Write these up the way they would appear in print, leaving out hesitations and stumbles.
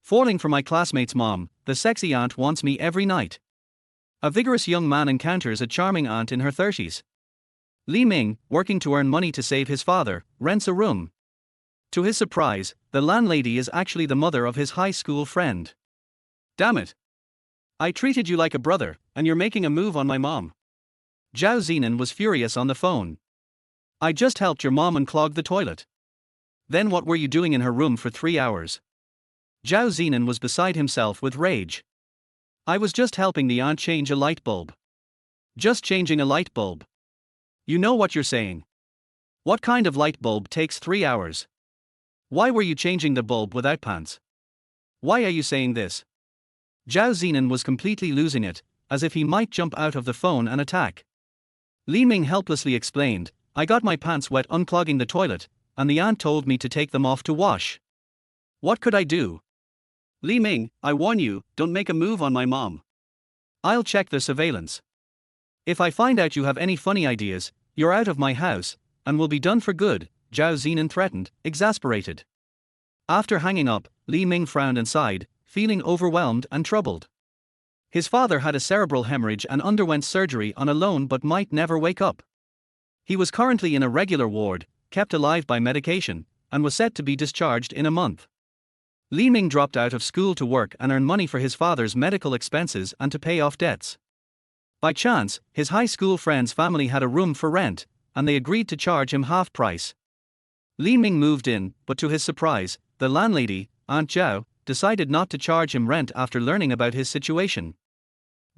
Falling for my classmate's mom, the sexy aunt wants me every night. A vigorous young man encounters a charming aunt in her 30s. Ming, working to earn money to save his father, rents a room. To his surprise, the landlady is actually the mother of his high school friend. Damn it! I treated you like a brother, and you're making a move on my mom. Zhao Zinan was furious on the phone. I just helped your mom unclog the toilet. Then what were you doing in her room for 3 hours? Zhao Zinan was beside himself with rage. I was just helping the aunt change a light bulb. Just changing a light bulb. You know what you're saying. What kind of light bulb takes 3 hours? Why were you changing the bulb without pants? Why are you saying this? Zhao Zinan was completely losing it, as if he might jump out of the phone and attack. Ming helplessly explained, I got my pants wet unclogging the toilet, and the aunt told me to take them off to wash. What could I do? Ming, I warn you, don't make a move on my mom. I'll check the surveillance. If I find out you have any funny ideas, you're out of my house, and will be done for good, Zhao Zinan threatened, exasperated. After hanging up, Ming frowned and sighed, feeling overwhelmed and troubled. His father had a cerebral hemorrhage and underwent surgery on a loan but might never wake up. He was currently in a regular ward, kept alive by medication, and was set to be discharged in a month. Ming dropped out of school to work and earn money for his father's medical expenses and to pay off debts. By chance, his high school friend's family had a room for rent, and they agreed to charge him half price. Ming moved in, but to his surprise, the landlady, Aunt Zhao, decided not to charge him rent after learning about his situation.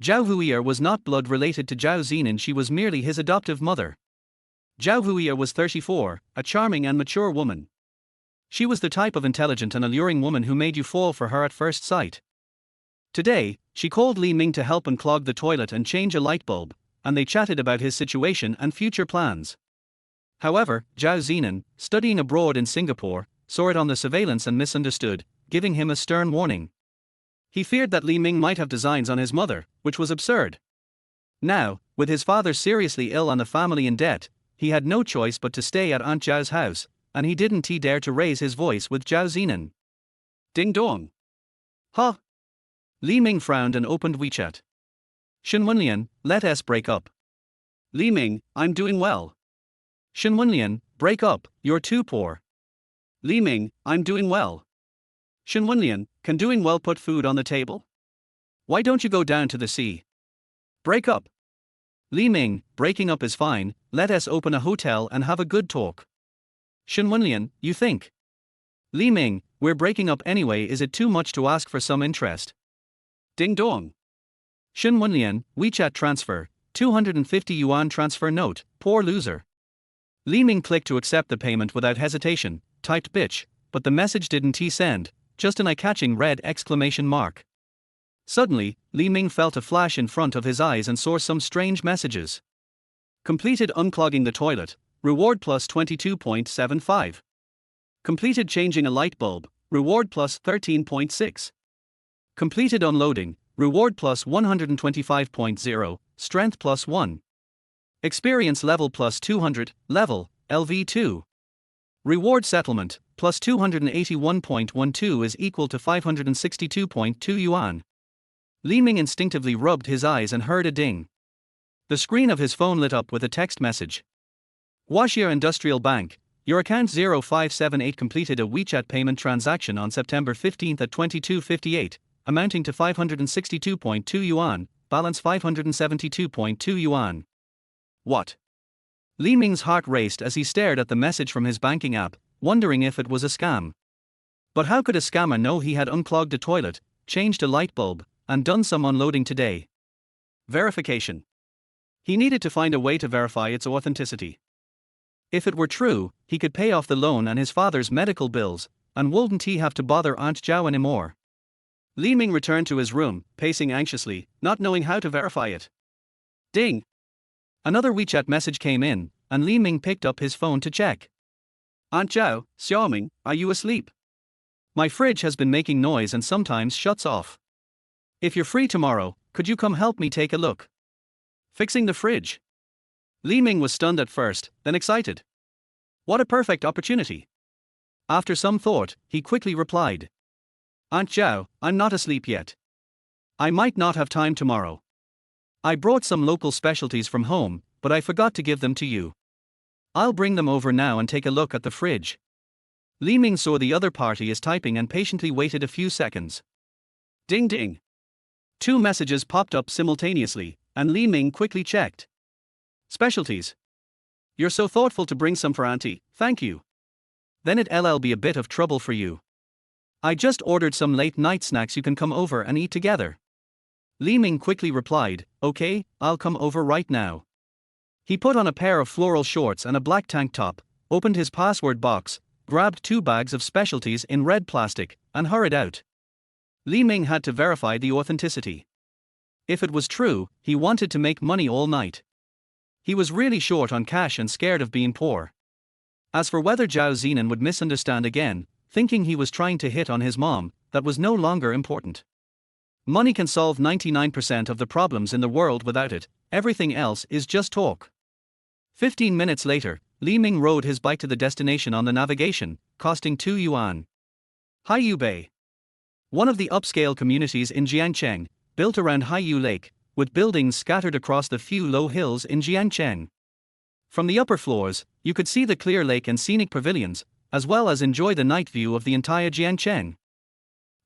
Zhao Huier was not blood related to Zhao Zinan, she was merely his adoptive mother. Zhao Huier was 34, a charming and mature woman. She was the type of intelligent and alluring woman who made you fall for her at first sight. Today, she called Ming to help unclog the toilet and change a light bulb, and they chatted about his situation and future plans. However, Zhao Zinan, studying abroad in Singapore, saw it on the surveillance and misunderstood, giving him a stern warning. He feared that Ming might have designs on his mother, which was absurd. Now, with his father seriously ill and the family in debt, he had no choice but to stay at Aunt Zhao's house, and he didn't dare to raise his voice with Zhao Zinan. Ding dong. Huh? Ming frowned and opened WeChat. Shenwenlian, let us break up. Ming, I'm doing well. Shenwenlian, break up, you're too poor. Ming, I'm doing well. Shenwenlian, can doing well put food on the table? Why don't you go down to the sea? Break up. Ming, breaking up is fine, let us open a hotel and have a good talk. Shenwenlian, you think? Ming, we're breaking up anyway, is it too much to ask for some interest? Ding dong. Shenwenlian, WeChat transfer, 250 yuan transfer note, poor loser. Ming clicked to accept the payment without hesitation, typed bitch, but the message didn't send, just an eye-catching red exclamation mark. Suddenly, Ming felt a flash in front of his eyes and saw some strange messages. Completed unclogging the toilet, reward plus 22.75. Completed changing a light bulb, reward plus 13.6. Completed unloading, reward plus 125.0, strength plus 1. Experience level plus 200, level, LV2. Reward settlement, plus 281.12 is equal to 562.2 yuan. Ming instinctively rubbed his eyes and heard a ding. The screen of his phone lit up with a text message. Huaxia Industrial Bank, your account 0578 completed a WeChat payment transaction on September 15 at 22:58, amounting to 562.2 yuan, balance 572.2 yuan. What? Ming's heart raced as he stared at the message from his banking app, wondering if it was a scam. But how could a scammer know he had unclogged a toilet, changed a light bulb, and done some unloading today? Verification. He needed to find a way to verify its authenticity. If it were true, he could pay off the loan and his father's medical bills, and wouldn't he have to bother Aunt Zhao anymore? Ming returned to his room, pacing anxiously, not knowing how to verify it. Ding! Another WeChat message came in, and Ming picked up his phone to check. Aunt Zhao, Xiaoming, are you asleep? My fridge has been making noise and sometimes shuts off. If you're free tomorrow, could you come help me take a look? Fixing the fridge. Ming was stunned at first, then excited. What a perfect opportunity. After some thought, he quickly replied. Aunt Zhao, I'm not asleep yet. I might not have time tomorrow. I brought some local specialties from home, but I forgot to give them to you. I'll bring them over now and take a look at the fridge. Li Ming saw the other party is typing and patiently waited a few seconds. Ding ding. Two messages popped up simultaneously, and Li Ming quickly checked. Specialties. You're so thoughtful to bring some for Auntie, thank you. Then it'll be a bit of trouble for you. I just ordered some late night snacks, you can come over and eat together. Li Ming quickly replied, okay, I'll come over right now. He put on a pair of floral shorts and a black tank top, opened his password box, grabbed 2 bags of specialties in red plastic, and hurried out. Li Ming had to verify the authenticity. If it was true, he wanted to make money all night. He was really short on cash and scared of being poor. As for whether Zhao Zinan would misunderstand again, thinking he was trying to hit on his mom, that was no longer important. Money can solve 99% of the problems in the world without it, everything else is just talk. 15 minutes later, Li Ming rode his bike to the destination on the navigation, costing 2 yuan. Haiyu Bay. One of the upscale communities in Jiangcheng, built around Haiyu Lake, with buildings scattered across the few low hills in Jiangcheng. From the upper floors, you could see the clear lake and scenic pavilions, as well as enjoy the night view of the entire Jiangcheng.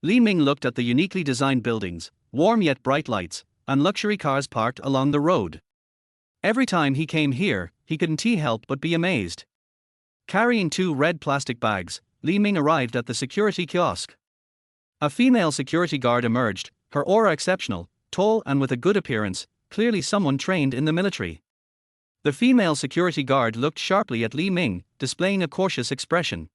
Li Ming looked at the uniquely designed buildings, warm yet bright lights, and luxury cars parked along the road. Every time he came here, he couldn't help but be amazed. Carrying 2 red plastic bags, Li Ming arrived at the security kiosk. A female security guard emerged, her aura exceptional, tall and with a good appearance, clearly someone trained in the military. The female security guard looked sharply at Li Ming, displaying a cautious expression.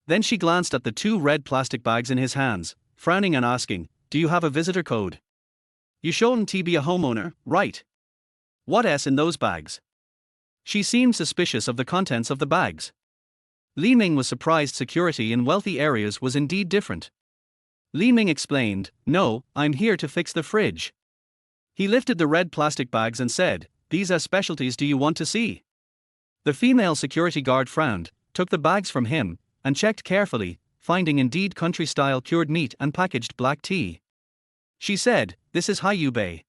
Then she glanced at the 2 red plastic bags in his hands, frowning and asking, do you have a visitor code? You shouldn't be a homeowner, right? What's in those bags? She seemed suspicious of the contents of the bags. Li Ming was surprised security in wealthy areas was indeed different. Li Ming explained, no, I'm here to fix the fridge. He lifted the red plastic bags and said, these are specialties, do you want to see? The female security guard frowned, took the bags from him, and checked carefully, finding indeed country-style cured meat and packaged black tea. She said, this is Haiyu Bay.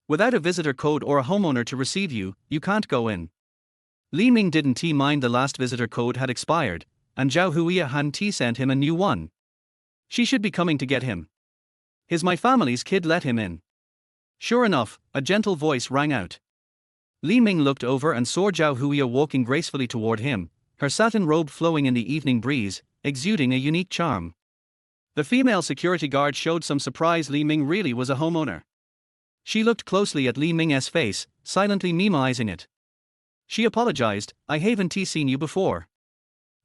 Without a visitor code or a homeowner to receive you, you can't go in. Li Ming didn't mind the last visitor code had expired, and Zhao Huiya hadn't sent him a new one. She should be coming to get him. Is my family's kid let him in? Sure enough, a gentle voice rang out. Li Ming looked over and saw Zhao Huiya walking gracefully toward him, her satin robe flowing in the evening breeze, exuding a unique charm. The female security guard showed some surprise Li Ming really was a homeowner. She looked closely at Li Ming's face, silently memoizing it. She apologized, I haven't seen you before.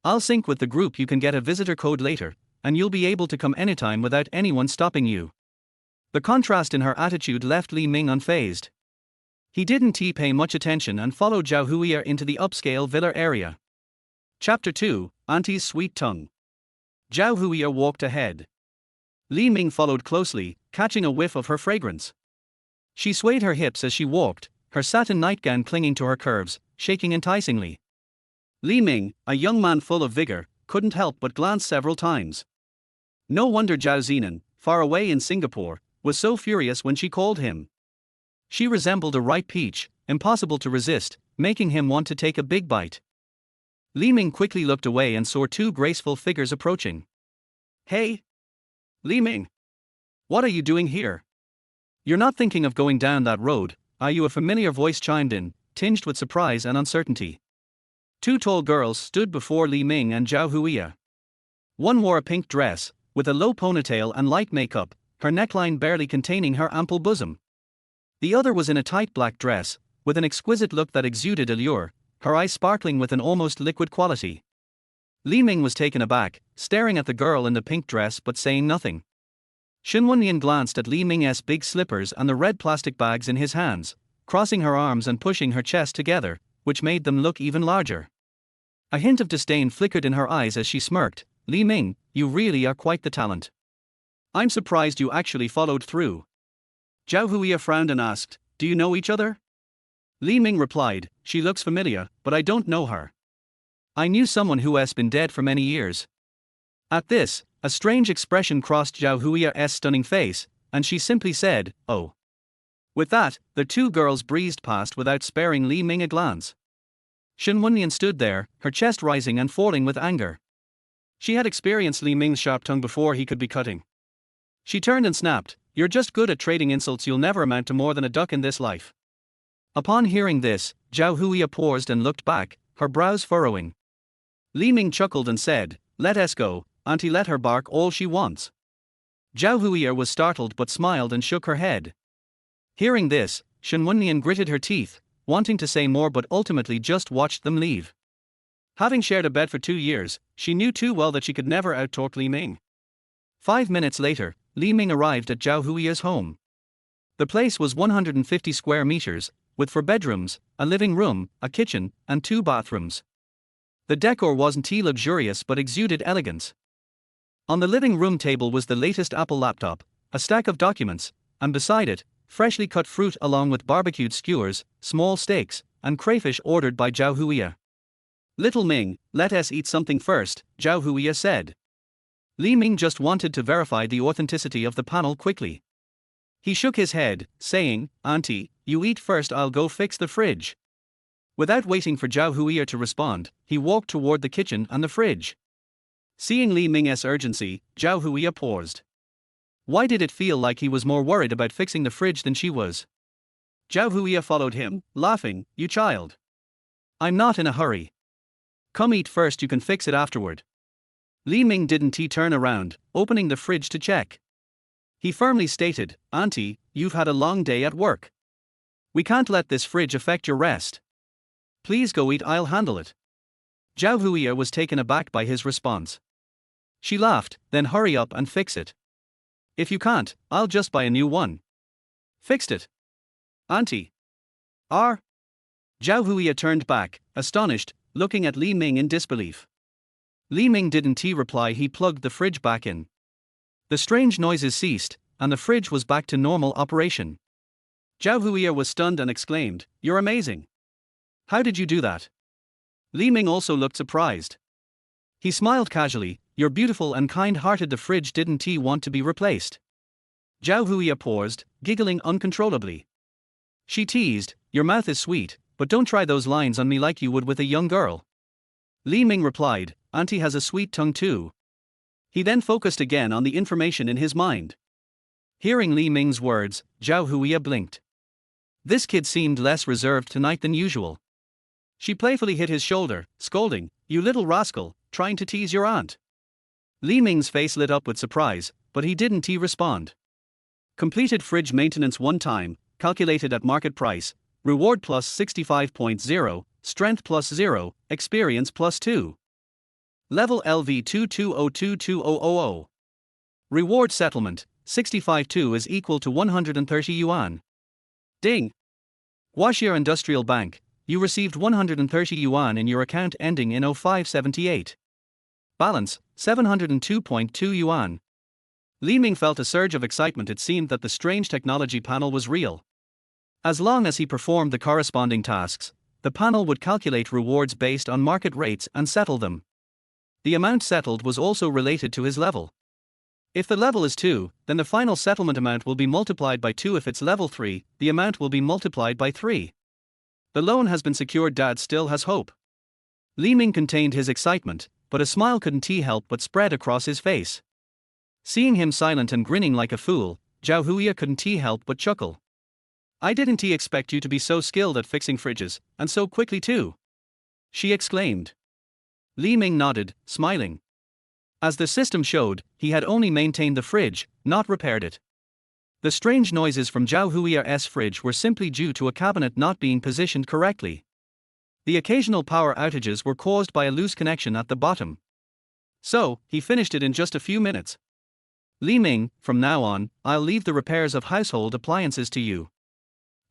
I'll sync with the group, you can get a visitor code later, and you'll be able to come anytime without anyone stopping you. The contrast in her attitude left Li Ming unfazed. He didn't pay much attention and followed Zhao Huiya into the upscale villa area. Chapter 2, Auntie's Sweet Tongue. Zhao Huiya walked ahead. Li Ming followed closely, catching a whiff of her fragrance. She swayed her hips as she walked, her satin nightgown clinging to her curves, shaking enticingly. Li Ming, a young man full of vigor, couldn't help but glance several times. No wonder Zhao Zinan, far away in Singapore, was so furious when she called him. She resembled a ripe peach, impossible to resist, making him want to take a big bite. Li Ming quickly looked away and saw 2 graceful figures approaching. Hey! Li Ming! What are you doing here? You're not thinking of going down that road, are you? A familiar voice chimed in, tinged with surprise and uncertainty. 2 tall girls stood before Li Ming and Zhao Huiya. One wore a pink dress, with a low ponytail and light makeup, her neckline barely containing her ample bosom. The other was in a tight black dress, with an exquisite look that exuded allure, her eyes sparkling with an almost liquid quality. Li Ming was taken aback, staring at the girl in the pink dress but saying nothing. Shen Wenyan glanced at Li Ming's big slippers and the red plastic bags in his hands, crossing her arms and pushing her chest together, which made them look even larger. A hint of disdain flickered in her eyes as she smirked, Li Ming, you really are quite the talent. I'm surprised you actually followed through. Zhao Huiya frowned and asked, do you know each other? Li Ming replied, she looks familiar, but I don't know her. I knew someone who has been dead for many years. At this, A strange expression crossed Zhao Huiya's stunning face, and she simply said, "Oh." With that, the two girls breezed past without sparing Li Ming a glance. Shen Wenlian stood there, her chest rising and falling with anger. She had experienced Li Ming's sharp tongue before he could be cutting. She turned and snapped, "You're just good at trading insults, you'll never amount to more than a duck in this life." Upon hearing this, Zhao Huiya paused and looked back, her brows furrowing. Li Ming chuckled and said, "Let us go, auntie, let her bark all she wants." Zhao Huiya was startled but smiled and shook her head. Hearing this, Shen Wenlian gritted her teeth, wanting to say more but ultimately just watched them leave. Having shared a bed for 2 years, she knew too well that she could never outtalk Li Ming. 5 minutes later, Li Ming arrived at Zhao Huiya's home. The place was 150 square meters, with 4 bedrooms, a living room, a kitchen, and 2 bathrooms. The decor wasn't luxurious but exuded elegance. On the living room table was the latest Apple laptop, a stack of documents, and beside it, freshly cut fruit along with barbecued skewers, small steaks, and crayfish ordered by Zhao Huiya. "Little Ming, let us eat something first," Zhao Huiya said. Li Ming just wanted to verify the authenticity of the panel quickly. He shook his head, saying, "Auntie, you eat first, I'll go fix the fridge." Without waiting for Zhao Huiya to respond, he walked toward the kitchen and the fridge. Seeing Li Ming's urgency, Zhao Huiya paused. Why did it feel like he was more worried about fixing the fridge than she was? Zhao Huiya followed him, laughing, "You child. I'm not in a hurry. Come eat first, you can fix it afterward." Li Ming didn't turn around, opening the fridge to check. He firmly stated, "Auntie, you've had a long day at work. We can't let this fridge affect your rest. Please go eat, I'll handle it." Zhao Huiya was taken aback by his response. She laughed, "Then hurry up and fix it. If you can't, I'll just buy a new one." "Fixed it? Auntie? Are?" Zhao Huiya turned back, astonished, looking at Li Ming in disbelief. Li Ming didn't reply, he plugged the fridge back in. The strange noises ceased, and the fridge was back to normal operation. Zhao Huiya was stunned and exclaimed, "You're amazing. How did you do that?" Li Ming also looked surprised. He smiled casually, "You're beautiful and kind-hearted, the fridge didn't want to be replaced." Zhao Huiya paused, giggling uncontrollably. She teased, "Your mouth is sweet, but don't try those lines on me like you would with a young girl." Li Ming replied, "Auntie has a sweet tongue too." He then focused again on the information in his mind. Hearing Li Ming's words, Zhao Huiya blinked. This kid seemed less reserved tonight than usual. She playfully hit his shoulder, scolding, "You little rascal, trying to tease your aunt." Li Ming's face lit up with surprise, but he didn't respond. Completed fridge maintenance 1 time, calculated at market price, reward plus 65.0, strength plus 0, experience plus 2. Level LV 22022000. Reward settlement, 65.2 is equal to 130 yuan. Ding! Huaxia Industrial Bank, you received 130 yuan in your account ending in 0578. Balance, 702.2 yuan. Li Ming felt a surge of excitement. It seemed that the strange technology panel was real. As long as he performed the corresponding tasks, the panel would calculate rewards based on market rates and settle them. The amount settled was also related to his level. If the level is 2, then the final settlement amount will be multiplied by 2. If it's level 3, the amount will be multiplied by 3. The loan has been secured. Dad still has hope. Li Ming contained his excitement, but a smile couldn't help but spread across his face. Seeing him silent and grinning like a fool, Zhao Huiya couldn't help but chuckle. "I didn't expect you to be so skilled at fixing fridges, and so quickly too," she exclaimed. Li Ming nodded, smiling. As the system showed, he had only maintained the fridge, not repaired it. The strange noises from Zhao Huiya's fridge were simply due to a cabinet not being positioned correctly. The occasional power outages were caused by a loose connection at the bottom. So, he finished it in just a few minutes. "Li Ming, from now on, I'll leave the repairs of household appliances to you.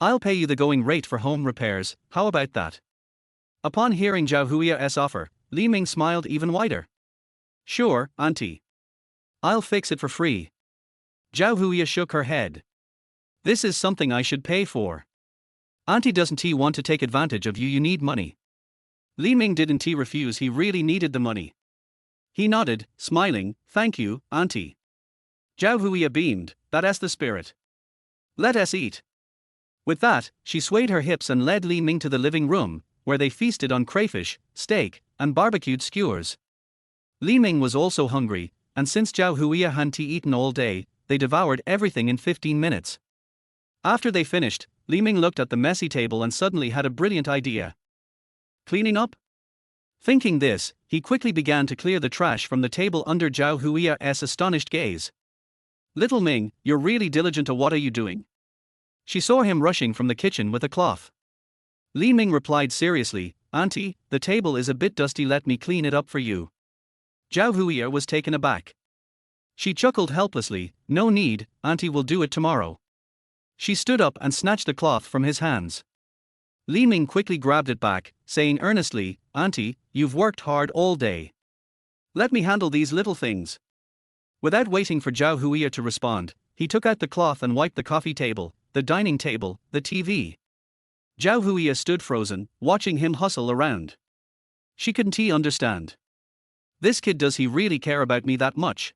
I'll pay you the going rate for home repairs, how about that?" Upon hearing Zhao Huiya's offer, Li Ming smiled even wider. "Sure, auntie. I'll fix it for free." Zhao Huiya shook her head. "This is something I should pay for. Auntie doesn't want to take advantage of you, you need money." Li Ming didn't refuse, he really needed the money. He nodded, smiling, "Thank you, auntie." Zhao Huiya beamed, "That's the spirit. Let us eat." With that, she swayed her hips and led Li Ming to the living room, where they feasted on crayfish, steak, and barbecued skewers. Li Ming was also hungry, and since Zhao Huiya hadn't eaten all day, they devoured everything in 15 minutes. After they finished, Li Ming looked at the messy table and suddenly had a brilliant idea. Cleaning up? Thinking this, he quickly began to clear the trash from the table under Zhao Huiya's astonished gaze. "Little Ming, you're really diligent. What are you doing?" She saw him rushing from the kitchen with a cloth. Li Ming replied seriously, "Auntie, the table is a bit dusty, let me clean it up for you." Zhao Huiya was taken aback. She chuckled helplessly, "No need, Auntie will do it tomorrow." She stood up and snatched the cloth from his hands. Li Ming quickly grabbed it back, saying earnestly, "Auntie, you've worked hard all day. Let me handle these little things." Without waiting for Zhao Huiya to respond, he took out the cloth and wiped the coffee table, the dining table, the TV. Zhao Huiya stood frozen, watching him hustle around. She couldn't understand. This kid, does he really care about me that much?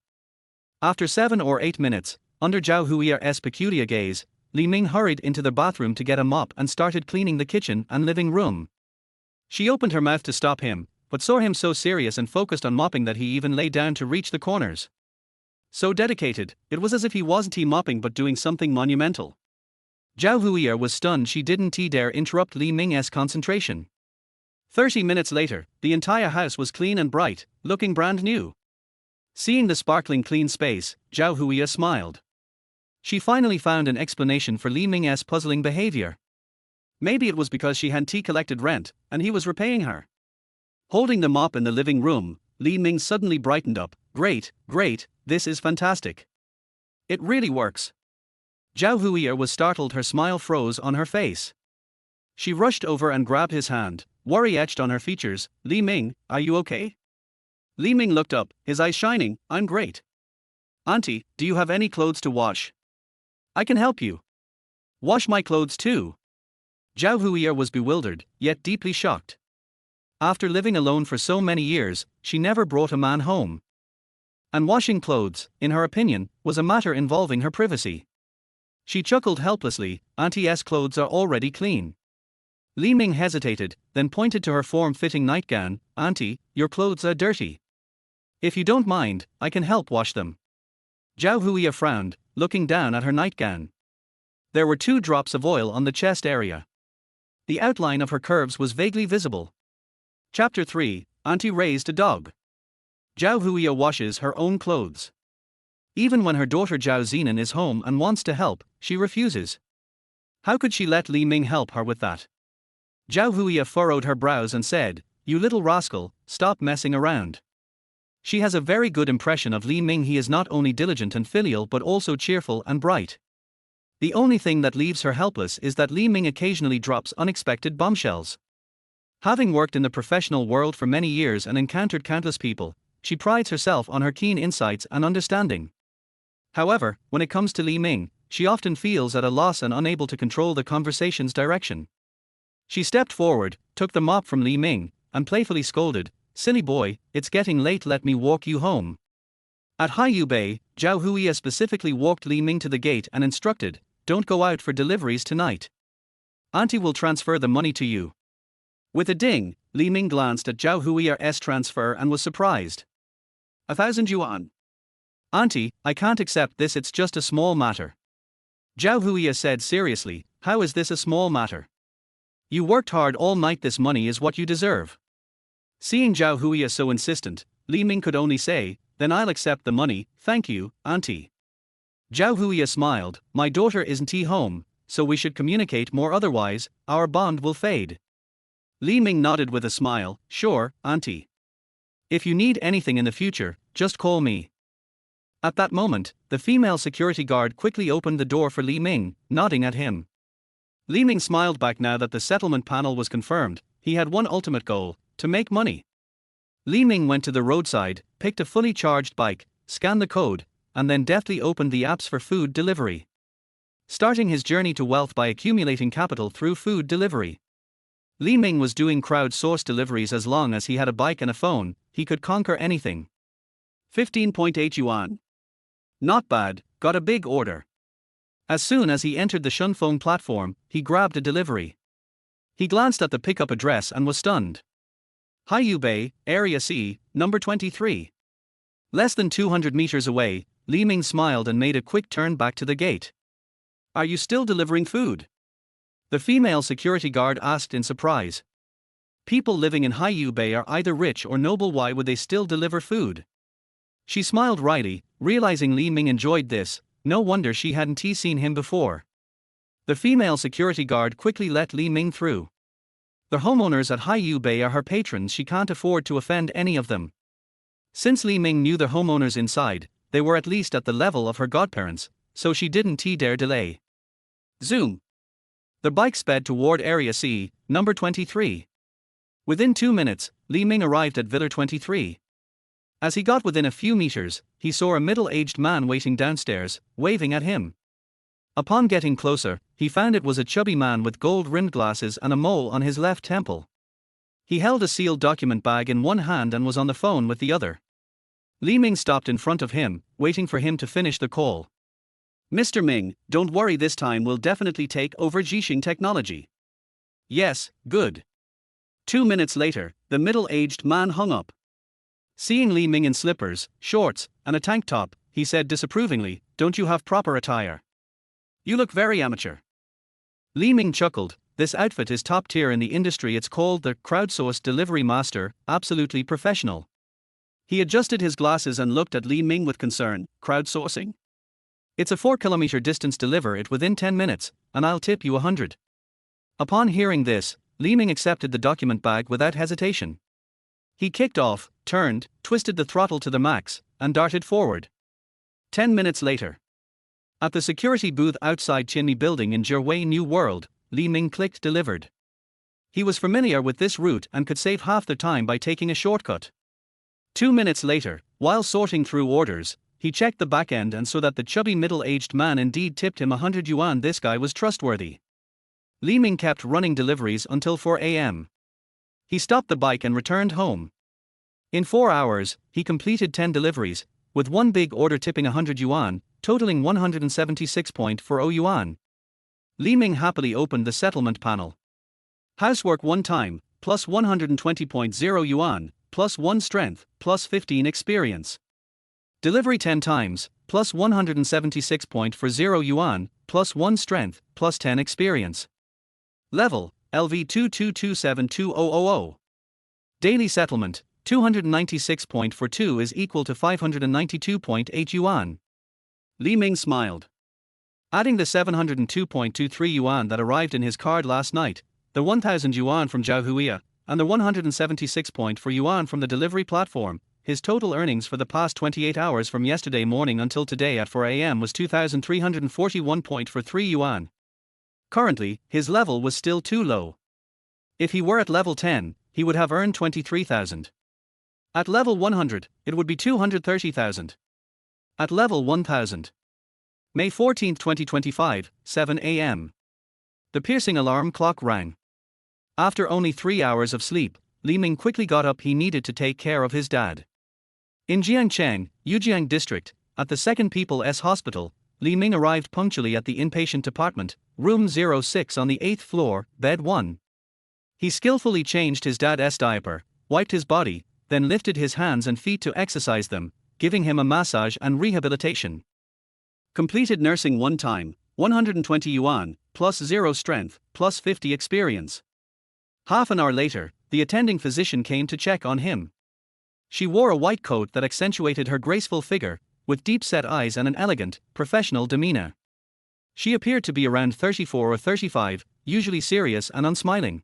After 7 or 8 minutes, under Zhao Huiya's peculiar gaze, Li Ming hurried into the bathroom to get a mop and started cleaning the kitchen and living room. She opened her mouth to stop him, but saw him so serious and focused on mopping that he even lay down to reach the corners. So dedicated, it was as if he wasn't mopping but doing something monumental. Zhao Huiya was stunned. She didn't dare interrupt Li Ming's concentration. 30 minutes later, the entire house was clean and bright, looking brand new. Seeing the sparkling clean space, Zhao Huiya smiled. She finally found an explanation for Li Ming's puzzling behavior. Maybe it was because she hadn't collected rent, and he was repaying her. Holding the mop in the living room, Li Ming suddenly brightened up. Great, this is fantastic. It really works." Zhao Huiya was startled. Her smile froze on her face. She rushed over and grabbed his hand, worry etched on her features. "Li Ming, are you okay?" Li Ming looked up, his eyes shining. "I'm great. Auntie, do you have any clothes to wash? I can help you. Wash my clothes too." Zhao Huiya was bewildered, yet deeply shocked. After living alone for so many years, she never brought a man home. And washing clothes, in her opinion, was a matter involving her privacy. She chuckled helplessly, "Auntie's clothes are already clean." Li Ming hesitated, then pointed to her form-fitting nightgown. "Auntie, your clothes are dirty. If you don't mind, I can help wash them." Zhao Huiya frowned, looking down at her nightgown. There were 2 drops of oil on the chest area. The outline of her curves was vaguely visible. Chapter 3, Auntie raised a dog. Zhao Huiya washes her own clothes. Even when her daughter Zhao Zinan is home and wants to help, she refuses. How could she let Li Ming help her with that? Zhao Huiya furrowed her brows and said, "You little rascal, stop messing around." She has a very good impression of Li Ming. He is not only diligent and filial but also cheerful and bright. The only thing that leaves her helpless is that Li Ming occasionally drops unexpected bombshells. Having worked in the professional world for many years and encountered countless people, she prides herself on her keen insights and understanding. However, when it comes to Li Ming, she often feels at a loss and unable to control the conversation's direction. She stepped forward, took the mop from Li Ming, and playfully scolded, "Silly boy, it's getting late, let me walk you home." At Haiyu Bay, Zhao Huiya specifically walked Li Ming to the gate and instructed, "Don't go out for deliveries tonight. Auntie will transfer the money to you." With a ding, Li Ming glanced at Zhao Huiya's transfer and was surprised. 1,000 yuan. "Auntie, I can't accept this, it's just a small matter." Zhao Huiya said seriously, "How is this a small matter? You worked hard all night, this money is what you deserve." Seeing Zhao Huiya so insistent, Li Ming could only say, "Then I'll accept the money, thank you, Auntie." Zhao Huiya smiled, "My daughter isn't home, so we should communicate more, otherwise, our bond will fade." Li Ming nodded with a smile, "Sure, Auntie. If you need anything in the future, just call me." At that moment, the female security guard quickly opened the door for Li Ming, nodding at him. Li Ming smiled back. Now that the settlement panel was confirmed, he had one ultimate goal: to make money. Li Ming went to the roadside, picked a fully charged bike, scanned the code, and then deftly opened the apps for food delivery. Starting his journey to wealth by accumulating capital through food delivery. Li Ming was doing crowd-sourced deliveries. As long as he had a bike and a phone, he could conquer anything. 15.8 yuan. Not bad, got a big order. As soon as he entered the Shunfeng platform, he grabbed a delivery. He glanced at the pickup address and was stunned. Haiyu Bay, Area C, number 23. Less than 200 meters away, Li Ming smiled and made a quick turn back to the gate. Are you still delivering food? The female security guard asked in surprise. People living in Haiyu Bay are either rich or noble, why would they still deliver food? She smiled wryly, realizing Li Ming enjoyed this, no wonder she hadn't seen him before. The female security guard quickly let Li Ming through. The homeowners at Haiyu Bay are her patrons, she can't afford to offend any of them. Since Li Ming knew the homeowners inside, they were at least at the level of her godparents, so she didn't dare delay. Zoom. The bike sped toward Area C, number 23. Within 2 minutes, Li Ming arrived at Villa 23. As he got within a few meters, he saw a middle-aged man waiting downstairs, waving at him. Upon getting closer, he found it was a chubby man with gold-rimmed glasses and a mole on his left temple. He held a sealed document bag in one hand and was on the phone with the other. Li Ming stopped in front of him, waiting for him to finish the call. Mr. Ming, don't worry, this time we'll definitely take over Jixing technology. Yes, good. 2 minutes later, the middle-aged man hung up. Seeing Li Ming in slippers, shorts, and a tank top, he said disapprovingly, don't you have proper attire? You look very amateur. Li Ming chuckled, this outfit is top tier in the industry, it's called the crowdsourced delivery master, absolutely professional. He adjusted his glasses and looked at Li Ming with concern, crowdsourcing? It's a 4-kilometer distance, deliver it within 10 minutes, and I'll tip you 100. Upon hearing this, Li Ming accepted the document bag without hesitation. He kicked off, turned, twisted the throttle to the max, and darted forward. 10 minutes later. At the security booth outside Chinmi Building in Zhiwei New World, Li Ming clicked delivered. He was familiar with this route and could save half the time by taking a shortcut. 2 minutes later, while sorting through orders, he checked the back end and saw that the chubby middle-aged man indeed tipped him 100 yuan. This guy was trustworthy. Li Ming kept running deliveries until 4 a.m. He stopped the bike and returned home. In 4 hours, he completed 10 deliveries, with one big order tipping 100 yuan, totaling 176.40 yuan. Li Ming happily opened the settlement panel. Housework 1 time, plus 120.0 yuan, plus 1 strength, plus 15 experience. Delivery 10 times, plus 176.40 yuan, plus 1 strength, plus 10 experience. Level, LV2227200. Daily settlement, 296.42 is equal to 592.8 yuan. Li Ming smiled. Adding the 702.23 yuan that arrived in his card last night, the 1,000 yuan from Zhao Huia, and the 176.4 yuan from the delivery platform, his total earnings for the past 28 hours from yesterday morning until today at 4 a.m. was 2,341.43 yuan. Currently, his level was still too low. If he were at level 10, he would have earned 23,000. At level 100, it would be 230,000. At level 1000. May 14, 2025, 7 a.m. The piercing alarm clock rang. After only 3 hours of sleep, Li Ming quickly got up. He needed to take care of his dad. In Jiangcheng, Yujiang District, at the Second People's Hospital, Li Ming arrived punctually at the inpatient department, room 06 on the 8th floor, bed 1. He skillfully changed his dad's diaper, wiped his body, then lifted his hands and feet to exercise them, giving him a massage and rehabilitation. Completed nursing 1 time, 120 yuan, plus 0 strength, plus 50 experience. Half an hour later, the attending physician came to check on him. She wore a white coat that accentuated her graceful figure, with deep-set eyes and an elegant, professional demeanor. She appeared to be around 34 or 35, usually serious and unsmiling.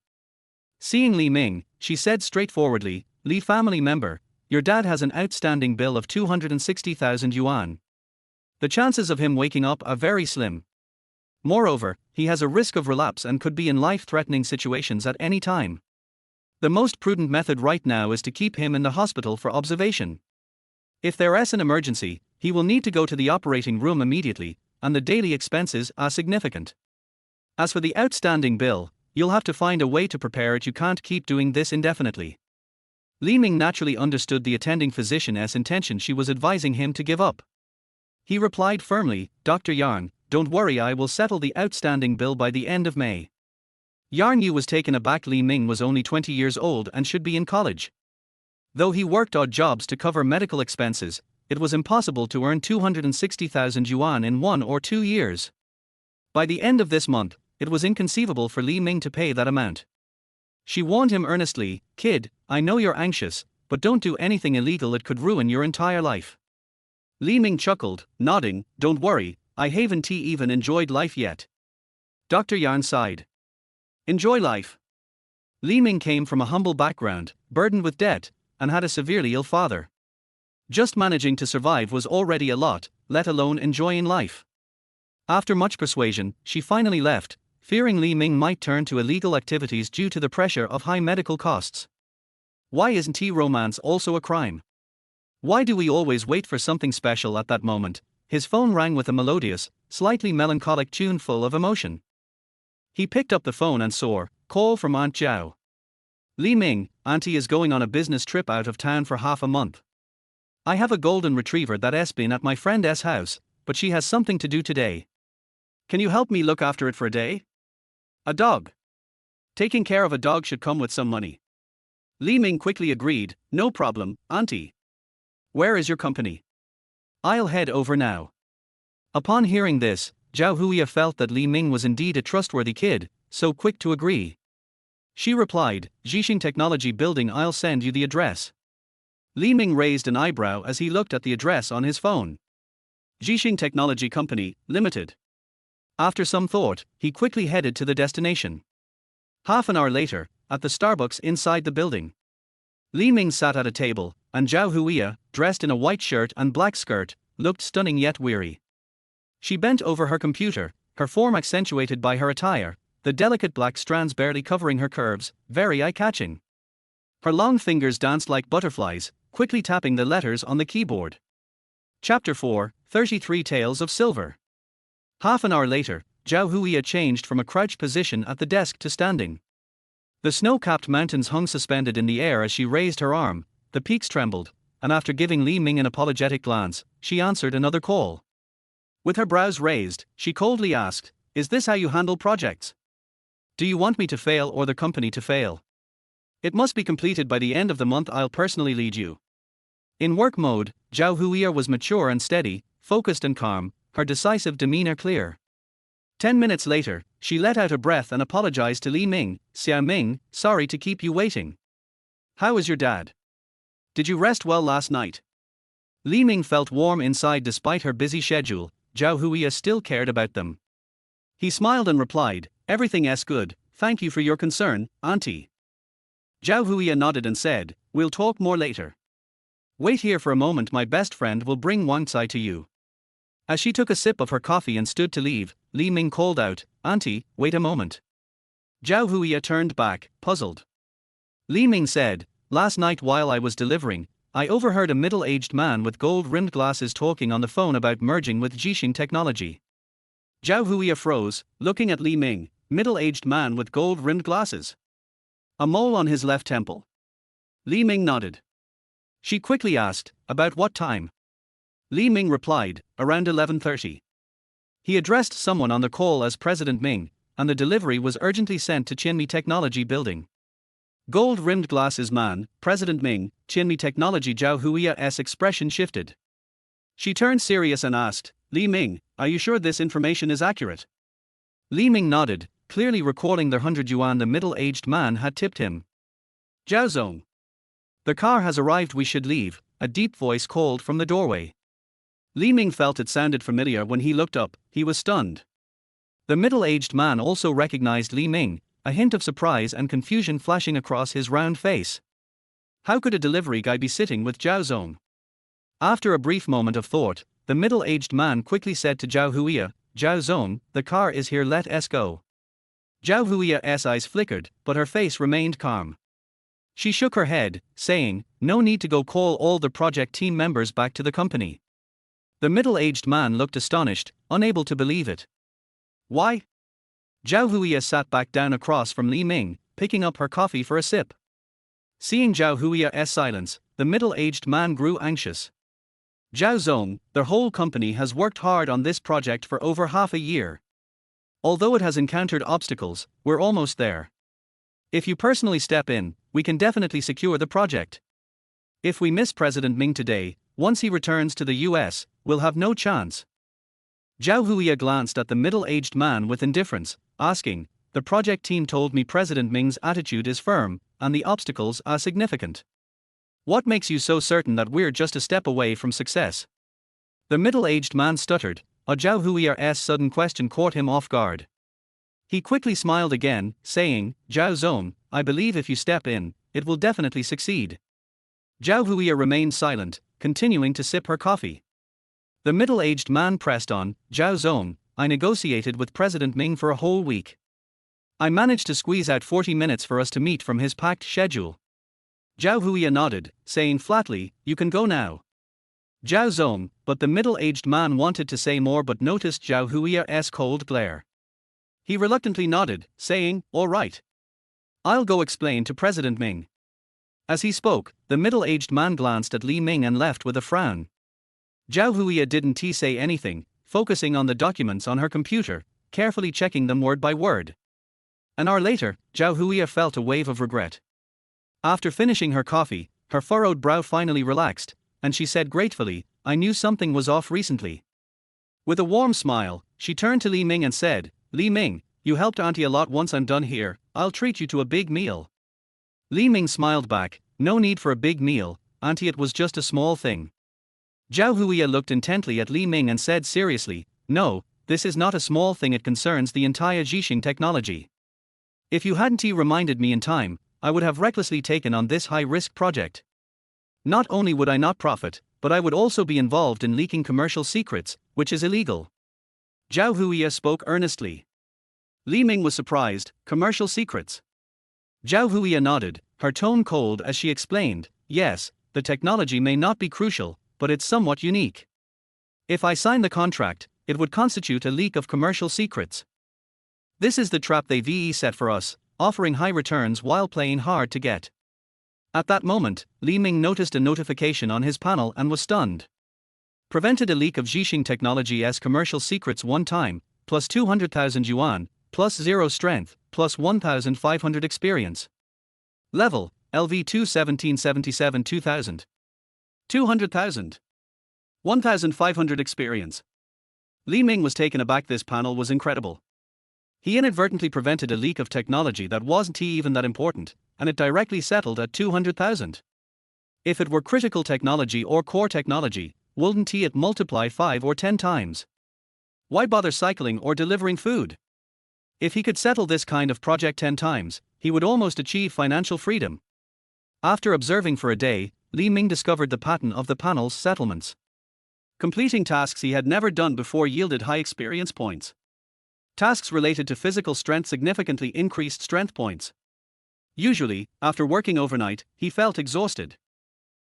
Seeing Li Ming, she said straightforwardly, Li family member, your dad has an outstanding bill of 260,000 yuan. The chances of him waking up are very slim. Moreover, he has a risk of relapse and could be in life-threatening situations at any time. The most prudent method right now is to keep him in the hospital for observation. If there is an emergency, he will need to go to the operating room immediately, and the daily expenses are significant. As for the outstanding bill, you'll have to find a way to prepare it. You can't keep doing this indefinitely. Li Ming naturally understood the attending physician's intention. She was advising him to give up. He replied firmly, "Dr. Yarn, don't worry, I will settle the outstanding bill by the end of May." Yarn Yu was taken aback. Li Ming was only 20 years old and should be in college. Though he worked odd jobs to cover medical expenses, it was impossible to earn 260,000 yuan in 1 or 2 years. By the end of this month, it was inconceivable for Li Ming to pay that amount. She warned him earnestly, "Kid, I know you're anxious, but don't do anything illegal, it could ruin your entire life." Li Ming chuckled, nodding, "Don't worry, I haven't even enjoyed life yet." Dr. Yarn sighed. Enjoy life? Li Ming came from a humble background, burdened with debt, and had a severely ill father. Just managing to survive was already a lot, let alone enjoying life. After much persuasion, she finally left, fearing Li Ming might turn to illegal activities due to the pressure of high medical costs. Why isn't romance also a crime? Why do we always wait for something special at that moment? His phone rang with a melodious, slightly melancholic tune full of emotion. He picked up the phone and saw, "Call from Aunt Zhao." "Li Ming, Auntie is going on a business trip out of town for half a month. I have a golden retriever that's been at my friend's house, but she has something to do today. Can you help me look after it for a day?" "A dog? Taking care of a dog should come with some money." Li Ming quickly agreed, "No problem, Auntie. Where is your company? I'll head over now." Upon hearing this, Zhao Huiya felt that Li Ming was indeed a trustworthy kid, so quick to agree. She replied, "Zhixing Technology Building, I'll send you the address." Li Ming raised an eyebrow as he looked at the address on his phone. Zhixing Technology Company, Limited. After some thought, he quickly headed to the destination. Half an hour later, at the Starbucks inside the building, Li Ming sat at a table, and Zhao Huiya, dressed in a white shirt and black skirt, looked stunning yet weary. She bent over her computer, her form accentuated by her attire, the delicate black strands barely covering her curves, very eye-catching. Her long fingers danced like butterflies, quickly tapping the letters on the keyboard. Chapter 4, 33 Tales of Silver. Half an hour later, Zhao Huiya changed from a crouched position at the desk to standing. The snow-capped mountains hung suspended in the air as she raised her arm, the peaks trembled, and after giving Li Ming an apologetic glance, she answered another call. With her brows raised, she coldly asked, "Is this how you handle projects? Do you want me to fail or the company to fail? It must be completed by the end of the month. I'll personally lead you." In work mode, Zhao Huiya was mature and steady, focused and calm, her decisive demeanor clear. 10 minutes later, she let out a breath and apologized to Li Ming. "Xiao Ming, sorry to keep you waiting. How is your dad? Did you rest well last night?" Li Ming felt warm inside despite her busy schedule. Zhao Huiya still cared about them. He smiled and replied, "Everything's good, thank you for your concern, Auntie." Zhao Huiya nodded and said, "We'll talk more later. Wait here for a moment, my best friend will bring Wang Cai to you." As she took a sip of her coffee and stood to leave, Li Ming called out, "Auntie, wait a moment." Zhao Huiya turned back, puzzled. Li Ming said, "Last night while I was delivering, I overheard a middle-aged man with gold-rimmed glasses talking on the phone about merging with Zhixing Technology." Zhao Huiya froze, looking at Li Ming. Middle-aged man with gold-rimmed glasses? A mole on his left temple. Li Ming nodded. She quickly asked, "About what time?" Li Ming replied, "Around 11:30. He addressed someone on the call as President Ming, and the delivery was urgently sent to Qinmi Technology Building." Gold-rimmed glasses man, President Ming, Qinmi Technology. Zhao Huiya's expression shifted. She turned serious and asked, "Li Ming, are you sure this information is accurate?" Li Ming nodded, clearly recalling the 100 yuan the middle-aged man had tipped him. "Zhao Zong. The car has arrived, we should leave," a deep voice called from the doorway. Li Ming felt it sounded familiar. When he looked up, he was stunned. The middle-aged man also recognized Li Ming, a hint of surprise and confusion flashing across his round face. How could a delivery guy be sitting with Zhao Zong? After a brief moment of thought, the middle-aged man quickly said to Zhao Huiya, "Zhao Zong, the car is here, let us go." Zhao Huiya's eyes flickered, but her face remained calm. She shook her head, saying, "No need to go, call all the project team members back to the company." The middle-aged man looked astonished, unable to believe it. "Why?" Zhao Huiya sat back down across from Li Ming, picking up her coffee for a sip. Seeing Zhao Hui's silence, the middle-aged man grew anxious. Zhao Zong, their whole company has worked hard on this project for over half a year. Although it has encountered obstacles, we're almost there. If you personally step in, we can definitely secure the project. If we miss President Ming today, once he returns to the US, we'll have no chance. Zhao Huiya glanced at the middle-aged man with indifference, asking, "The project team told me President Ming's attitude is firm, and the obstacles are significant. What makes you so certain that we're just a step away from success?" The middle-aged man stuttered. Zhao Huiya's sudden question caught him off guard. He quickly smiled again, saying, "Zhao Zong, I believe if you step in, it will definitely succeed." Zhao Huiya remained silent, continuing to sip her coffee. The middle-aged man pressed on, "Zhao Zong, I negotiated with President Ming for a whole week. I managed to squeeze out 40 minutes for us to meet from his packed schedule." Zhao Huiya nodded, saying flatly, "You can go now." Zhao Zong, but the middle-aged man wanted to say more but noticed Zhao Huiya's cold glare. He reluctantly nodded, saying, "All right. I'll go explain to President Ming." As he spoke, the middle-aged man glanced at Li Ming and left with a frown. Zhao Huiya didn't say anything, focusing on the documents on her computer, carefully checking them word by word. An hour later, Zhao Huiya felt a wave of regret. After finishing her coffee, her furrowed brow finally relaxed, and she said gratefully, "I knew something was off recently." With a warm smile, she turned to Li Ming and said, "Li Ming, you helped Auntie a lot. Once I'm done here, I'll treat you to a big meal." Li Ming smiled back, "No need for a big meal, Auntie, it was just a small thing." Zhao Huiya looked intently at Li Ming and said seriously, "No, this is not a small thing, it concerns the entire Zhixing technology. If you hadn't reminded me in time, I would have recklessly taken on this high-risk project. Not only would I not profit, but I would also be involved in leaking commercial secrets, which is illegal." Zhao Huiya spoke earnestly. Li Ming was surprised. Commercial secrets? Zhao Huiya nodded, her tone cold as she explained, "Yes, the technology may not be crucial, but it's somewhat unique. If I sign the contract, it would constitute a leak of commercial secrets. This is the trap they set for us, offering high returns while playing hard to get." At that moment, Li Ming noticed a notification on his panel and was stunned. Prevented a leak of Zhixing technology as commercial secrets one time, plus 200,000 yuan, plus 0 strength, plus 1,500 experience. Level, LV2 1777 2000. 200,000. 1,500 experience. Li Ming was taken aback. This panel was incredible. He inadvertently prevented a leak of technology that wasn't even that important, and it directly settled at 200,000. If it were critical technology or core technology, wouldn't it multiply 5 or 10 times? Why bother cycling or delivering food? If he could settle this kind of project 10 times, he would almost achieve financial freedom. After observing for a day, Li Ming discovered the pattern of the panel's settlements. Completing tasks he had never done before yielded high experience points. Tasks related to physical strength significantly increased strength points. Usually, after working overnight, he felt exhausted.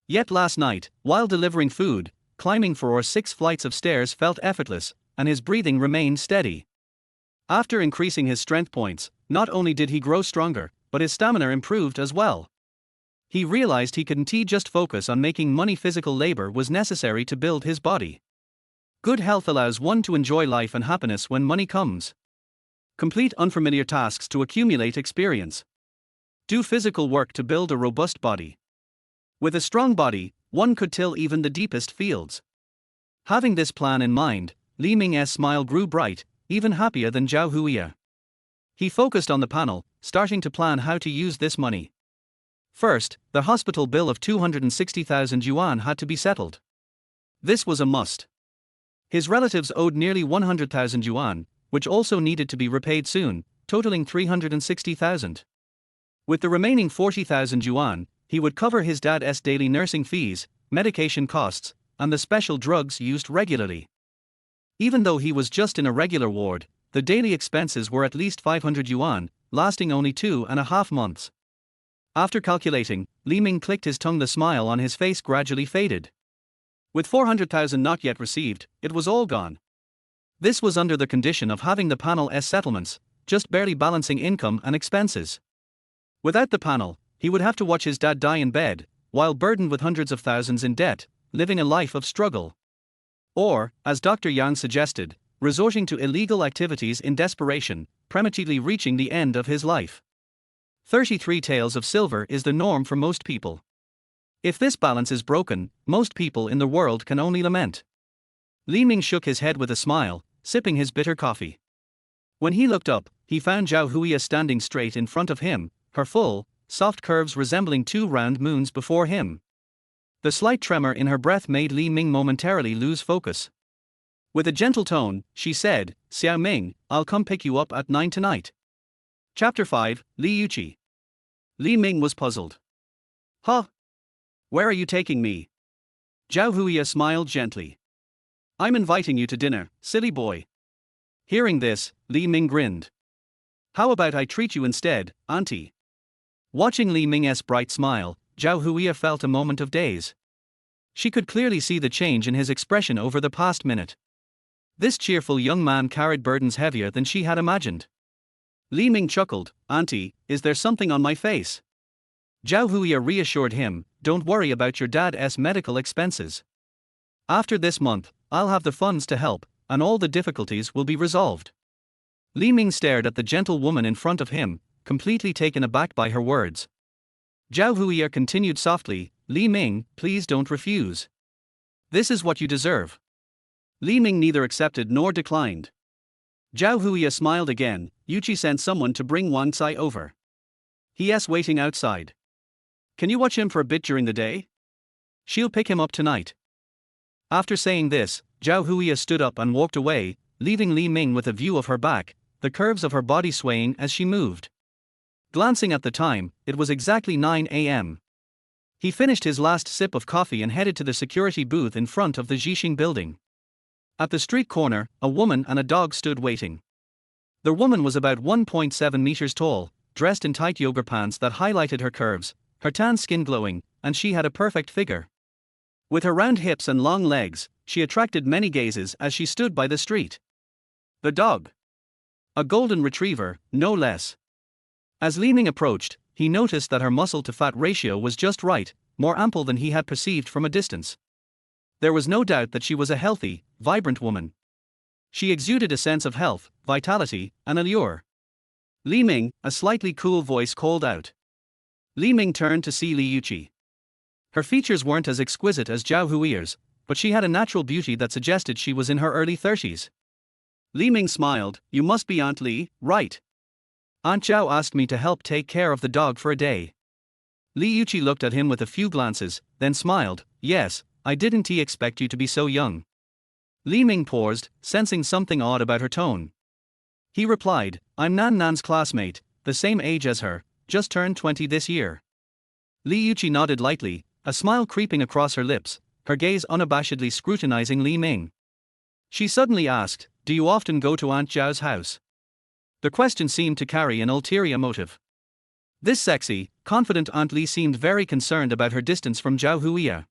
Yet last night, while delivering food, climbing 4 or 6 flights of stairs felt effortless, and his breathing remained steady. After increasing his strength points, not only did he grow stronger, but his stamina improved as well. He realized he couldn't just focus on making money. Physical labor was necessary to build his body. Good health allows one to enjoy life and happiness when money comes. Complete unfamiliar tasks to accumulate experience. Do physical work to build a robust body. With a strong body, one could till even the deepest fields. Having this plan in mind, Li Ming's smile grew bright, even happier than Zhao Huiya. He focused on the panel, starting to plan how to use this money. First, the hospital bill of 260,000 yuan had to be settled. This was a must. His relatives owed nearly 100,000 yuan, which also needed to be repaid soon, totaling 360,000. With the remaining 40,000 yuan, he would cover his dad's daily nursing fees, medication costs, and the special drugs used regularly. Even though he was just in a regular ward, the daily expenses were at least 500 yuan, lasting only 2.5 months. After calculating, Li Ming clicked his tongue. The smile on his face gradually faded. With 400,000 not yet received, it was all gone. This was under the condition of having the panel's settlements, just barely balancing income and expenses. Without the panel, He would have to watch his dad die in bed, while burdened with hundreds of thousands in debt, living a life of struggle. Or, as Dr. Yang suggested, resorting to illegal activities in desperation, prematurely reaching the end of his life. 33 taels of silver is the norm for most people. If this balance is broken, most people in the world can only lament. Li Ming shook his head with a smile, sipping his bitter coffee. When he looked up, he found Zhao Huiya standing straight in front of him, her full, soft curves resembling two round moons before him. The slight tremor in her breath made Li Ming momentarily lose focus. With a gentle tone, she said, "Xiao Ming, I'll come pick you up at 9 tonight." Chapter 5, Li Yuqi. Li Ming was puzzled. Huh? Where are you taking me? Zhao Huiya smiled gently. I'm inviting you to dinner, silly boy. Hearing this, Li Ming grinned. How about I treat you instead, auntie? Watching Li Ming's bright smile, Zhao Huiya felt a moment of daze. She could clearly see the change in his expression over the past minute. This cheerful young man carried burdens heavier than she had imagined. Li Ming chuckled, "Auntie, is there something on my face?" Zhao Huiya reassured him, "Don't worry about your dad's medical expenses. After this month, I'll have the funds to help, and all the difficulties will be resolved." Li Ming stared at the gentle woman in front of him, completely taken aback by her words. Zhao Huiya continued softly, "Li Ming, please don't refuse. This is what you deserve." Li Ming neither accepted nor declined. Zhao Huiya smiled again. Yuqi sent someone to bring Wang Cai over. He's waiting outside. Can you watch him for a bit during the day? She'll pick him up tonight. After saying this, Zhao Huiya stood up and walked away, leaving Li Ming with a view of her back, the curves of her body swaying as she moved. Glancing at the time, it was exactly 9 a.m. He finished his last sip of coffee and headed to the security booth in front of the Zhixing building. At the street corner, a woman and a dog stood waiting. The woman was about 1.7 meters tall, dressed in tight yoga pants that highlighted her curves, her tan skin glowing, and she had a perfect figure. With her round hips and long legs, she attracted many gazes as she stood by the street. The dog. A golden retriever, no less. As Li Ming approached, he noticed that her muscle-to-fat ratio was just right, more ample than he had perceived from a distance. There was no doubt that she was a healthy, vibrant woman. She exuded a sense of health, vitality, and allure. Li Ming, a slightly cool voice called out. Li Ming turned to see Li Yuqi. Her features weren't as exquisite as Zhao Huiya's, but she had a natural beauty that suggested she was in her early 30s. Li Ming smiled, "You must be Aunt Li, right? Aunt Zhao asked me to help take care of the dog for a day." Li Yuqi looked at him with a few glances, then smiled, "Yes, I didn't expect you to be so young." Li Ming paused, sensing something odd about her tone. He replied, "I'm Nan Nan's classmate, the same age as her, just turned 20 this year." Li Yuqi nodded lightly, a smile creeping across her lips, her gaze unabashedly scrutinizing Li Ming. She suddenly asked, "Do you often go to Aunt Zhao's house?" The question seemed to carry an ulterior motive. This sexy, confident Aunt Li seemed very concerned about her distance from Zhao Huiya.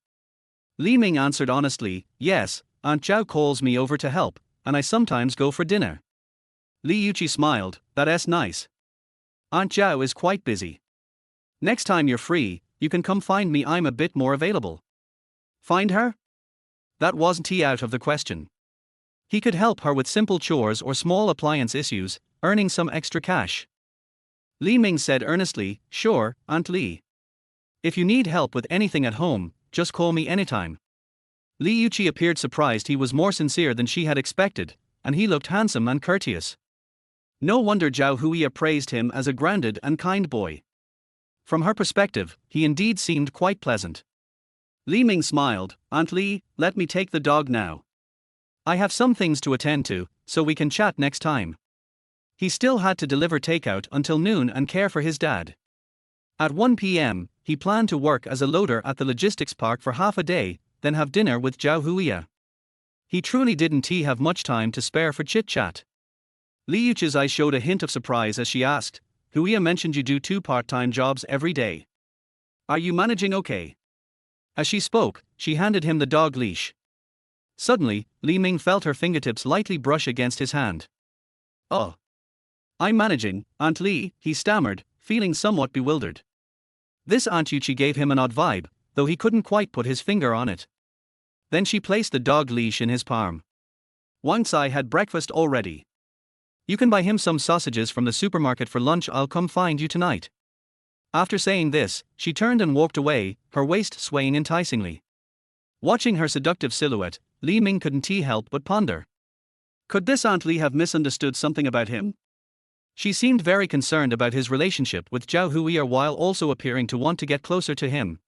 Li Ming answered honestly, "Yes, Aunt Zhao calls me over to help, and I sometimes go for dinner." Li Yuqi smiled, "That's nice. Aunt Zhao is quite busy. Next time you're free, you can come find me, I'm a bit more available." Find her? That wasn't out of the question. He could help her with simple chores or small appliance issues, earning some extra cash. Li Ming said earnestly, "Sure, Aunt Li. If you need help with anything at home, just call me anytime." Li Yuqi appeared surprised. He was more sincere than she had expected, and he looked handsome and courteous. No wonder Zhao Huiya praised him as a grounded and kind boy. From her perspective, he indeed seemed quite pleasant. Li Ming smiled, "Aunt Li, let me take the dog now. I have some things to attend to, so we can chat next time." He still had to deliver takeout until noon and care for his dad. At 1 p.m., he planned to work as a loader at the logistics park for half a day, then have dinner with Zhao Huiya. He truly didn't have much time to spare for chit-chat. Li Yuqi's eyes showed a hint of surprise as she asked, "Huiya mentioned you do 2 part-time jobs every day. Are you managing okay?" As she spoke, she handed him the dog leash. Suddenly, Li Ming felt her fingertips lightly brush against his hand. "Oh. I'm managing, Aunt Li," he stammered, feeling somewhat bewildered. This Aunt Yuchi gave him an odd vibe, though he couldn't quite put his finger on it. Then she placed the dog leash in his palm. Wang Tsai had breakfast already. You can buy him some sausages from the supermarket for lunch. I'll come find you tonight. After saying this, she turned and walked away, her waist swaying enticingly. Watching her seductive silhouette, Li Ming couldn't help but ponder. Could this Aunt Li have misunderstood something about him? She seemed very concerned about his relationship with Zhao Huier while also appearing to want to get closer to him.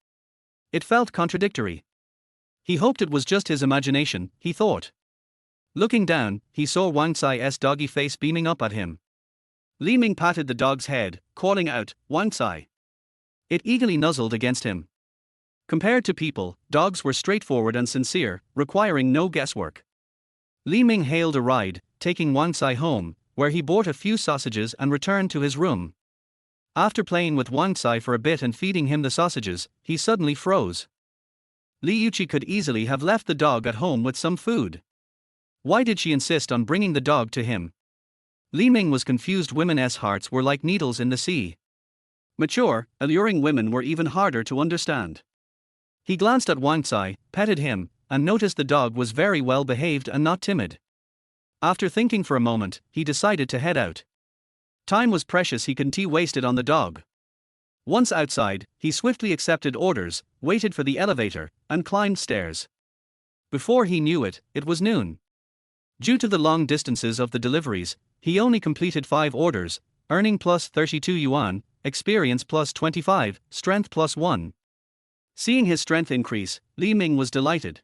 It felt contradictory. He hoped it was just his imagination, he thought. Looking down, he saw Wang Tsai's doggy face beaming up at him. Li Ming patted the dog's head, calling out, "Wang Tsai." It eagerly nuzzled against him. Compared to people, dogs were straightforward and sincere, requiring no guesswork. Li Ming hailed a ride, taking Wang Tsai home, where he bought a few sausages and returned to his room. After playing with Wang Tsai for a bit and feeding him the sausages, he suddenly froze. Li Yuchi could easily have left the dog at home with some food. Why did she insist on bringing the dog to him? Li Ming was confused. Women's hearts were like needles in the sea. Mature, alluring women were even harder to understand. He glanced at Wang Tsai, petted him, and noticed the dog was very well behaved and not timid. After thinking for a moment, he decided to head out. Time was precious. He couldn't waste it on the dog. Once outside, he swiftly accepted orders, waited for the elevator, and climbed stairs. Before he knew it, it was noon. Due to the long distances of the deliveries, he only completed 5 orders, earning plus 32 yuan, experience plus 25, strength plus 1. Seeing his strength increase, Li Ming was delighted.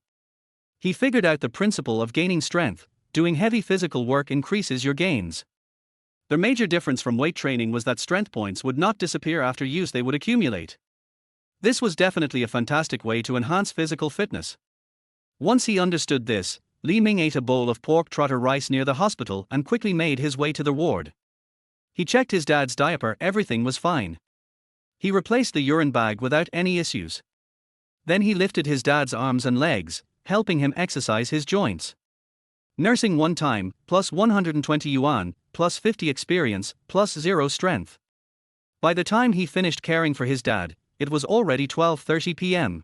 He figured out the principle of gaining strength: doing heavy physical work increases your gains. The major difference from weight training was that strength points would not disappear after use, they would accumulate. This was definitely a fantastic way to enhance physical fitness. Once he understood this, Li Ming ate a bowl of pork trotter rice near the hospital and quickly made his way to the ward. He checked his dad's diaper, everything was fine. He replaced the urine bag without any issues. Then he lifted his dad's arms and legs, helping him exercise his joints. Nursing one time, plus 120 yuan, plus 50 experience, plus 0 strength. By the time he finished caring for his dad, it was already 12:30 p.m.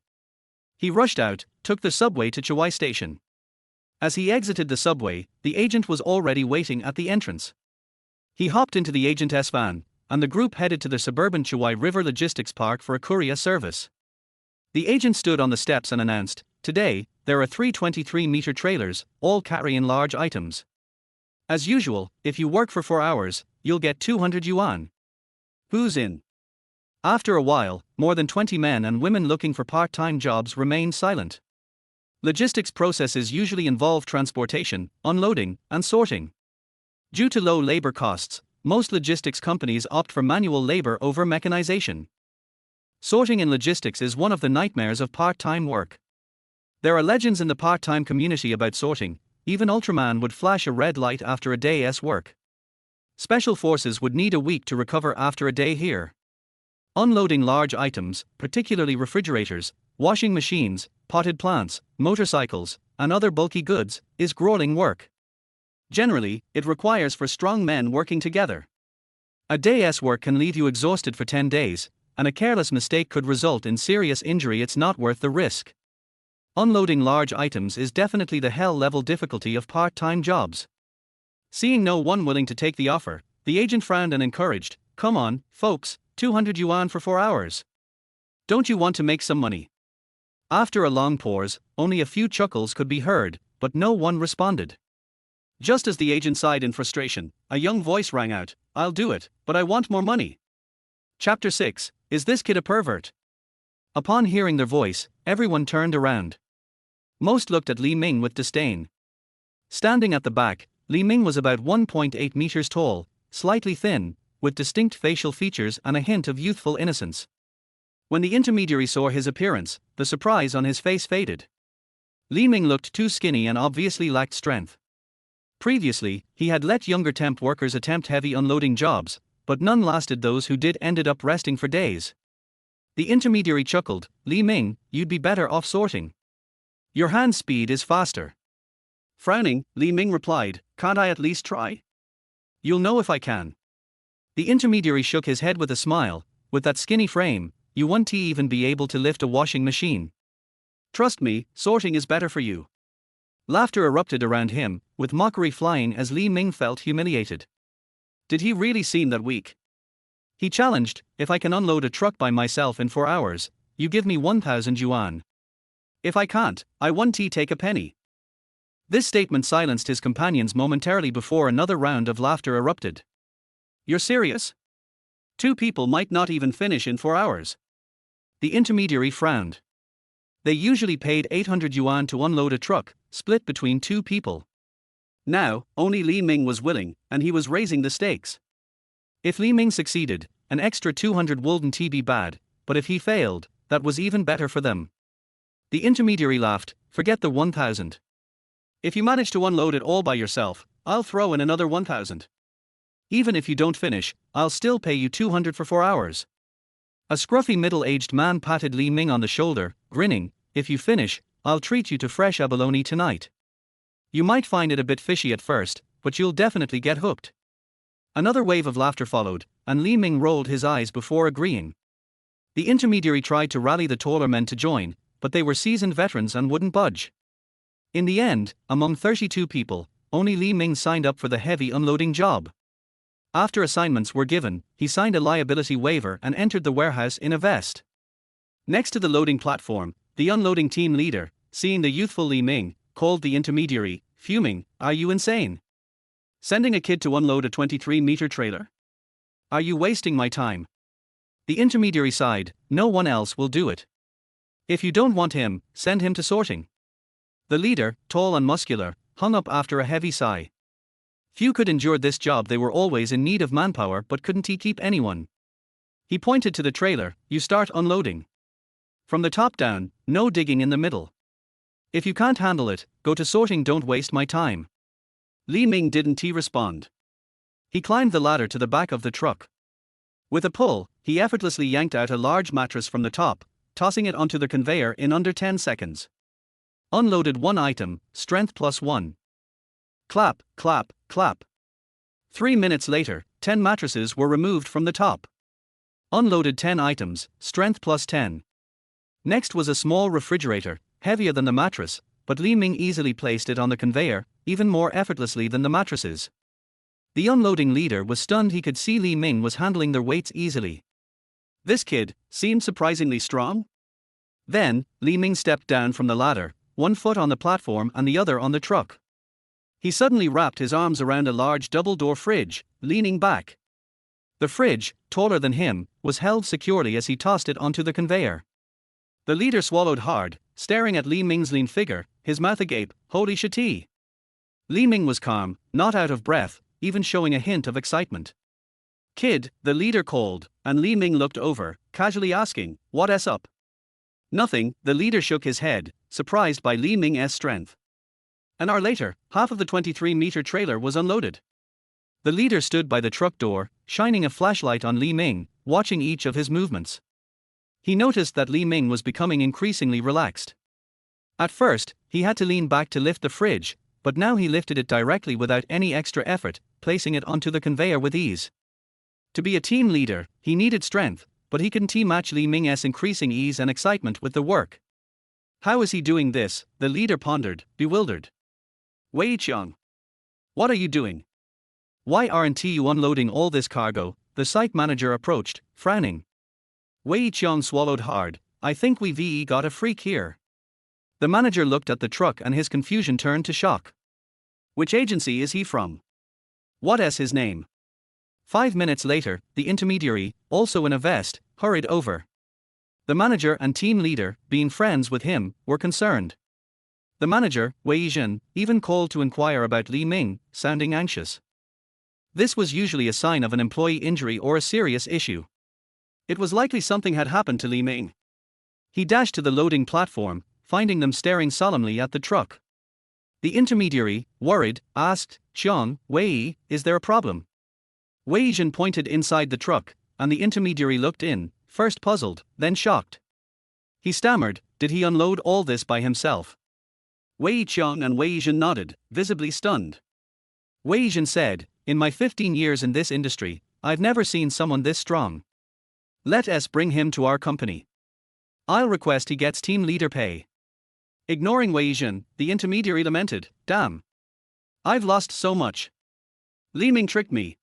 He rushed out, took the subway to Chuai Station. As he exited the subway, the agent was already waiting at the entrance. He hopped into the agent's van, and the group headed to the suburban Chuai River Logistics Park for a courier service. The agent stood on the steps and announced, "Today, there are 3 23-meter trailers, all carrying large items. As usual, if you work for 4 hours, you'll get 200 yuan. Who's in?" After a while, more than 20 men and women looking for part-time jobs remained silent. Logistics processes usually involve transportation, unloading, and sorting. Due to low labor costs, most logistics companies opt for manual labor over mechanization. Sorting in logistics is one of the nightmares of part-time work. There are legends in the part-time community about sorting. Even Ultraman would flash a red light after a day's work. Special forces would need a week to recover after a day here. Unloading large items, particularly refrigerators, washing machines, potted plants, motorcycles, and other bulky goods, is grueling work. Generally, it requires for strong men working together. A day's work can leave you exhausted for 10 days, and a careless mistake could result in serious injury. It's not worth the risk. Unloading large items is definitely the hell-level difficulty of part-time jobs. Seeing no one willing to take the offer, the agent frowned and encouraged, "Come on, folks, 200 yuan for 4 hours. Don't you want to make some money?" After a long pause, only a few chuckles could be heard, but no one responded. Just as the agent sighed in frustration, a young voice rang out, "I'll do it, but I want more money." Chapter 6, Is this kid a pervert? Upon hearing their voice, everyone turned around. Most looked at Li Ming with disdain. Standing at the back, Li Ming was about 1.8 meters tall, slightly thin, with distinct facial features and a hint of youthful innocence. When the intermediary saw his appearance, the surprise on his face faded. Li Ming looked too skinny and obviously lacked strength. Previously, he had let younger temp workers attempt heavy unloading jobs, but none lasted. Those who did ended up resting for days. The intermediary chuckled, "Li Ming, you'd be better off sorting. Your hand speed is faster." Frowning, Li Ming replied, "Can't I at least try? You'll know if I can." The intermediary shook his head with a smile. With that skinny frame, You won't even be able to lift a washing machine. Trust me, sorting is better for you. Laughter erupted around him, with mockery flying as Li Ming felt humiliated. Did he really seem that weak? He challenged, if I can unload a truck by myself in 4 hours, you give me 1,000 yuan. If I can't, I won't take a penny. This statement silenced his companions momentarily before another round of laughter erupted. You're serious? 2 people might not even finish in 4 hours. The intermediary frowned. They usually paid 800 yuan to unload a truck, split between 2 people. Now, only Li Ming was willing, and he was raising the stakes. If Li Ming succeeded, an extra 200 wouldn't be bad, but if he failed, that was even better for them. The intermediary laughed, forget the 1,000. If you manage to unload it all by yourself, I'll throw in another 1,000. Even if you don't finish, I'll still pay you 200 for 4 hours. A scruffy middle-aged man patted Li Ming on the shoulder, grinning, if you finish, I'll treat you to fresh abalone tonight. You might find it a bit fishy at first, but you'll definitely get hooked. Another wave of laughter followed, and Li Ming rolled his eyes before agreeing. The intermediary tried to rally the taller men to join, but they were seasoned veterans and wouldn't budge. In the end, among 32 people, only Li Ming signed up for the heavy unloading job. After assignments were given, he signed a liability waiver and entered the warehouse in a vest. Next to the loading platform, the unloading team leader, seeing the youthful Li Ming, called the intermediary, fuming, "Are you insane? Sending a kid to unload a 23-meter trailer? Are you wasting my time?" The intermediary sighed, "No one else will do it. If you don't want him, send him to sorting." The leader, tall and muscular, hung up after a heavy sigh. Few could endure this job. They were always in need of manpower but couldn't keep anyone. He pointed to the trailer, "You start unloading. From the top down, no digging in the middle. If you can't handle it, go to sorting, don't waste my time." Li Ming didn't respond. He climbed the ladder to the back of the truck. With a pull, he effortlessly yanked out a large mattress from the top, tossing it onto the conveyor in under 10 seconds. Unloaded 1 item, strength +1. Clap, clap, clap. 3 minutes later, 10 mattresses were removed from the top. Unloaded 10 items, strength +10. Next was a small refrigerator, heavier than the mattress, but Li Ming easily placed it on the conveyor, even more effortlessly than the mattresses. The unloading leader was stunned. He could see Li Ming was handling their weights easily. This kid seemed surprisingly strong. Then, Li Ming stepped down from the ladder, 1 foot on the platform and the other on the truck. He suddenly wrapped his arms around a large double-door fridge, leaning back. The fridge, taller than him, was held securely as he tossed it onto the conveyor. The leader swallowed hard, staring at Li Ming's lean figure, his mouth agape. "Holy shit." Li Ming was calm, not out of breath, even showing a hint of excitement. "Kid," the leader called, and Li Ming looked over, casually asking, "What's up?" "Nothing," the leader shook his head, surprised by Li Ming's strength. An hour later, half of the 23-meter trailer was unloaded. The leader stood by the truck door, shining a flashlight on Li Ming, watching each of his movements. He noticed that Li Ming was becoming increasingly relaxed. At first, he had to lean back to lift the fridge, but now he lifted it directly without any extra effort, placing it onto the conveyor with ease. To be a team leader, he needed strength, but he couldn't match Li Ming's increasing ease and excitement with the work. How is he doing this? The leader pondered, bewildered. "Wei Qiang. What are you doing? Why aren't you unloading all this cargo?" The site manager approached, frowning. Wei Qiang swallowed hard. "I think we've got a freak here." The manager looked at the truck and his confusion turned to shock. "Which agency is he from? What's his name?" 5 minutes later, the intermediary, also in a vest, hurried over. The manager and team leader, being friends with him, were concerned. The manager, Wei Zhen, even called to inquire about Li Ming, sounding anxious. This was usually a sign of an employee injury or a serious issue. It was likely something had happened to Li Ming. He dashed to the loading platform, finding them staring solemnly at the truck. The intermediary, worried, asked, "Qiang, Wei, is there a problem?" Wei Zhen pointed inside the truck, and the intermediary looked in, first puzzled, then shocked. He stammered, "Did he unload all this by himself?" Wei Qiang and Wei Zhen nodded, visibly stunned. Wei Zhen said, "In my 15 years in this industry, I've never seen someone this strong. Let us bring him to our company. I'll request he gets team leader pay. Ignoring Wei Zhen, the intermediary lamented, damn. I've lost so much. Li Ming tricked me.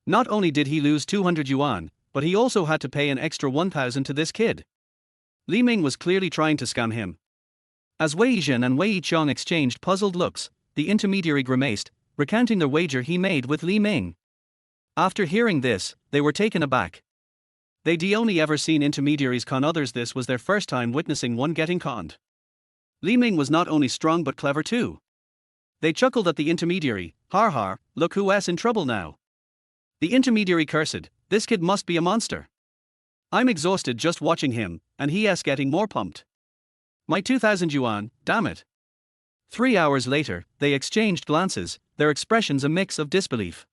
Not only did he lose 200 yuan, but he also had to pay an extra 1,000 to this kid. Li Ming was clearly trying to scam him. As Wei Zhen and Wei Qiang exchanged puzzled looks, the intermediary grimaced, recounting the wager he made with Li Ming. After hearing this, they were taken aback. They'd only ever seen intermediaries con others. This was their first time witnessing one getting conned. Li Ming was not only strong but clever too. They chuckled at the intermediary, har har, look who's in trouble now. The intermediary cursed, this kid must be a monster. I'm exhausted just watching him, and he's getting more pumped. My 2,000 yuan, damn it. 3 hours later, they exchanged glances, their expressions a mix of disbelief.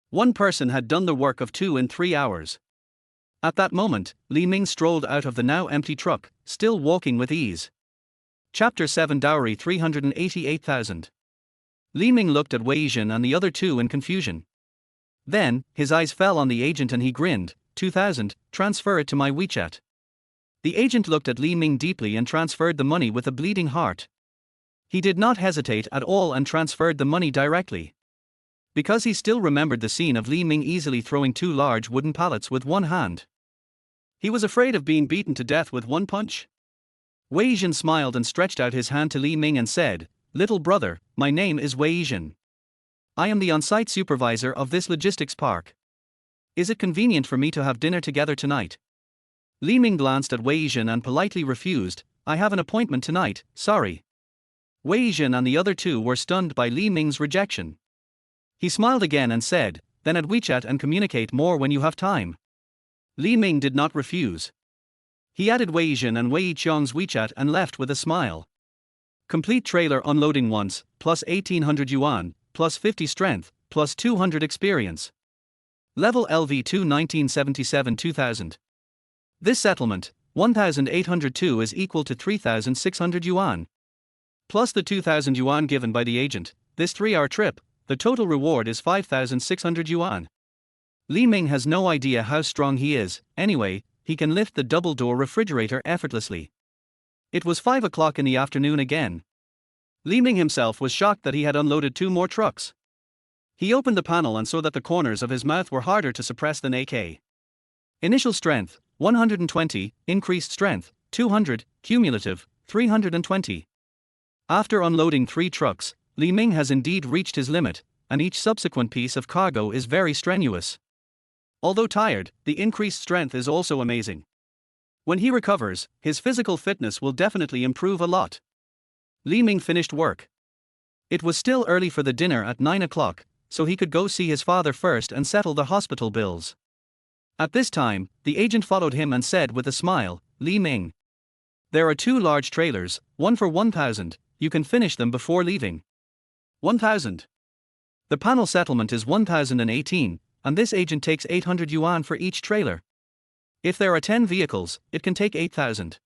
One person had done the work of two in 3 hours. At that moment, Li Ming strolled out of the now empty truck, still walking with ease. Chapter 7 Dowry 388,000. Li Ming looked at Wei Zhen and the other two in confusion. Then, his eyes fell on the agent and he grinned, 2,000, transfer it to my WeChat. The agent looked at Li Ming deeply and transferred the money with a bleeding heart. He did not hesitate at all and transferred the money directly. Because he still remembered the scene of Li Ming easily throwing 2 large wooden pallets with one hand. He was afraid of being beaten to death with one punch. Wei Zhen smiled and stretched out his hand to Li Ming and said, little brother, my name is Wei Zhen. I am the on-site supervisor of this logistics park. Is it convenient for me to have dinner together tonight? Li Ming glanced at Wei Zhen and politely refused, I have an appointment tonight, sorry. Wei Zhen and the other two were stunned by Li Ming's rejection. He smiled again and said, then add WeChat and communicate more when you have time. Li Ming did not refuse. He added Wei Zhen and Wei Qiang's WeChat and left with a smile. Complete trailer unloading once, plus 1,800 yuan, plus 50 strength, plus 200 experience. Level LV2 1977-2000. This settlement, 1,802 is equal to 3,600 yuan. Plus the 2,000 yuan given by the agent, this 3-hour trip, the total reward is 5,600 yuan. Li Ming has no idea how strong he is, anyway, he can lift the double-door refrigerator effortlessly. It was 5 o'clock in the afternoon again. Li Ming himself was shocked that he had unloaded 2 more trucks. He opened the panel and saw that the corners of his mouth were harder to suppress than AK. Initial strength, 120, increased strength, 200, cumulative, 320. After unloading 3 trucks, Li Ming has indeed reached his limit, and each subsequent piece of cargo is very strenuous. Although tired, the increased strength is also amazing. When he recovers, his physical fitness will definitely improve a lot. Li Ming finished work. It was still early for the dinner at 9 o'clock, so he could go see his father first and settle the hospital bills. At this time, the agent followed him and said with a smile, Li Ming. There are 2 large trailers, one for 1,000, you can finish them before leaving. 1,000. The panel settlement is 1,018, and this agent takes 800 yuan for each trailer. If there are 10 vehicles, it can take 8,000.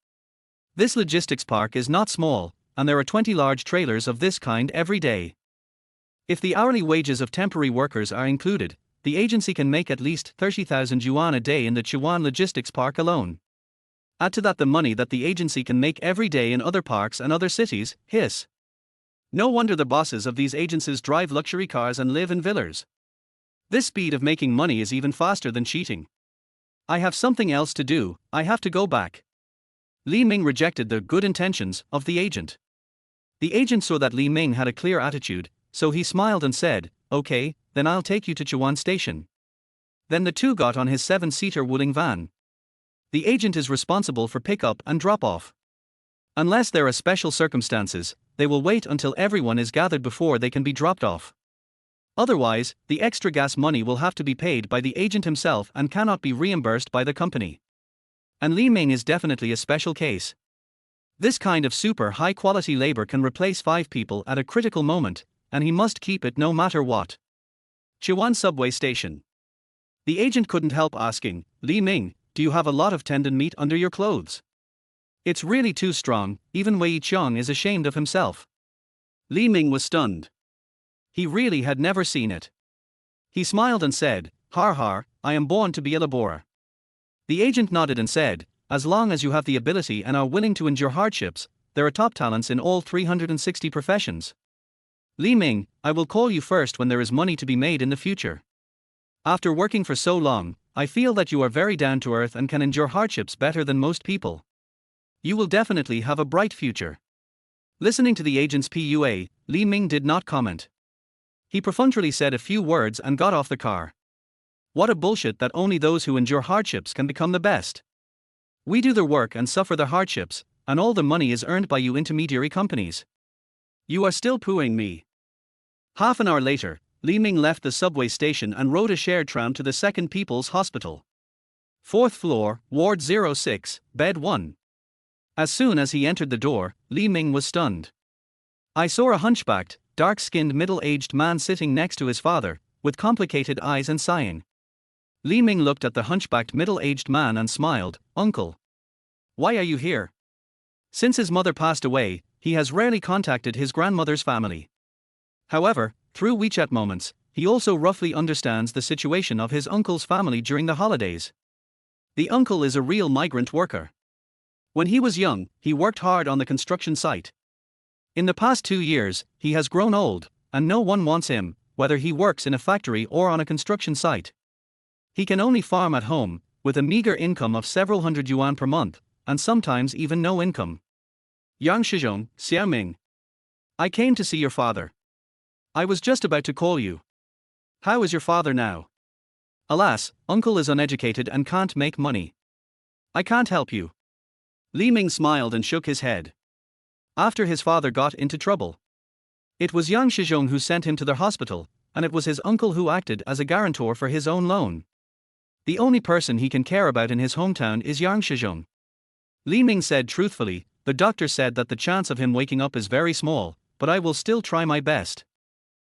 This logistics park is not small, and there are 20 large trailers of this kind every day. If the hourly wages of temporary workers are included, the agency can make at least 30,000 yuan a day in the Chuan Logistics Park alone. Add to that the money that the agency can make every day in other parks and other cities, hiss. No wonder the bosses of these agencies drive luxury cars and live in villas. This speed of making money is even faster than cheating. I have something else to do, I have to go back. Li Ming rejected the good intentions of the agent. The agent saw that Li Ming had a clear attitude, so he smiled and said, okay, then I'll take you to Chuan Station. Then the two got on his 7-seater Wuling van. The agent is responsible for pick-up and drop-off. Unless there are special circumstances, they will wait until everyone is gathered before they can be dropped off. Otherwise, the extra gas money will have to be paid by the agent himself and cannot be reimbursed by the company. And Li Ming is definitely a special case. This kind of super high-quality labor can replace 5 people at a critical moment, and he must keep it no matter what. Chuan subway station. The agent couldn't help asking, Li Ming, do you have a lot of tendon meat under your clothes? It's really too strong, even Wei Qiang is ashamed of himself. Li Ming was stunned. He really had never seen it. He smiled and said, har har, I am born to be a laborer. The agent nodded and said, as long as you have the ability and are willing to endure hardships, there are top talents in all 360 professions. Li Ming, I will call you first when there is money to be made in the future. After working for so long, I feel that you are very down to earth and can endure hardships better than most people. You will definitely have a bright future. Listening to the agent's PUA, Li Ming did not comment. He perfunctorily said a few words and got off the car. What a bullshit that only those who endure hardships can become the best. We do the work and suffer the hardships, and all the money is earned by you intermediary companies. You are still pooing me. Half an hour later, Li Ming left the subway station and rode a shared tram to the Second People's Hospital. 4th floor, Ward 06, Bed 1. As soon as he entered the door, Li Ming was stunned. I saw a hunchbacked, dark-skinned middle-aged man sitting next to his father, with complicated eyes and sighing. Li Ming looked at the hunchbacked middle-aged man and smiled. Uncle. Why are you here? Since his mother passed away, he has rarely contacted his grandmother's family. However, through WeChat moments, he also roughly understands the situation of his uncle's family during the holidays. The uncle is a real migrant worker. When he was young, he worked hard on the construction site. In the past 2 years, he has grown old, and no one wants him, whether he works in a factory or on a construction site. He can only farm at home, with a meager income of several hundred yuan per month, and sometimes even no income. Yang Shizhong, Xiao Ming. I came to see your father. I was just about to call you. How is your father now? Alas, uncle is uneducated and can't make money. I can't help you. Li Ming smiled and shook his head. After his father got into trouble, it was Yang Shizhong who sent him to the hospital, and it was his uncle who acted as a guarantor for his own loan. The only person he can care about in his hometown is Yang Shizhong. Li Ming said truthfully, the doctor said that the chance of him waking up is very small, but I will still try my best.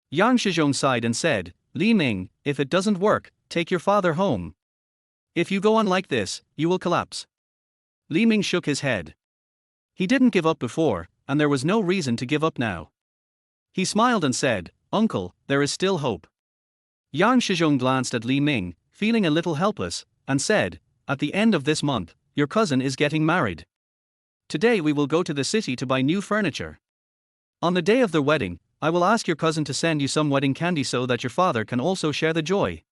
Yang Shizhong sighed and said, Li Ming, if it doesn't work, take your father home. If you go on like this, you will collapse. Li Ming shook his head. He didn't give up before, and there was no reason to give up now. He smiled and said, Uncle, there is still hope. Yang Shizhong glanced at Li Ming, feeling a little helpless, and said, at the end of this month, your cousin is getting married. Today we will go to the city to buy new furniture. On the day of the wedding, I will ask your cousin to send you some wedding candy so that your father can also share the joy.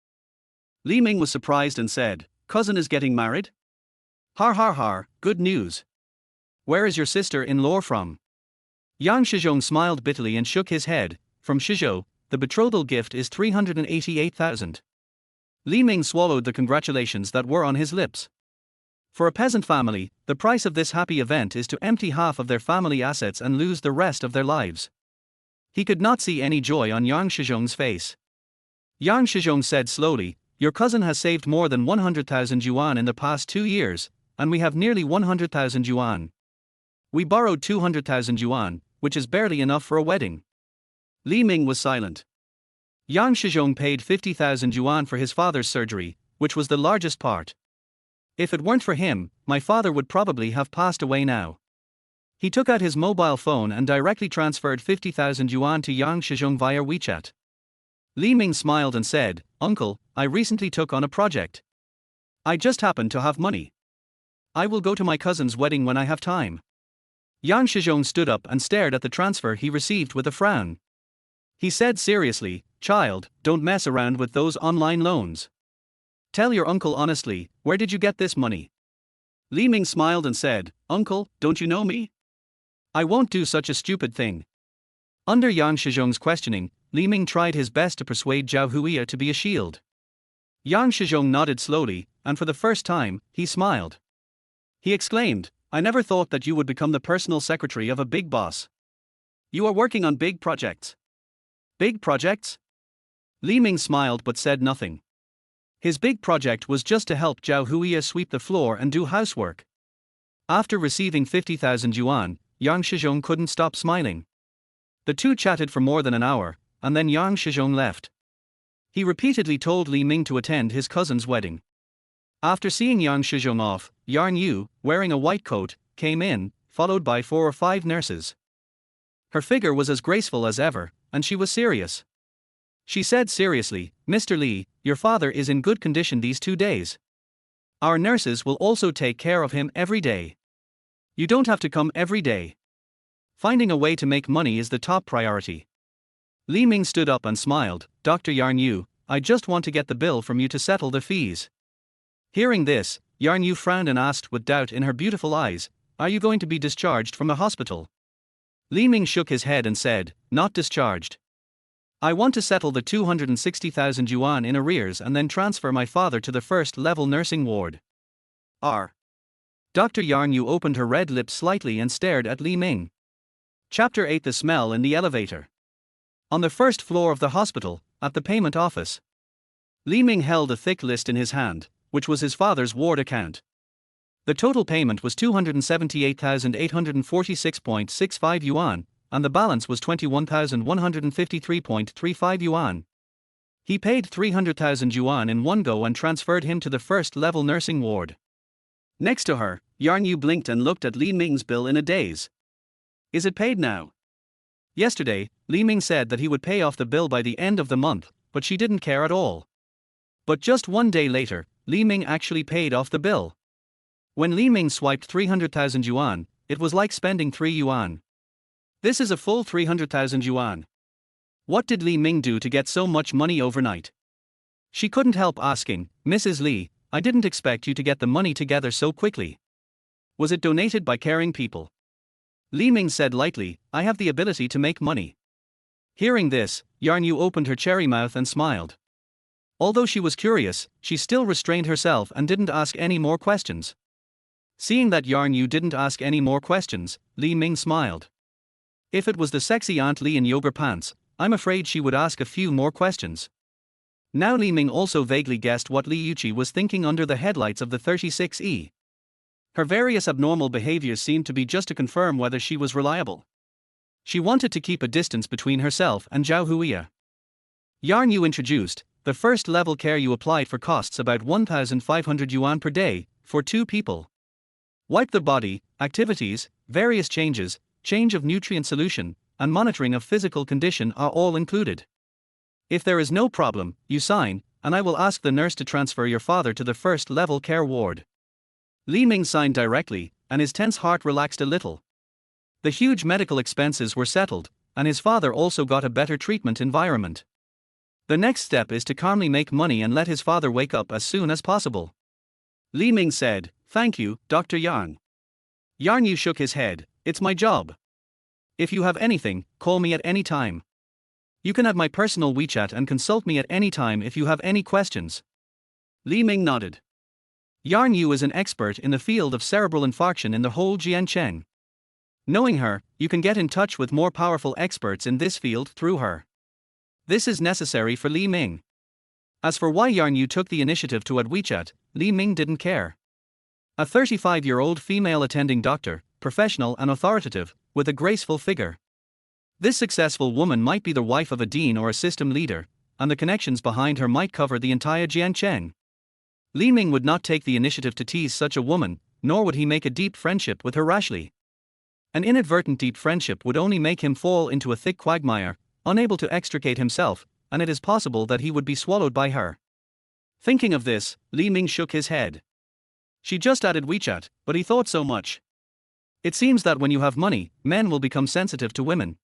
Li Ming was surprised and said, Cousin is getting married? Har har har, good news. Where is your sister-in-law from? Yang Shizhong smiled bitterly and shook his head. From Shizhou, the betrothal gift is 388,000. Li Ming swallowed the congratulations that were on his lips. For a peasant family, the price of this happy event is to empty half of their family assets and lose the rest of their lives. He could not see any joy on Yang Shizhong's face. Yang Shizhong said slowly, your cousin has saved more than 100,000 yuan in the past 2 years, and we have nearly 100,000 yuan. We borrowed 200,000 yuan, which is barely enough for a wedding. Li Ming was silent. Yang Shizhong paid 50,000 yuan for his father's surgery, which was the largest part. If it weren't for him, my father would probably have passed away now. He took out his mobile phone and directly transferred 50,000 yuan to Yang Shizhong via WeChat. Li Ming smiled and said, Uncle, I recently took on a project. I just happen to have money. I will go to my cousin's wedding when I have time. Yang Shizhong stood up and stared at the transfer he received with a frown. He said seriously, Child, don't mess around with those online loans. Tell your uncle honestly, where did you get this money? Li Ming smiled and said, Uncle, don't you know me? I won't do such a stupid thing. Under Yang Shizhong's questioning, Li Ming tried his best to persuade Zhao Huiya to be a shield. Yang Shizhong nodded slowly, and for the first time, he smiled. He exclaimed, I never thought that you would become the personal secretary of a big boss. You are working on big projects. Big projects? Li Ming smiled but said nothing. His big project was just to help Zhao Huiya sweep the floor and do housework. After receiving 50,000 yuan, Yang Shizhong couldn't stop smiling. The two chatted for more than an hour, and then Yang Shizhong left. He repeatedly told Li Ming to attend his cousin's wedding. After seeing Yang Shizhong off, Yarn Yu, wearing a white coat, came in, followed by 4 or 5 nurses. Her figure was as graceful as ever, and she was serious. She said seriously, Mr. Li, your father is in good condition these 2 days. Our nurses will also take care of him every day. You don't have to come every day. Finding a way to make money is the top priority. Li Ming stood up and smiled. Dr. Yarn Yu, I just want to get the bill from you to settle the fees. Hearing this, Yarn Yu frowned and asked with doubt in her beautiful eyes, are you going to be discharged from the hospital? Li Ming shook his head and said, not discharged. I want to settle the 260,000 yuan in arrears and then transfer my father to the first-level nursing ward. Dr. Yarn Yu opened her red lips slightly and stared at Li Ming. Chapter 8: The Smell in the Elevator. On the first floor of the hospital, at the payment office, Li Ming held a thick list in his hand, which was his father's ward account. The total payment was 278,846.65 yuan, and the balance was 21,153.35 yuan. He paid 300,000 yuan in one go and transferred him to the first-level nursing ward. Next to her, Yarn Yu blinked and looked at Li Ming's bill in a daze. Is it paid now? Yesterday, Li Ming said that he would pay off the bill by the end of the month, but she didn't care at all. But just one day later, Li Ming actually paid off the bill. When Li Ming swiped 300,000 yuan, it was like spending 3 yuan. This is a full 300,000 yuan. What did Li Ming do to get so much money overnight? She couldn't help asking, Mrs. Li, I didn't expect you to get the money together so quickly. Was it donated by caring people? Li Ming said lightly, I have the ability to make money. Hearing this, Yarn Yu opened her cherry mouth and smiled. Although she was curious, she still restrained herself and didn't ask any more questions. Seeing that Yarn Yu didn't ask any more questions, Li Ming smiled. If it was the sexy Aunt Li in yoga pants, I'm afraid she would ask a few more questions. Now Li Ming also vaguely guessed what Li Yuqi was thinking under the headlights of the 36E. Her various abnormal behaviors seemed to be just to confirm whether she was reliable. She wanted to keep a distance between herself and Zhao Huiya. Yarn Yu introduced, the first-level care you applied for costs about 1,500 yuan per day, for 2 people. Wipe the body, activities, various changes, change of nutrient solution, and monitoring of physical condition are all included. If there is no problem, you sign, and I will ask the nurse to transfer your father to the first-level care ward. Li Ming signed directly, and his tense heart relaxed a little. The huge medical expenses were settled, and his father also got a better treatment environment. The next step is to calmly make money and let his father wake up as soon as possible. Li Ming said, thank you, Dr. Yang. Yarn Yu shook his head, it's my job. If you have anything, call me at any time. You can have my personal WeChat and consult me at any time if you have any questions. Li Ming nodded. Yarn Yu is an expert in the field of cerebral infarction in the whole Jiancheng. Knowing her, you can get in touch with more powerful experts in this field through her. This is necessary for Li Ming. As for why Yarn Yu took the initiative to add WeChat, Li Ming didn't care. A 35-year-old female attending doctor, professional and authoritative, with a graceful figure. This successful woman might be the wife of a dean or a system leader, and the connections behind her might cover the entire Jiancheng. Li Ming would not take the initiative to tease such a woman, nor would he make a deep friendship with her rashly. An inadvertent deep friendship would only make him fall into a thick quagmire, unable to extricate himself, and it is possible that he would be swallowed by her. Thinking of this, Li Ming shook his head. She just added WeChat, but he thought so much. It seems that when you have money, men will become sensitive to women.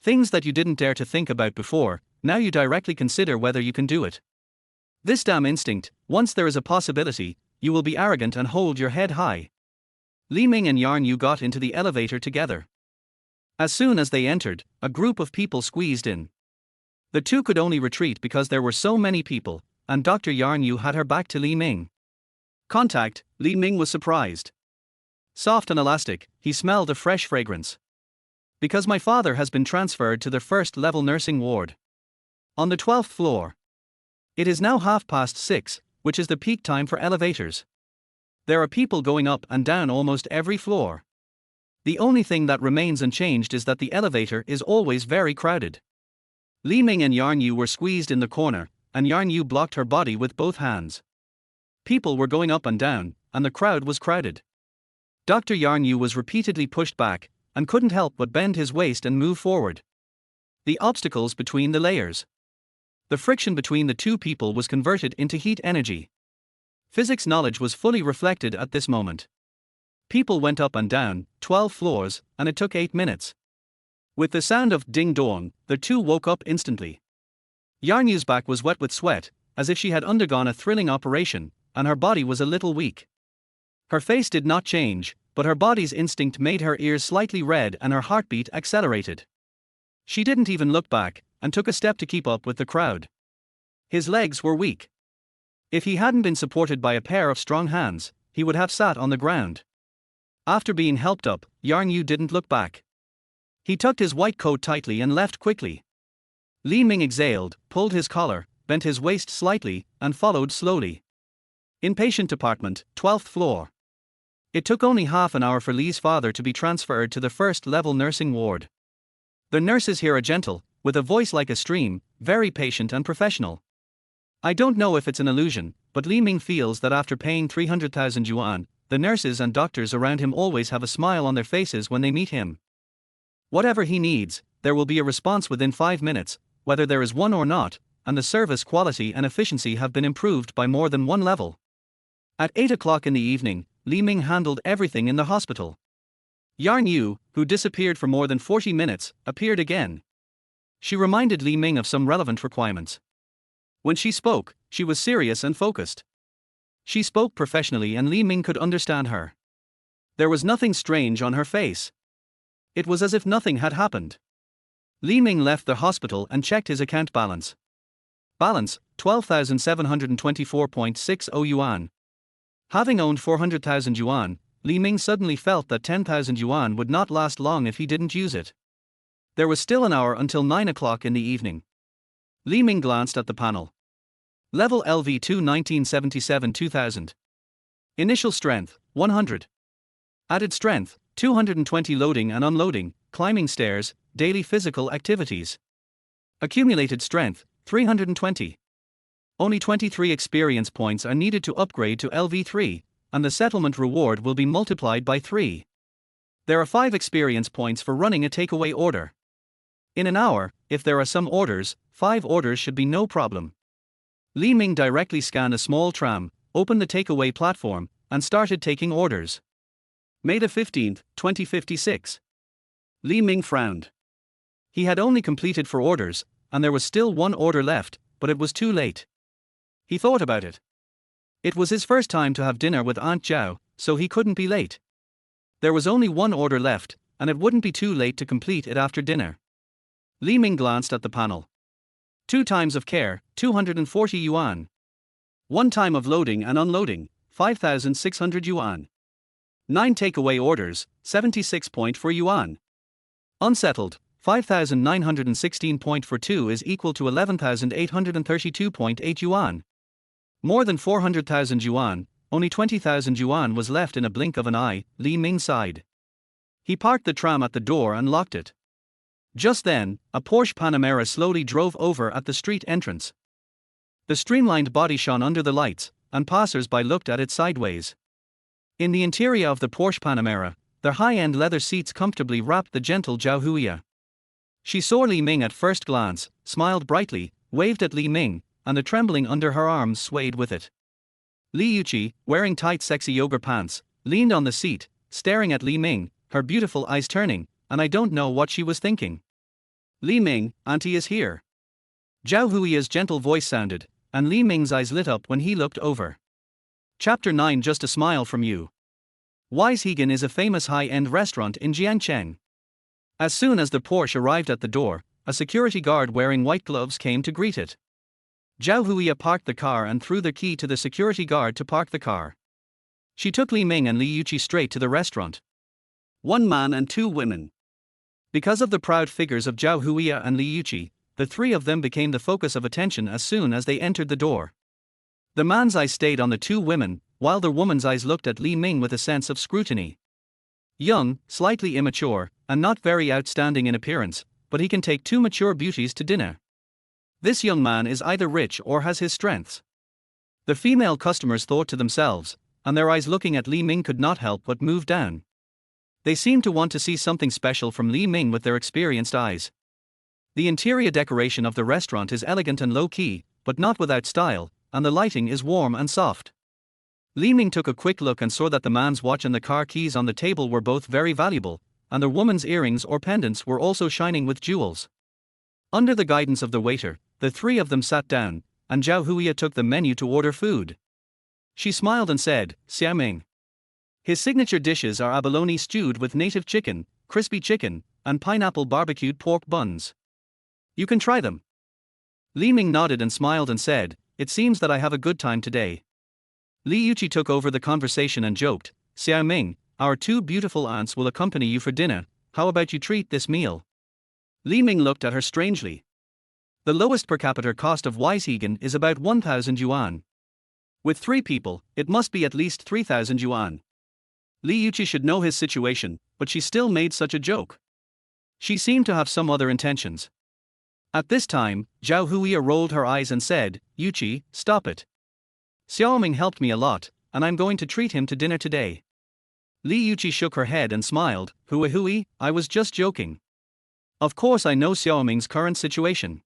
Things that you didn't dare to think about before, now you directly consider whether you can do it. This damn instinct, once there is a possibility, you will be arrogant and hold your head high. Li Ming and Yarn Yu got into the elevator together. As soon as they entered, a group of people squeezed in. The two could only retreat because there were so many people, and Dr. Yarn Yu had her back to Li Ming. Contact, Li Ming was surprised. Soft and elastic, he smelled a fresh fragrance. Because my father has been transferred to the first-level nursing ward. On the 12th floor. It is now 6:30, which is the peak time for elevators. There are people going up and down almost every floor. The only thing that remains unchanged is that the elevator is always very crowded. Li Ming and Yarn Yu were squeezed in the corner, and Yarn Yu blocked her body with both hands. People were going up and down, and the crowd was crowded. Dr. Yarn Yu was repeatedly pushed back, and couldn't help but bend his waist and move forward. The obstacles between the layers. The friction between the two people was converted into heat energy. Physics knowledge was fully reflected at this moment. People went up and down, 12 floors, and it took 8 minutes. With the sound of ding dong, the two woke up instantly. Yarnyu's back was wet with sweat, as if she had undergone a thrilling operation, and her body was a little weak. Her face did not change, but her body's instinct made her ears slightly red and her heartbeat accelerated. She didn't even look back, and took a step to keep up with the crowd. His legs were weak. If he hadn't been supported by a pair of strong hands, he would have sat on the ground. After being helped up, Yarnyu didn't look back. He tucked his white coat tightly and left quickly. Li Ming exhaled, pulled his collar, bent his waist slightly, and followed slowly. Inpatient department, 12th floor. It took only half an hour for Li's father to be transferred to the first-level nursing ward. The nurses here are gentle, with a voice like a stream, very patient and professional. I don't know if it's an illusion, but Li Ming feels that after paying 300,000 yuan, the nurses and doctors around him always have a smile on their faces when they meet him. Whatever he needs, there will be a response within 5 minutes, whether there is one or not, and the service quality and efficiency have been improved by more than one level. At 8 o'clock in the evening, Li Ming handled everything in the hospital. Yarnyu, who disappeared for more than 40 minutes, appeared again. She reminded Li Ming of some relevant requirements. When she spoke, she was serious and focused. She spoke professionally and Li Ming could understand her. There was nothing strange on her face. It was as if nothing had happened. Li Ming left the hospital and checked his account balance. Balance, 12,724.60 yuan. Having owned 400,000 yuan, Li Ming suddenly felt that 10,000 yuan would not last long if he didn't use it. There was still an hour until 9 o'clock in the evening. Li Ming glanced at the panel. Level LV2 1977-2000. Initial strength, 100. Added strength, 220 loading and unloading, climbing stairs, daily physical activities. Accumulated strength, 320. Only 23 experience points are needed to upgrade to LV3, and the settlement reward will be multiplied by 3. There are 5 experience points for running a takeaway order. In an hour, if there are some orders, 5 orders should be no problem. Li Ming directly scanned a small tram, opened the takeaway platform, and started taking orders. May 15, 2056. Li Ming frowned. He had only completed 4 orders, and there was still 1 order left, but it was too late. He thought about it. It was his first time to have dinner with Aunt Zhao, so he couldn't be late. There was only 1 order left, and it wouldn't be too late to complete it after dinner. Li Ming glanced at the panel. 2 times of care, 240 yuan. 1 time of loading and unloading, 5,600 yuan. 9 takeaway orders, 76.4 yuan. Unsettled, 5,916.42 is equal to 11,832.8 yuan. More than 400,000 yuan, only 20,000 yuan was left in a blink of an eye, Li Ming sighed. He parked the tram at the door and locked it. Just then, a Porsche Panamera slowly drove over at the street entrance. The streamlined body shone under the lights, and passers-by looked at it sideways. In the interior of the Porsche Panamera, their high-end leather seats comfortably wrapped the gentle Zhao Huiya. She saw Li Ming at first glance, smiled brightly, waved at Li Ming, and the trembling under her arms swayed with it. Li Yuqi, wearing tight sexy yoga pants, leaned on the seat, staring at Li Ming, her beautiful eyes turning, and I don't know what she was thinking. Li Ming, Auntie is here. Zhao Huiya's gentle voice sounded, and Li Ming's eyes lit up when he looked over. Chapter 9. Just a smile from you. Wise Hagan is a famous high-end restaurant in Jiangcheng. As soon as the Porsche arrived at the door, a security guard wearing white gloves came to greet it. Zhao Huiya parked the car and threw the key to the security guard to park the car. She took Li Ming and Li Yuqi straight to the restaurant. 1 man and 2 women. Because of the proud figures of Zhao Huiya and Li Yuqi, the 3 of them became the focus of attention as soon as they entered the door. The man's eyes stayed on the 2 women, while the woman's eyes looked at Li Ming with a sense of scrutiny. Young, slightly immature, and not very outstanding in appearance, but he can take 2 mature beauties to dinner. This young man is either rich or has his strengths. The female customers thought to themselves, and their eyes looking at Li Ming could not help but move down. They seemed to want to see something special from Li Ming with their experienced eyes. The interior decoration of the restaurant is elegant and low-key, but not without style, and the lighting is warm and soft. Li Ming took a quick look and saw that the man's watch and the car keys on the table were both very valuable, and the woman's earrings or pendants were also shining with jewels. Under the guidance of the waiter, the three of them sat down, and Zhao Huiya took the menu to order food. She smiled and said, "Xiao Ming." His signature dishes are abalone stewed with native chicken, crispy chicken, and pineapple barbecued pork buns. You can try them. Li Ming nodded and smiled and said, "It seems that I have a good time today." Li Yuqi took over the conversation and joked, "Xiao Ming, our two beautiful aunts will accompany you for dinner, how about you treat this meal?" Li Ming looked at her strangely. The lowest per capita cost of Hagan is about 1,000 yuan. With 3 people, it must be at least 3,000 yuan. Li Yuqi should know his situation, but she still made such a joke. She seemed to have some other intentions. At this time, Zhao Huiya rolled her eyes and said, "Yuqi, stop it. Xiao Ming helped me a lot, and I'm going to treat him to dinner today." Li Yuqi shook her head and smiled, "Hui, I was just joking. Of course I know Xiao Ming's current situation.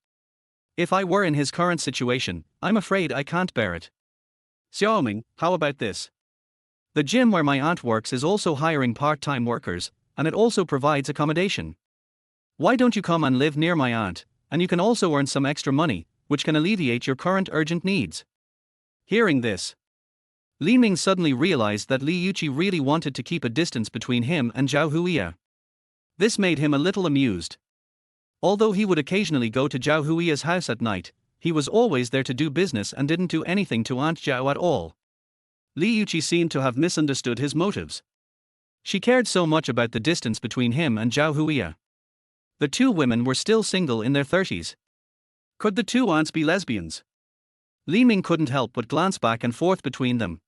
If I were in his current situation, I'm afraid I can't bear it. Xiao Ming, how about this? The gym where my aunt works is also hiring part-time workers, and it also provides accommodation. Why don't you come and live near my aunt, and you can also earn some extra money, which can alleviate your current urgent needs?" Hearing this, Li Ming suddenly realized that Li Yuqi really wanted to keep a distance between him and Zhao Huiya. This made him a little amused. Although he would occasionally go to Zhao Huiya's house at night, he was always there to do business and didn't do anything to Aunt Zhao at all. Li Yuqi seemed to have misunderstood his motives. She cared so much about the distance between him and Zhao Huiya. The two women were still single in their 30s. Could the two aunts be lesbians? Li Ming couldn't help but glance back and forth between them.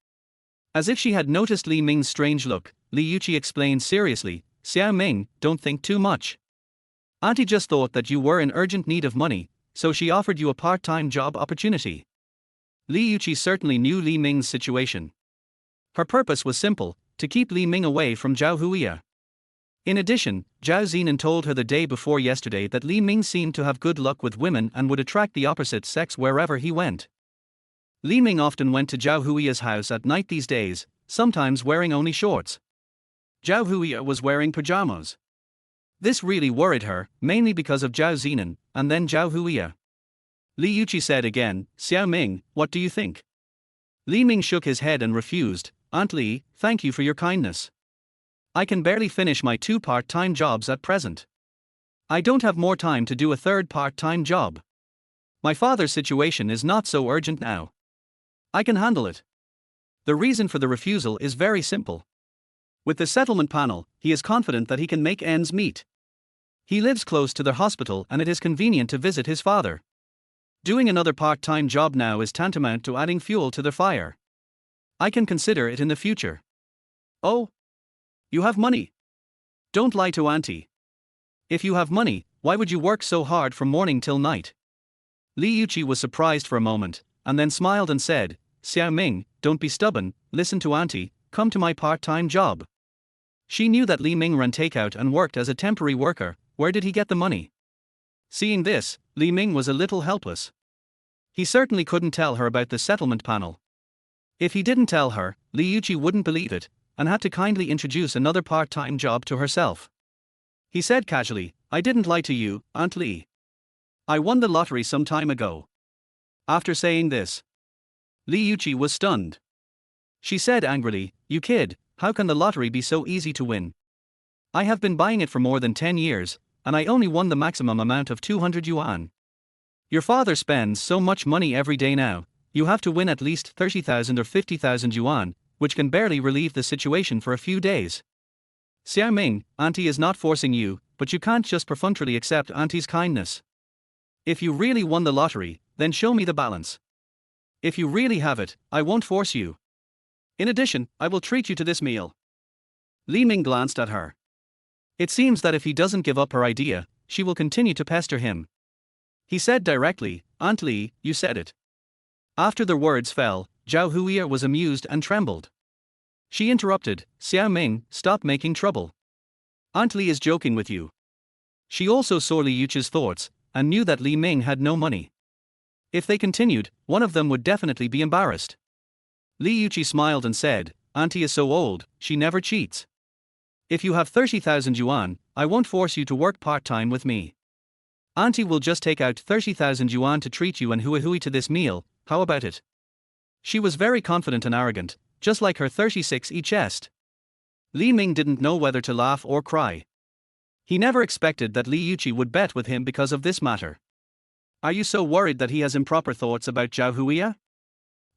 As if she had noticed Li Ming's strange look, Li Yuqi explained seriously, "Xiao Ming, don't think too much. Auntie just thought that you were in urgent need of money, so she offered you a part-time job opportunity." Li Yuqi certainly knew Li Ming's situation. Her purpose was simple, to keep Li Ming away from Zhao Huiya. In addition, Zhao Zinan told her the day before yesterday that Li Ming seemed to have good luck with women and would attract the opposite sex wherever he went. Li Ming often went to Zhao Huiya's house at night these days, sometimes wearing only shorts. Zhao Huiya was wearing pajamas. This really worried her, mainly because of Zhao Zinan, and then Zhao Huiya. Li Yuqi said again, "Xiao Ming, what do you think?" Li Ming shook his head and refused, "Aunt Li, thank you for your kindness. I can barely finish my 2 part-time jobs at present. I don't have more time to do a 3rd part-time job. My father's situation is not so urgent now. I can handle it." The reason for the refusal is very simple. With the settlement panel, he is confident that he can make ends meet. He lives close to the hospital and it is convenient to visit his father. Doing another part-time job now is tantamount to adding fuel to the fire. I can consider it in the future. "Oh? You have money? Don't lie to Auntie. If you have money, why would you work so hard from morning till night?" Li Yuqi was surprised for a moment, and then smiled and said, "Xiao Ming, don't be stubborn, listen to Auntie, come to my part-time job." She knew that Li Ming ran takeout and worked as a temporary worker. Where did he get the money? Seeing this, Li Ming was a little helpless. He certainly couldn't tell her about the settlement panel. If he didn't tell her, Li Yuqi wouldn't believe it, and had to kindly introduce another part-time job to herself. He said casually, "I didn't lie to you, Aunt Li. I won the lottery some time ago." After saying this, Li Yuqi was stunned. She said angrily, "You kid, how can the lottery be so easy to win? I have been buying it for more than 10 years, and I only won the maximum amount of 200 yuan. Your father spends so much money every day now, you have to win at least 30,000 or 50,000 yuan, which can barely relieve the situation for a few days. Xiao Ming, Auntie is not forcing you, but you can't just perfunctorily accept Auntie's kindness. If you really won the lottery, then show me the balance. If you really have it, I won't force you. In addition, I will treat you to this meal." Li Ming glanced at her. It seems that if he doesn't give up her idea, she will continue to pester him. He said directly, "Aunt Li, you said it." After the words fell, Zhao Huiya was amused and trembled. She interrupted, "Xiao Ming, stop making trouble. Aunt Li is joking with you." She also saw Li Yuqi's thoughts, and knew that Li Ming had no money. If they continued, one of them would definitely be embarrassed. Li Yuqi smiled and said, Auntie is so old, she never cheats. If you have 30,000 yuan, I won't force you to work part-time with me. Auntie will just take out 30,000 yuan to treat you and hui to this meal, how about it? She was very confident and arrogant, just like her 36E chest. Li Ming didn't know whether to laugh or cry. He never expected that Li Yuqi would bet with him because of this matter. Are you so worried that he has improper thoughts about Zhao Huiya?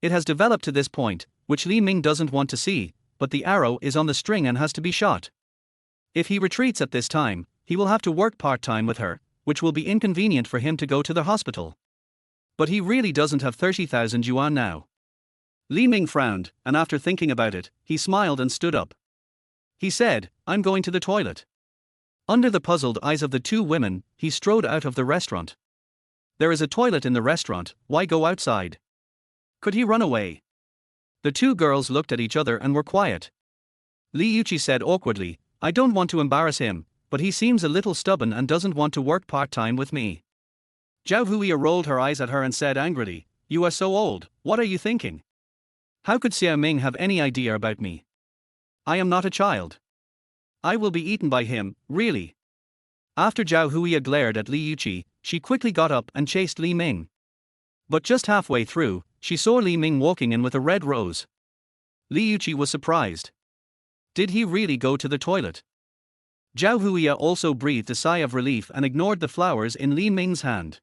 It has developed to this point, which Li Ming doesn't want to see, but the arrow is on the string and has to be shot. If he retreats at this time, he will have to work part-time with her, which will be inconvenient for him to go to the hospital. But he really doesn't have 30,000 yuan now. Li Ming frowned, and after thinking about it, he smiled and stood up. He said, I'm going to the toilet. Under the puzzled eyes of the two women, he strode out of the restaurant. There is a toilet in the restaurant, why go outside? Could he run away? The two girls looked at each other and were quiet. Li Yuqi said awkwardly, I don't want to embarrass him, but he seems a little stubborn and doesn't want to work part-time with me. Zhao Huiya rolled her eyes at her and said angrily, You are so old, what are you thinking? How could Xiao Ming have any idea about me? I am not a child. I will be eaten by him, really. After Zhao Huiya glared at Li Yuqi, she quickly got up and chased Li Ming. But just halfway through, she saw Li Ming walking in with a red rose. Li Yuqi was surprised. Did he really go to the toilet? Zhao Huiya also breathed a sigh of relief and ignored the flowers in Li Ming's hand.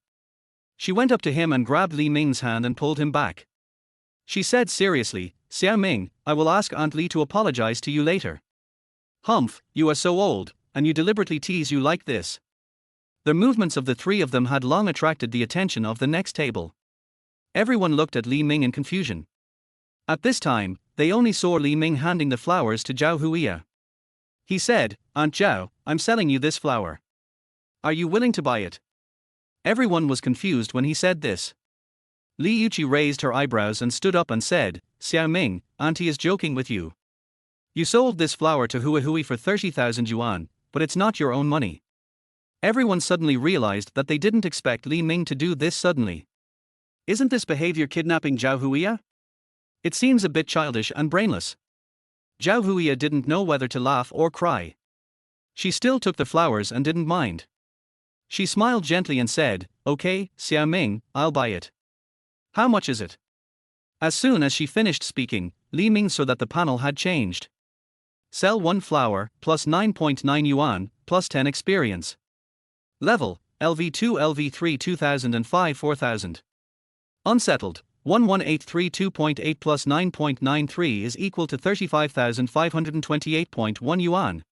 She went up to him and grabbed Li Ming's hand and pulled him back. She said seriously, Xiao Ming, I will ask Aunt Li to apologize to you later. Humph, you are so old, and you deliberately tease you like this. The movements of the three of them had long attracted the attention of the next table. Everyone looked at Li Ming in confusion. At this time, they only saw Li Ming handing the flowers to Zhao Huiya. He said, Aunt Zhao, I'm selling you this flower. Are you willing to buy it? Everyone was confused when he said this. Li Yuqi raised her eyebrows and stood up and said, Xiao Ming, Auntie is joking with you. You sold this flower to Hui for 30,000 yuan, but it's not your own money. Everyone suddenly realized that they didn't expect Li Ming to do this suddenly. Isn't this behavior kidnapping Zhao Huiya? It seems a bit childish and brainless. Zhao Huiya didn't know whether to laugh or cry. She still took the flowers and didn't mind. She smiled gently and said, Okay, Xiao Ming, I'll buy it. How much is it? As soon as she finished speaking, Li Ming saw that the panel had changed. Sell one flower, plus 9.9 yuan, plus 10 experience. Level, LV2 LV3 2005 4000. Unsettled, 11832.8 plus 9.93 is equal to 35,528.1 yuan.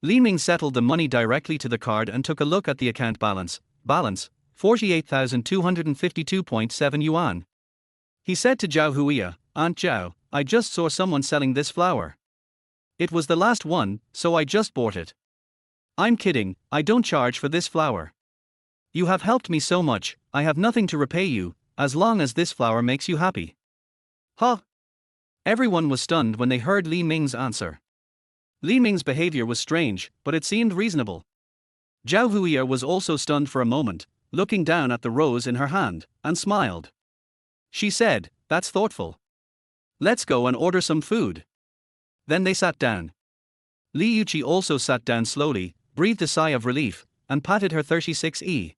Li Ming settled the money directly to the card and took a look at the account balance, 48,252.7 yuan. He said to Zhao Huiya, Aunt Zhao, I just saw someone selling this flower. It was the last one, so I just bought it. I'm kidding, I don't charge for this flower. You have helped me so much, I have nothing to repay you, as long as this flower makes you happy. Huh? Everyone was stunned when they heard Li Ming's answer. Li Ming's behavior was strange, but it seemed reasonable. Zhao Huiya was also stunned for a moment, looking down at the rose in her hand, and smiled. She said, That's thoughtful. Let's go and order some food. Then they sat down. Li Yuqi also sat down slowly, breathed a sigh of relief, and patted her 36E.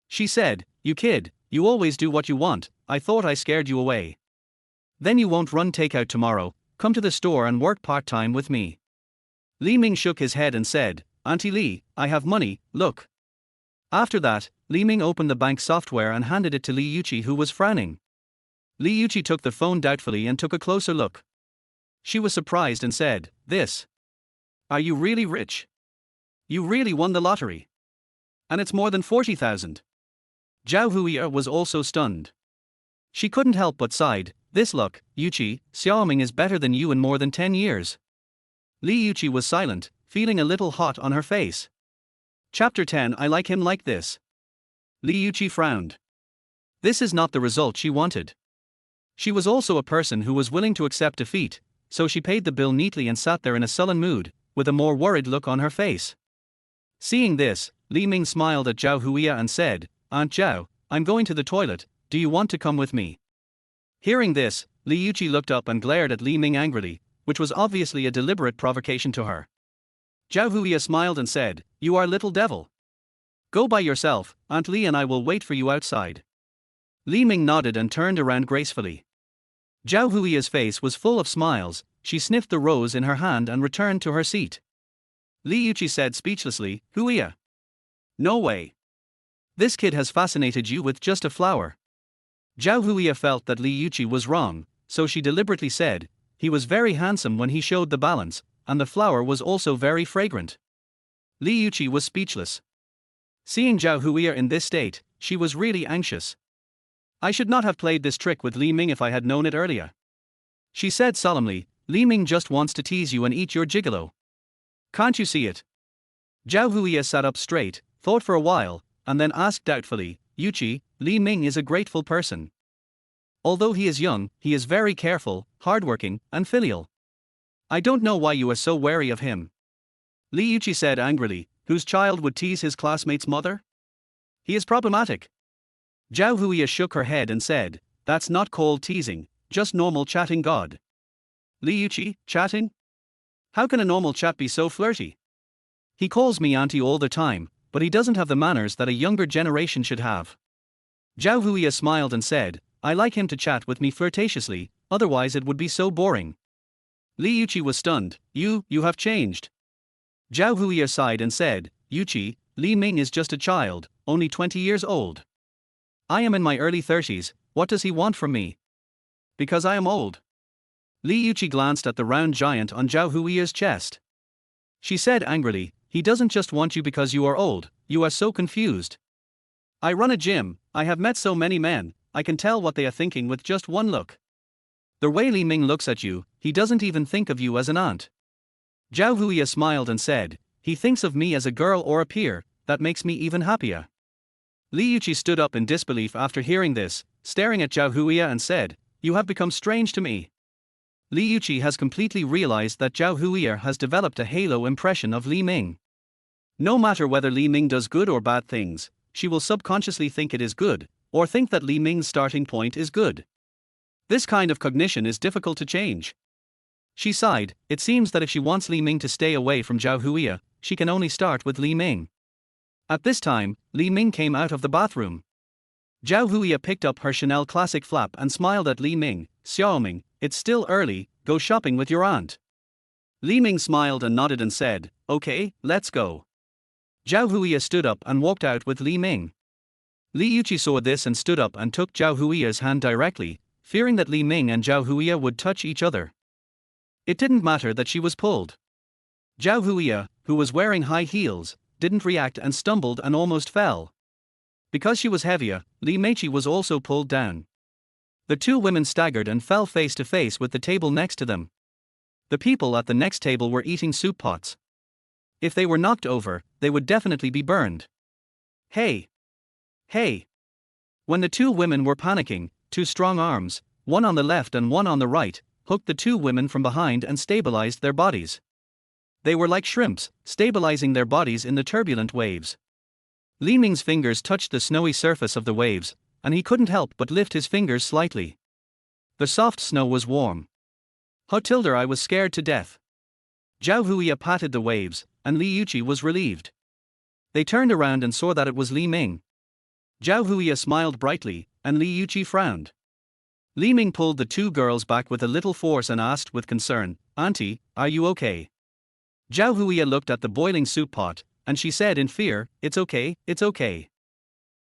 She said, You kid, you always do what you want, I thought I scared you away. Then you won't run takeout tomorrow, come to the store and work part-time with me. Li Ming shook his head and said, Auntie Li, I have money, look. After that, Li Ming opened the bank software and handed it to Li Yuqi, who was frowning. Li Yuqi took the phone doubtfully and took a closer look. She was surprised and said, This. Are you really rich? You really won the lottery. And it's more than 40,000. Zhao Huiya was also stunned. She couldn't help but sighed, This luck, Yuqi, Xiaoming is better than you in more than 10 years. Li Yuqi was silent, feeling a little hot on her face. Chapter 10 I like him like this. Li Yuqi frowned. This is not the result she wanted. She was also a person who was willing to accept defeat, so she paid the bill neatly and sat there in a sullen mood, with a more worried look on her face. Seeing this, Li Ming smiled at Zhao Huiya and said, Aunt Zhao, I'm going to the toilet, do you want to come with me? Hearing this, Li Yuqi looked up and glared at Li Ming angrily, which was obviously a deliberate provocation to her. Zhao Huiya smiled and said, "You are little devil. Go by yourself, Aunt Li and I will wait for you outside." Li Ming nodded and turned around gracefully. Zhao Huiya's face was full of smiles. She sniffed the rose in her hand and returned to her seat. Li Yuqi said speechlessly, "Huiya. No way. This kid has fascinated you with just a flower." Zhao Huiya felt that Li Yuqi was wrong, so she deliberately said, "He was very handsome when he showed the balance, and the flower was also very fragrant." Li Yuqi was speechless. Seeing Zhao Huiya in this state, she was really anxious. "I should not have played this trick with Li Ming if I had known it earlier," she said solemnly. "Li Ming just wants to tease you and eat your gigolo. Can't you see it?" Zhao Huiya sat up straight, thought for a while, and then asked doubtfully, "Yuqi, Li Ming is a grateful person. Although he is young, he is very careful, hardworking, and filial. I don't know why you are so wary of him." Li Yuqi said angrily, "Whose child would tease his classmate's mother? He is problematic." Zhao Huiya shook her head and said, "That's not called teasing, just normal chatting god." "Li Yuqi, chatting? How can a normal chat be so flirty? He calls me auntie all the time, but he doesn't have the manners that a younger generation should have." Zhao Huiya smiled and said, "I like him to chat with me flirtatiously, otherwise it would be so boring." Li Yuqi was stunned. You have changed." Zhao Huiya sighed and said, "Yuqi, Li Ming is just a child, only 20 years old. I am in my early 30s, what does he want from me? Because I am old." Li Yuqi glanced at the round giant on Zhao Huiya's chest. She said angrily, "He doesn't just want you because you are old, you are so confused. I run a gym, I have met so many men, I can tell what they are thinking with just one look. The way Li Ming looks at you, he doesn't even think of you as an aunt." Zhao Huiya smiled and said, "He thinks of me as a girl or a peer, that makes me even happier." Li Yuqi stood up in disbelief after hearing this, staring at Zhao Huiya and said, "You have become strange to me." Li Yuqi has completely realized that Zhao Huiya has developed a halo impression of Li Ming. No matter whether Li Ming does good or bad things, she will subconsciously think it is good, or think that Li Ming's starting point is good. This kind of cognition is difficult to change. She sighed. It seems that if she wants Li Ming to stay away from Zhao Huiya, she can only start with Li Ming. At this time, Li Ming came out of the bathroom. Zhao Huiya picked up her Chanel classic flap and smiled at Li Ming. "Xiaoming, it's still early, go shopping with your aunt." Li Ming smiled and nodded and said, "Okay, let's go." Zhao Huiya stood up and walked out with Li Ming. Li Yuqi saw this and stood up and took Zhao Huiya's hand directly, fearing that Li Ming and Zhao Huiya would touch each other. It didn't matter that she was pulled. Zhao Huiya, who was wearing high heels, didn't react and stumbled and almost fell. Because she was heavier, Li Meiqi was also pulled down. The two women staggered and fell face to face with the table next to them. The people at the next table were eating soup pots. If they were knocked over, they would definitely be burned. Hey! Hey! When the two women were panicking, two strong arms, one on the left and one on the right, hooked the two women from behind and stabilized their bodies. They were like shrimps, stabilizing their bodies in the turbulent waves. Li Ming's fingers touched the snowy surface of the waves, and he couldn't help but lift his fingers slightly. The soft snow was warm. I was scared to death. Zhao Huiya patted the waves, and Li Yuqi was relieved. They turned around and saw that it was Li Ming. Zhao Huiya smiled brightly, and Li Yuqi frowned. Li Ming pulled the two girls back with a little force and asked with concern, "Auntie, are you okay?" Zhao Huiya looked at the boiling soup pot, and she said in fear, "It's okay, it's okay.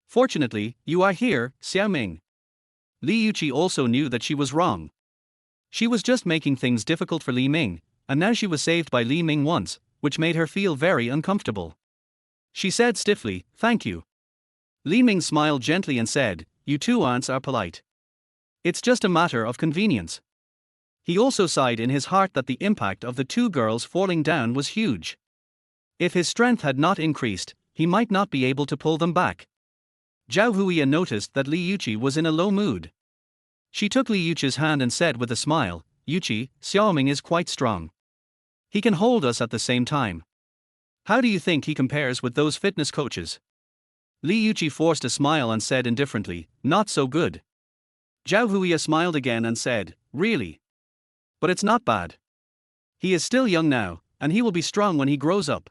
Fortunately, you are here, Xiaoming." Li Yuqi also knew that she was wrong. She was just making things difficult for Li Ming, and now she was saved by Li Ming once, which made her feel very uncomfortable. She said stiffly, "Thank you." Li Ming smiled gently and said, "You two aunts are polite. It's just a matter of convenience." He also sighed in his heart that the impact of the two girls falling down was huge. If his strength had not increased, he might not be able to pull them back. Zhao Huiya noticed that Li Yuqi was in a low mood. She took Li Yuqi's hand and said with a smile, "Yuqi, Xiaoming is quite strong. He can hold us at the same time. How do you think he compares with those fitness coaches?" Li Yuqi forced a smile and said indifferently, "Not so good." Zhao Huiya smiled again and said, Really? But it's not bad. He is still young now, and he will be strong when he grows up.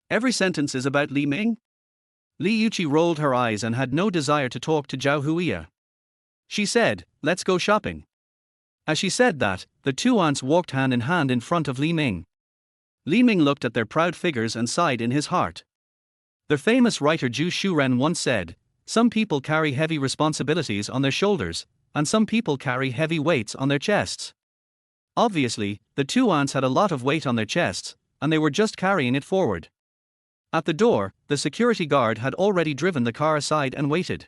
Every sentence is about Li Ming? Li Yuqi rolled her eyes and had no desire to talk to Zhao Huiya. She said, let's go shopping. As she said that, the two aunts walked hand in hand in front of Li Ming. Li Ming looked at their proud figures and sighed in his heart. The famous writer Zhu Shuren once said, some people carry heavy responsibilities on their shoulders, and some people carry heavy weights on their chests. Obviously, the two aunts had a lot of weight on their chests, and they were just carrying it forward. At the door, the security guard had already driven the car aside and waited.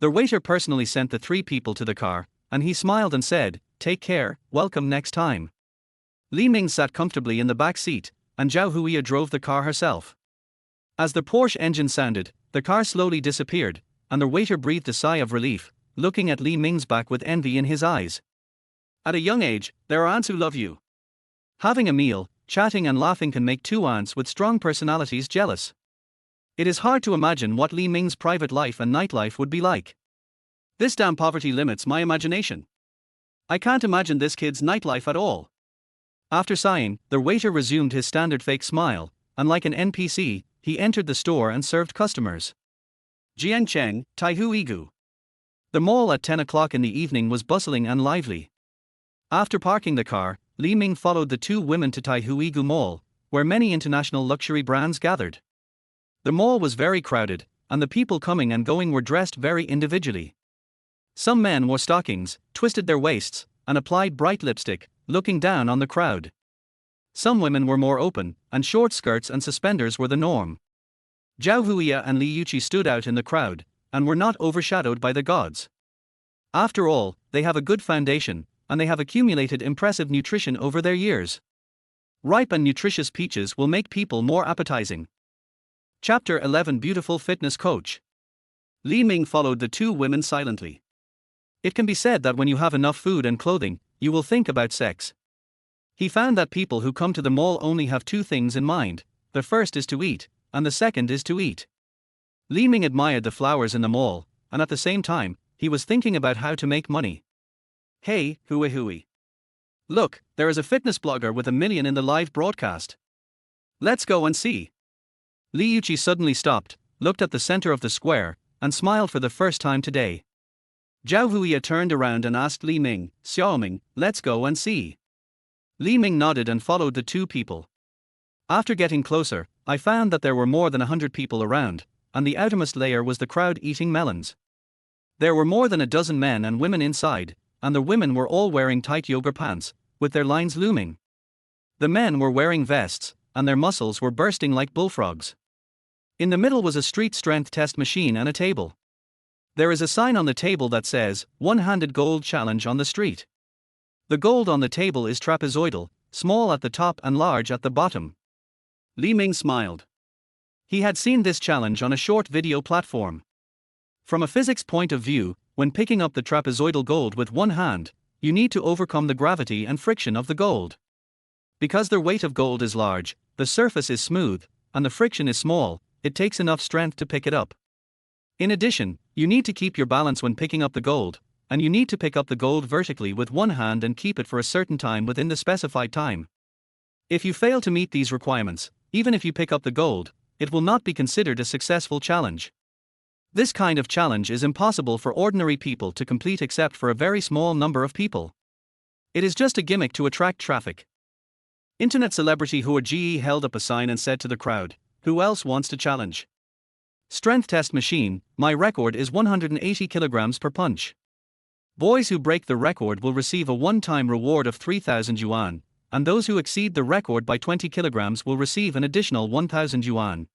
The waiter personally sent the three people to the car, and he smiled and said, take care, welcome next time. Li Ming sat comfortably in the back seat, and Zhao Huiya drove the car herself. As the Porsche engine sounded, the car slowly disappeared, and the waiter breathed a sigh of relief, looking at Li Ming's back with envy in his eyes. At a young age, there are aunts who love you. Having a meal, chatting and laughing can make two aunts with strong personalities jealous. It is hard to imagine what Li Ming's private life and nightlife would be like. This damn poverty limits my imagination. I can't imagine this kid's nightlife at all. After sighing, the waiter resumed his standard fake smile, and like an NPC, he entered the store and served customers. Jiangcheng, Taihu Igu. The mall at 10 o'clock in the evening was bustling and lively. After parking the car, Li Ming followed the two women to Taihu Igu Mall, where many international luxury brands gathered. The mall was very crowded, and the people coming and going were dressed very individually. Some men wore stockings, twisted their waists, and applied bright lipstick, looking down on the crowd. Some women were more open, and short skirts and suspenders were the norm. Zhao Huiya and Li Yuqi stood out in the crowd, and were not overshadowed by the gods. After all, they have a good foundation, and they have accumulated impressive nutrition over their years. Ripe and nutritious peaches will make people more appetizing. Chapter 11 Beautiful Fitness Coach. Li Ming followed the two women silently. It can be said that when you have enough food and clothing, you will think about sex. He found that people who come to the mall only have two things in mind: the first is to eat, and the second is to eat. Li Ming admired the flowers in the mall, and at the same time, he was thinking about how to make money. Hey, Hui. Look, there is a fitness blogger with 1 million in the live broadcast. Let's go and see. Li Yuqi suddenly stopped, looked at the center of the square, and smiled for the first time today. Zhao Huiya turned around and asked Li Ming, Xiaoming, let's go and see. Li Ming nodded and followed the two people. After getting closer, I found that there were more than 100 people around, and the outermost layer was the crowd eating melons. There were more than a dozen men and women inside, and the women were all wearing tight yoga pants, with their lines looming. The men were wearing vests, and their muscles were bursting like bullfrogs. In the middle was a street strength test machine and a table. There is a sign on the table that says, One-Handed Gold Challenge on the street. The gold on the table is trapezoidal, small at the top and large at the bottom. Li Ming smiled. He had seen this challenge on a short video platform. From a physics point of view, when picking up the trapezoidal gold with one hand, you need to overcome the gravity and friction of the gold. Because the weight of gold is large, the surface is smooth, and the friction is small, it takes enough strength to pick it up. In addition, you need to keep your balance when picking up the gold, and you need to pick up the gold vertically with one hand and keep it for a certain time within the specified time. If you fail to meet these requirements, even if you pick up the gold, it will not be considered a successful challenge. This kind of challenge is impossible for ordinary people to complete except for a very small number of people. It is just a gimmick to attract traffic. Internet celebrity Hua Ji held up a sign and said to the crowd, "Who else wants to challenge? Strength test machine, my record is 180 kilograms per punch. Boys who break the record will receive a one-time reward of 3,000 yuan, and those who exceed the record by 20 kilograms will receive an additional 1,000 yuan.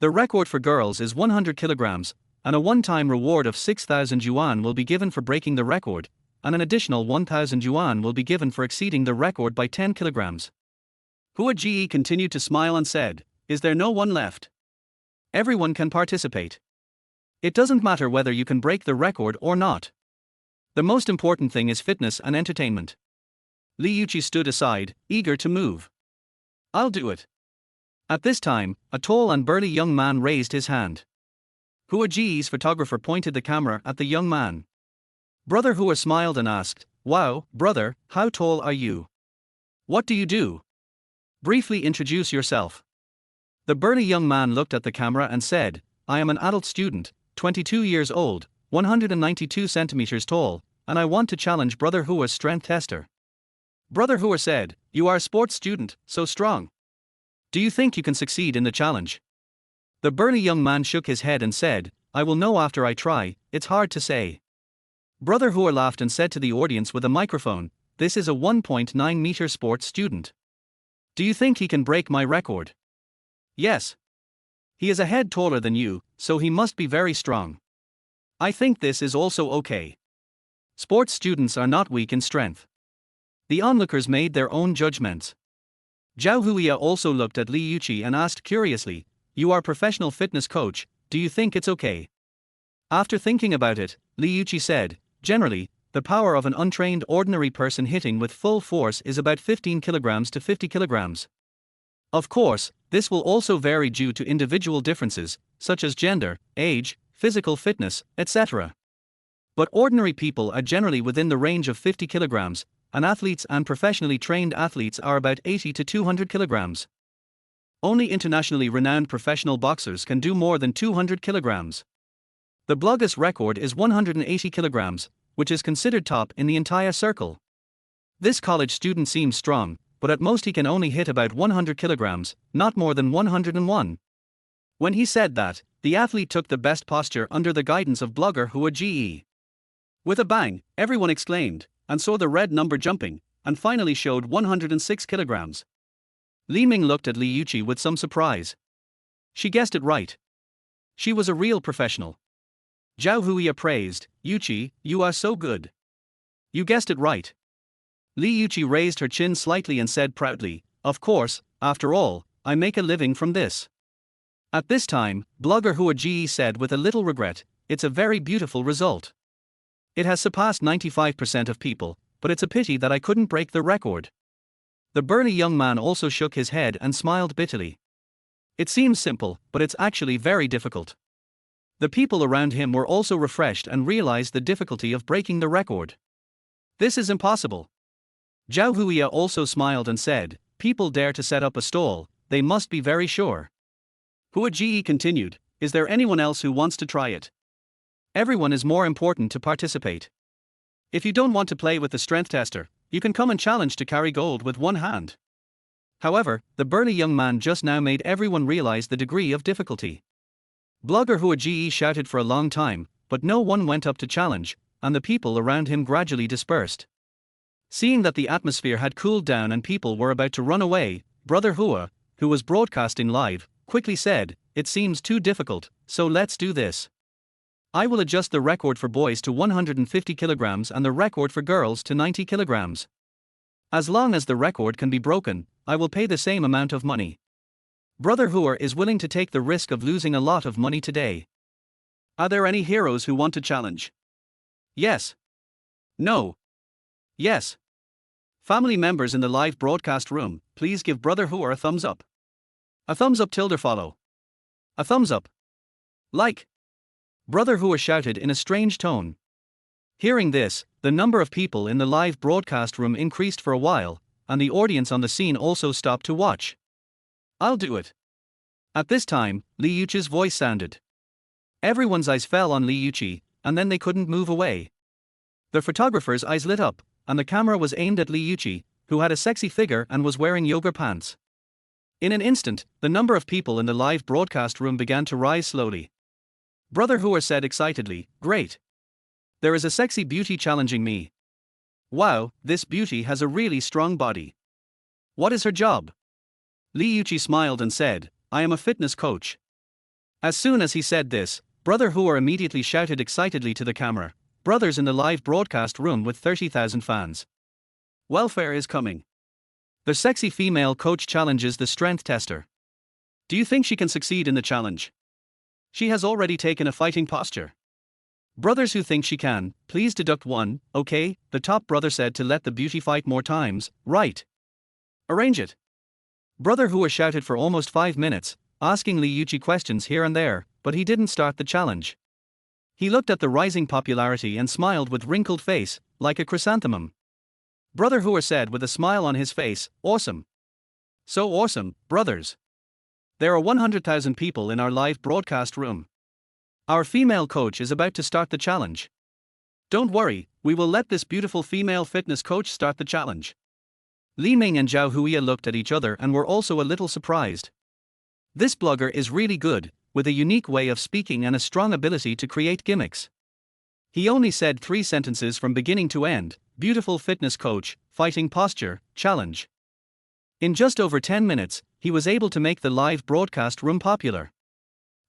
The record for girls is 100 kilograms, and a one-time reward of 6,000 yuan will be given for breaking the record, and an additional 1,000 yuan will be given for exceeding the record by 10 kilograms. Hua Ji continued to smile and said, "Is there no one left? Everyone can participate. It doesn't matter whether you can break the record or not. The most important thing is fitness and entertainment." Li Yuqi stood aside, eager to move. "I'll do it." At this time, a tall and burly young man raised his hand. Hua Ji's photographer pointed the camera at the young man. Brother Hua smiled and asked, Wow, brother, how tall are you? What do you do? Briefly introduce yourself. The burly young man looked at the camera and said, I am an adult student, 22 years old, 192 centimeters tall, and I want to challenge Brother Hua's strength tester. Brother Hua said, you are a sports student, so strong. Do you think you can succeed in the challenge? The burly young man shook his head and said, I will know after I try, it's hard to say. Brother Hua laughed and said to the audience with a microphone, this is a 1.9-meter sports student. Do you think he can break my record? Yes. He is a head taller than you, so he must be very strong. I think this is also okay. Sports students are not weak in strength. The onlookers made their own judgments. Zhao Huiya also looked at Li Yuqi and asked curiously, you are professional fitness coach, do you think it's okay? After thinking about it, Li Yuqi said, generally, the power of an untrained ordinary person hitting with full force is about 15 kilograms to 50 kilograms. Of course, this will also vary due to individual differences, such as gender, age, physical fitness, etc. But ordinary people are generally within the range of 50 kilograms, and athletes and professionally trained athletes are about 80 to 200 kilograms. Only internationally renowned professional boxers can do more than 200 kilograms. The Blogus record is 180 kilograms, which is considered top in the entire circle. This college student seems strong, but at most he can only hit about 100 kilograms, not more than 101. When he said that, the athlete took the best posture under the guidance of blogger Hua Ge. With a bang, everyone exclaimed, and saw the red number jumping, and finally showed 106 kilograms. Li Ming looked at Li Yuqi with some surprise. She guessed it right. She was a real professional. Zhao Huiya praised, Yuqi, you are so good. You guessed it right. Li Yuqi raised her chin slightly and said proudly, of course, after all, I make a living from this. At this time, blogger Hua Ge said with a little regret, it's a very beautiful result. It has surpassed 95% of people, but it's a pity that I couldn't break the record. The burly young man also shook his head and smiled bitterly. It seems simple, but it's actually very difficult. The people around him were also refreshed and realized the difficulty of breaking the record. This is impossible. Zhao Huiya also smiled and said, people dare to set up a stall, they must be very sure. Hua Ge continued, is there anyone else who wants to try it? Everyone is more important to participate. If you don't want to play with the strength tester, you can come and challenge to carry gold with one hand. However, the burly young man just now made everyone realize the degree of difficulty. Blogger Hua Ge shouted for a long time, but no one went up to challenge, and the people around him gradually dispersed. Seeing that the atmosphere had cooled down and people were about to run away, Brother Hua, who was broadcasting live, quickly said, it seems too difficult, so let's do this. I will adjust the record for boys to 150 kilograms and the record for girls to 90 kilograms. As long as the record can be broken, I will pay the same amount of money. Brother Hua is willing to take the risk of losing a lot of money today. Are there any heroes who want to challenge? Yes. No. Yes. Family members in the live broadcast room, please give Brother Hua a thumbs up. A thumbs up tilde follow. A thumbs up. Like. Brother Hua shouted in a strange tone. Hearing this, the number of people in the live broadcast room increased for a while, and the audience on the scene also stopped to watch. I'll do it. At this time, Li Yuqi's voice sounded. Everyone's eyes fell on Li Yuqi, and then they couldn't move away. The photographer's eyes lit up, and the camera was aimed at Li Yuqi, who had a sexy figure and was wearing yoga pants. In an instant, the number of people in the live broadcast room began to rise slowly. Brother Hua said excitedly, great. There is a sexy beauty challenging me. Wow, this beauty has a really strong body. What is her job? Li Yuqi smiled and said, I am a fitness coach. As soon as he said this, Brother Hua immediately shouted excitedly to the camera, brothers in the live broadcast room with 30,000 fans. Welfare is coming. The sexy female coach challenges the strength tester. Do you think she can succeed in the challenge? She has already taken a fighting posture. Brothers who think she can, please deduct one, okay, the top brother said to let the beauty fight more times, right. Arrange it. Brother Hua shouted for almost 5 minutes, asking Li Yuqi questions here and there, but he didn't start the challenge. He looked at the rising popularity and smiled with wrinkled face, like a chrysanthemum. Brother Hua said with a smile on his face, awesome. So awesome, brothers. There are 100,000 people in our live broadcast room. Our female coach is about to start the challenge. Don't worry, we will let this beautiful female fitness coach start the challenge. Li Ming and Zhao Huiya looked at each other and were also a little surprised. This blogger is really good, with a unique way of speaking and a strong ability to create gimmicks. He only said 3 sentences from beginning to end: beautiful fitness coach, fighting posture, challenge. In just over 10 minutes, he was able to make the live broadcast room popular.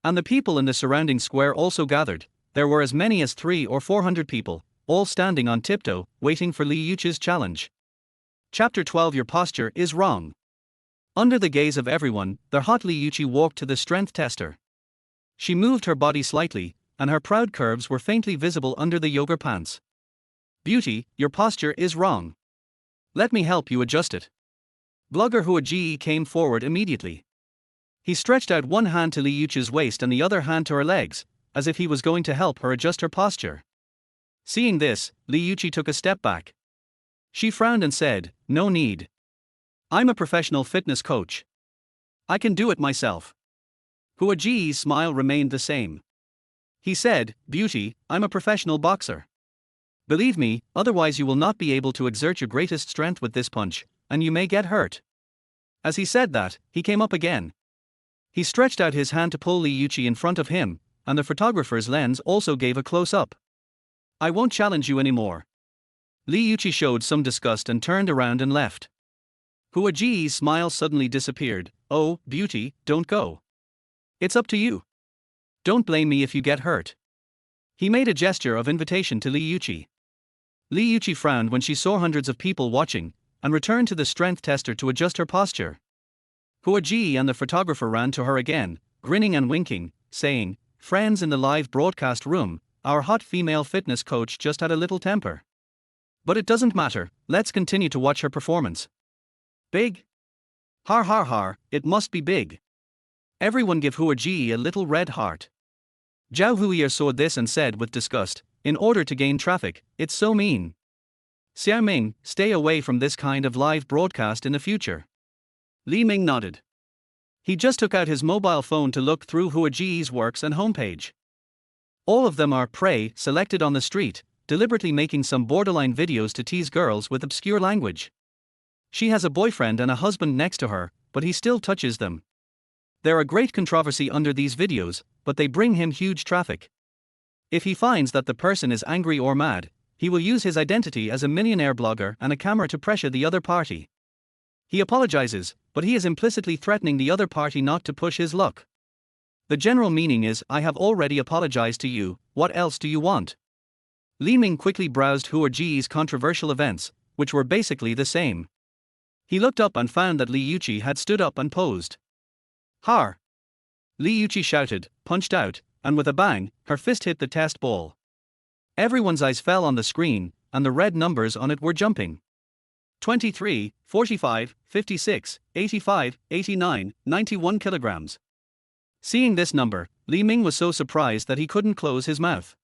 And the people in the surrounding square also gathered. There were as many as 300 or 400 people, all standing on tiptoe, waiting for Li Yuqi's challenge. Chapter 12. Your posture is wrong. Under the gaze of everyone, the hot Li Yuqi walked to the strength tester. She moved her body slightly, and her proud curves were faintly visible under the yoga pants. Beauty, your posture is wrong. Let me help you adjust it. Blogger Hua Ji came forward immediately. He stretched out one hand to Li Yuqi's waist and the other hand to her legs, as if he was going to help her adjust her posture. Seeing this, Li Yuqi took a step back. She frowned and said, no need. I'm a professional fitness coach. I can do it myself. Hua Ji's smile remained the same. He said, beauty, I'm a professional boxer. Believe me, otherwise you will not be able to exert your greatest strength with this punch, and you may get hurt. As he said that, he came up again. He stretched out his hand to pull Li Yuqi in front of him, and the photographer's lens also gave a close-up. I won't challenge you anymore. Li Yuqi showed some disgust and turned around and left. Hua Ji's smile suddenly disappeared. Oh, beauty, don't go. It's up to you. Don't blame me if you get hurt. He made a gesture of invitation to Li Yuqi. Li Yuqi frowned when she saw hundreds of people watching, and returned to the strength tester to adjust her posture. Hua Ji and the photographer ran to her again, grinning and winking, saying, friends in the live broadcast room, our hot female fitness coach just had a little temper. But it doesn't matter, let's continue to watch her performance. Big? Har har har, it must be big. Everyone give Hua Ji a little red heart. Zhao Huiya saw this and said with disgust, in order to gain traffic, it's so mean. Xiao Ming, stay away from this kind of live broadcast in the future. Li Ming nodded. He just took out his mobile phone to look through Hua Ji's works and homepage. All of them are prey selected on the street, deliberately making some borderline videos to tease girls with obscure language. She has a boyfriend and a husband next to her, but he still touches them. There are great controversy under these videos, but they bring him huge traffic. If he finds that the person is angry or mad, he will use his identity as a millionaire blogger and a camera to pressure the other party. He apologizes, but he is implicitly threatening the other party not to push his luck. The general meaning is, I have already apologized to you, what else do you want? Li Ming quickly browsed Hua Ji's controversial events, which were basically the same. He looked up and found that Li Yuqi had stood up and posed. Har! Li Yuqi shouted, punched out, and with a bang, her fist hit the test ball. Everyone's eyes fell on the screen, and the red numbers on it were jumping. 23, 45, 56, 85, 89, 91 kilograms. Seeing this number, Li Ming was so surprised that he couldn't close his mouth.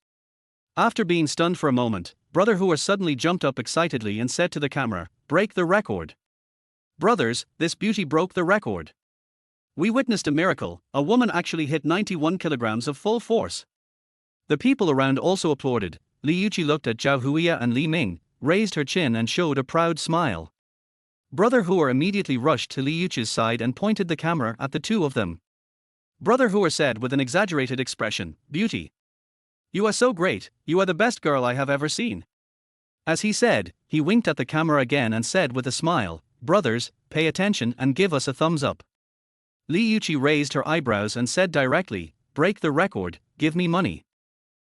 After being stunned for a moment, Brother Hua suddenly jumped up excitedly and said to the camera, break the record. Brothers, this beauty broke the record. We witnessed a miracle, a woman actually hit 91 kilograms of full force. The people around also applauded. Li Yuqi looked at Zhao Huiya and Li Ming, raised her chin and showed a proud smile. Brother Hua immediately rushed to Li Yuqi's side and pointed the camera at the two of them. Brother Hua said with an exaggerated expression, beauty. You are so great, you are the best girl I have ever seen. As he said, he winked at the camera again and said with a smile, brothers, pay attention and give us a thumbs up. Li Yuqi raised her eyebrows and said directly, break the record, give me money.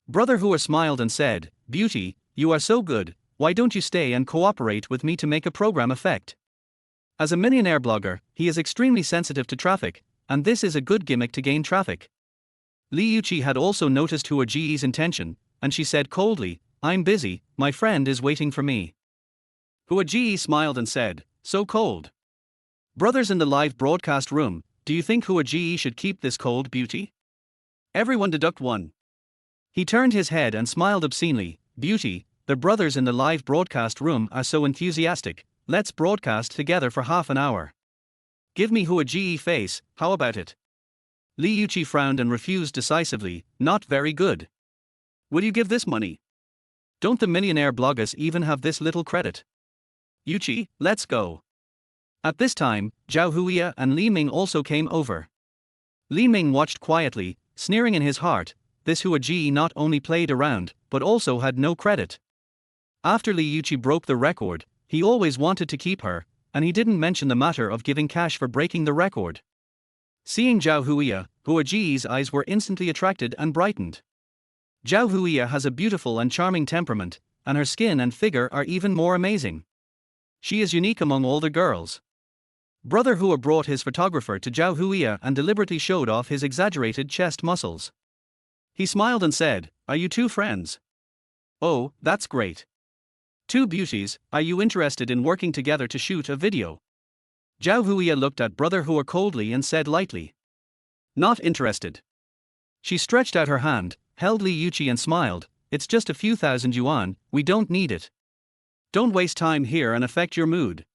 Brother Hua smiled and said, beauty, you are so good, why don't you stay and cooperate with me to make a program effect? As a millionaire blogger, he is extremely sensitive to traffic, and this is a good gimmick to gain traffic. Li Yuqi had also noticed Hua Ji's intention, and she said coldly, I'm busy, my friend is waiting for me. Hua Ji smiled and said, so cold. Brothers in the live broadcast room, do you think Hua Ji should keep this cold beauty? Everyone deduct 1. He turned his head and smiled obscenely, beauty, the brothers in the live broadcast room are so enthusiastic, let's broadcast together for half an hour. Give me Hua Ji face, how about it? Li Yuqi frowned and refused decisively, not very good. Will you give this money? Don't the millionaire bloggers even have this little credit? Yuqi, let's go. At this time, Zhao Huiya and Li Ming also came over. Li Ming watched quietly, sneering in his heart. This Hua Ji not only played around, but also had no credit. After Li Yuqi broke the record, he always wanted to keep her, and he didn't mention the matter of giving cash for breaking the record. Seeing Zhao Huiya, Hua Ji's eyes were instantly attracted and brightened. Zhao Huiya has a beautiful and charming temperament, and her skin and figure are even more amazing. She is unique among all the girls. Brother Hua brought his photographer to Zhao Huiya and deliberately showed off his exaggerated chest muscles. He smiled and said, "Are you two friends? Oh, that's great. Two beauties, are you interested in working together to shoot a video?" Zhao Huiya looked at Brother Hua coldly and said lightly, "Not interested." She stretched out her hand, held Li Yuqi and smiled, "It's just a few thousand yuan, we don't need it. Don't waste time here and affect your mood.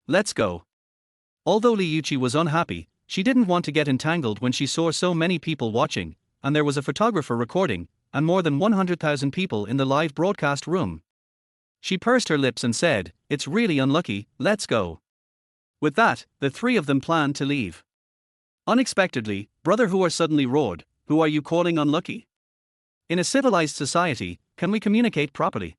Let's go." Although Li Yuqi was unhappy, she didn't want to get entangled when she saw so many people watching, and there was a photographer recording, and more than 100,000 people in the live broadcast room. She pursed her lips and said, "It's really unlucky, let's go." With that, the three of them planned to leave. Unexpectedly, Brother Hua suddenly roared, "Who are you calling unlucky? In a civilized society, can we communicate properly?"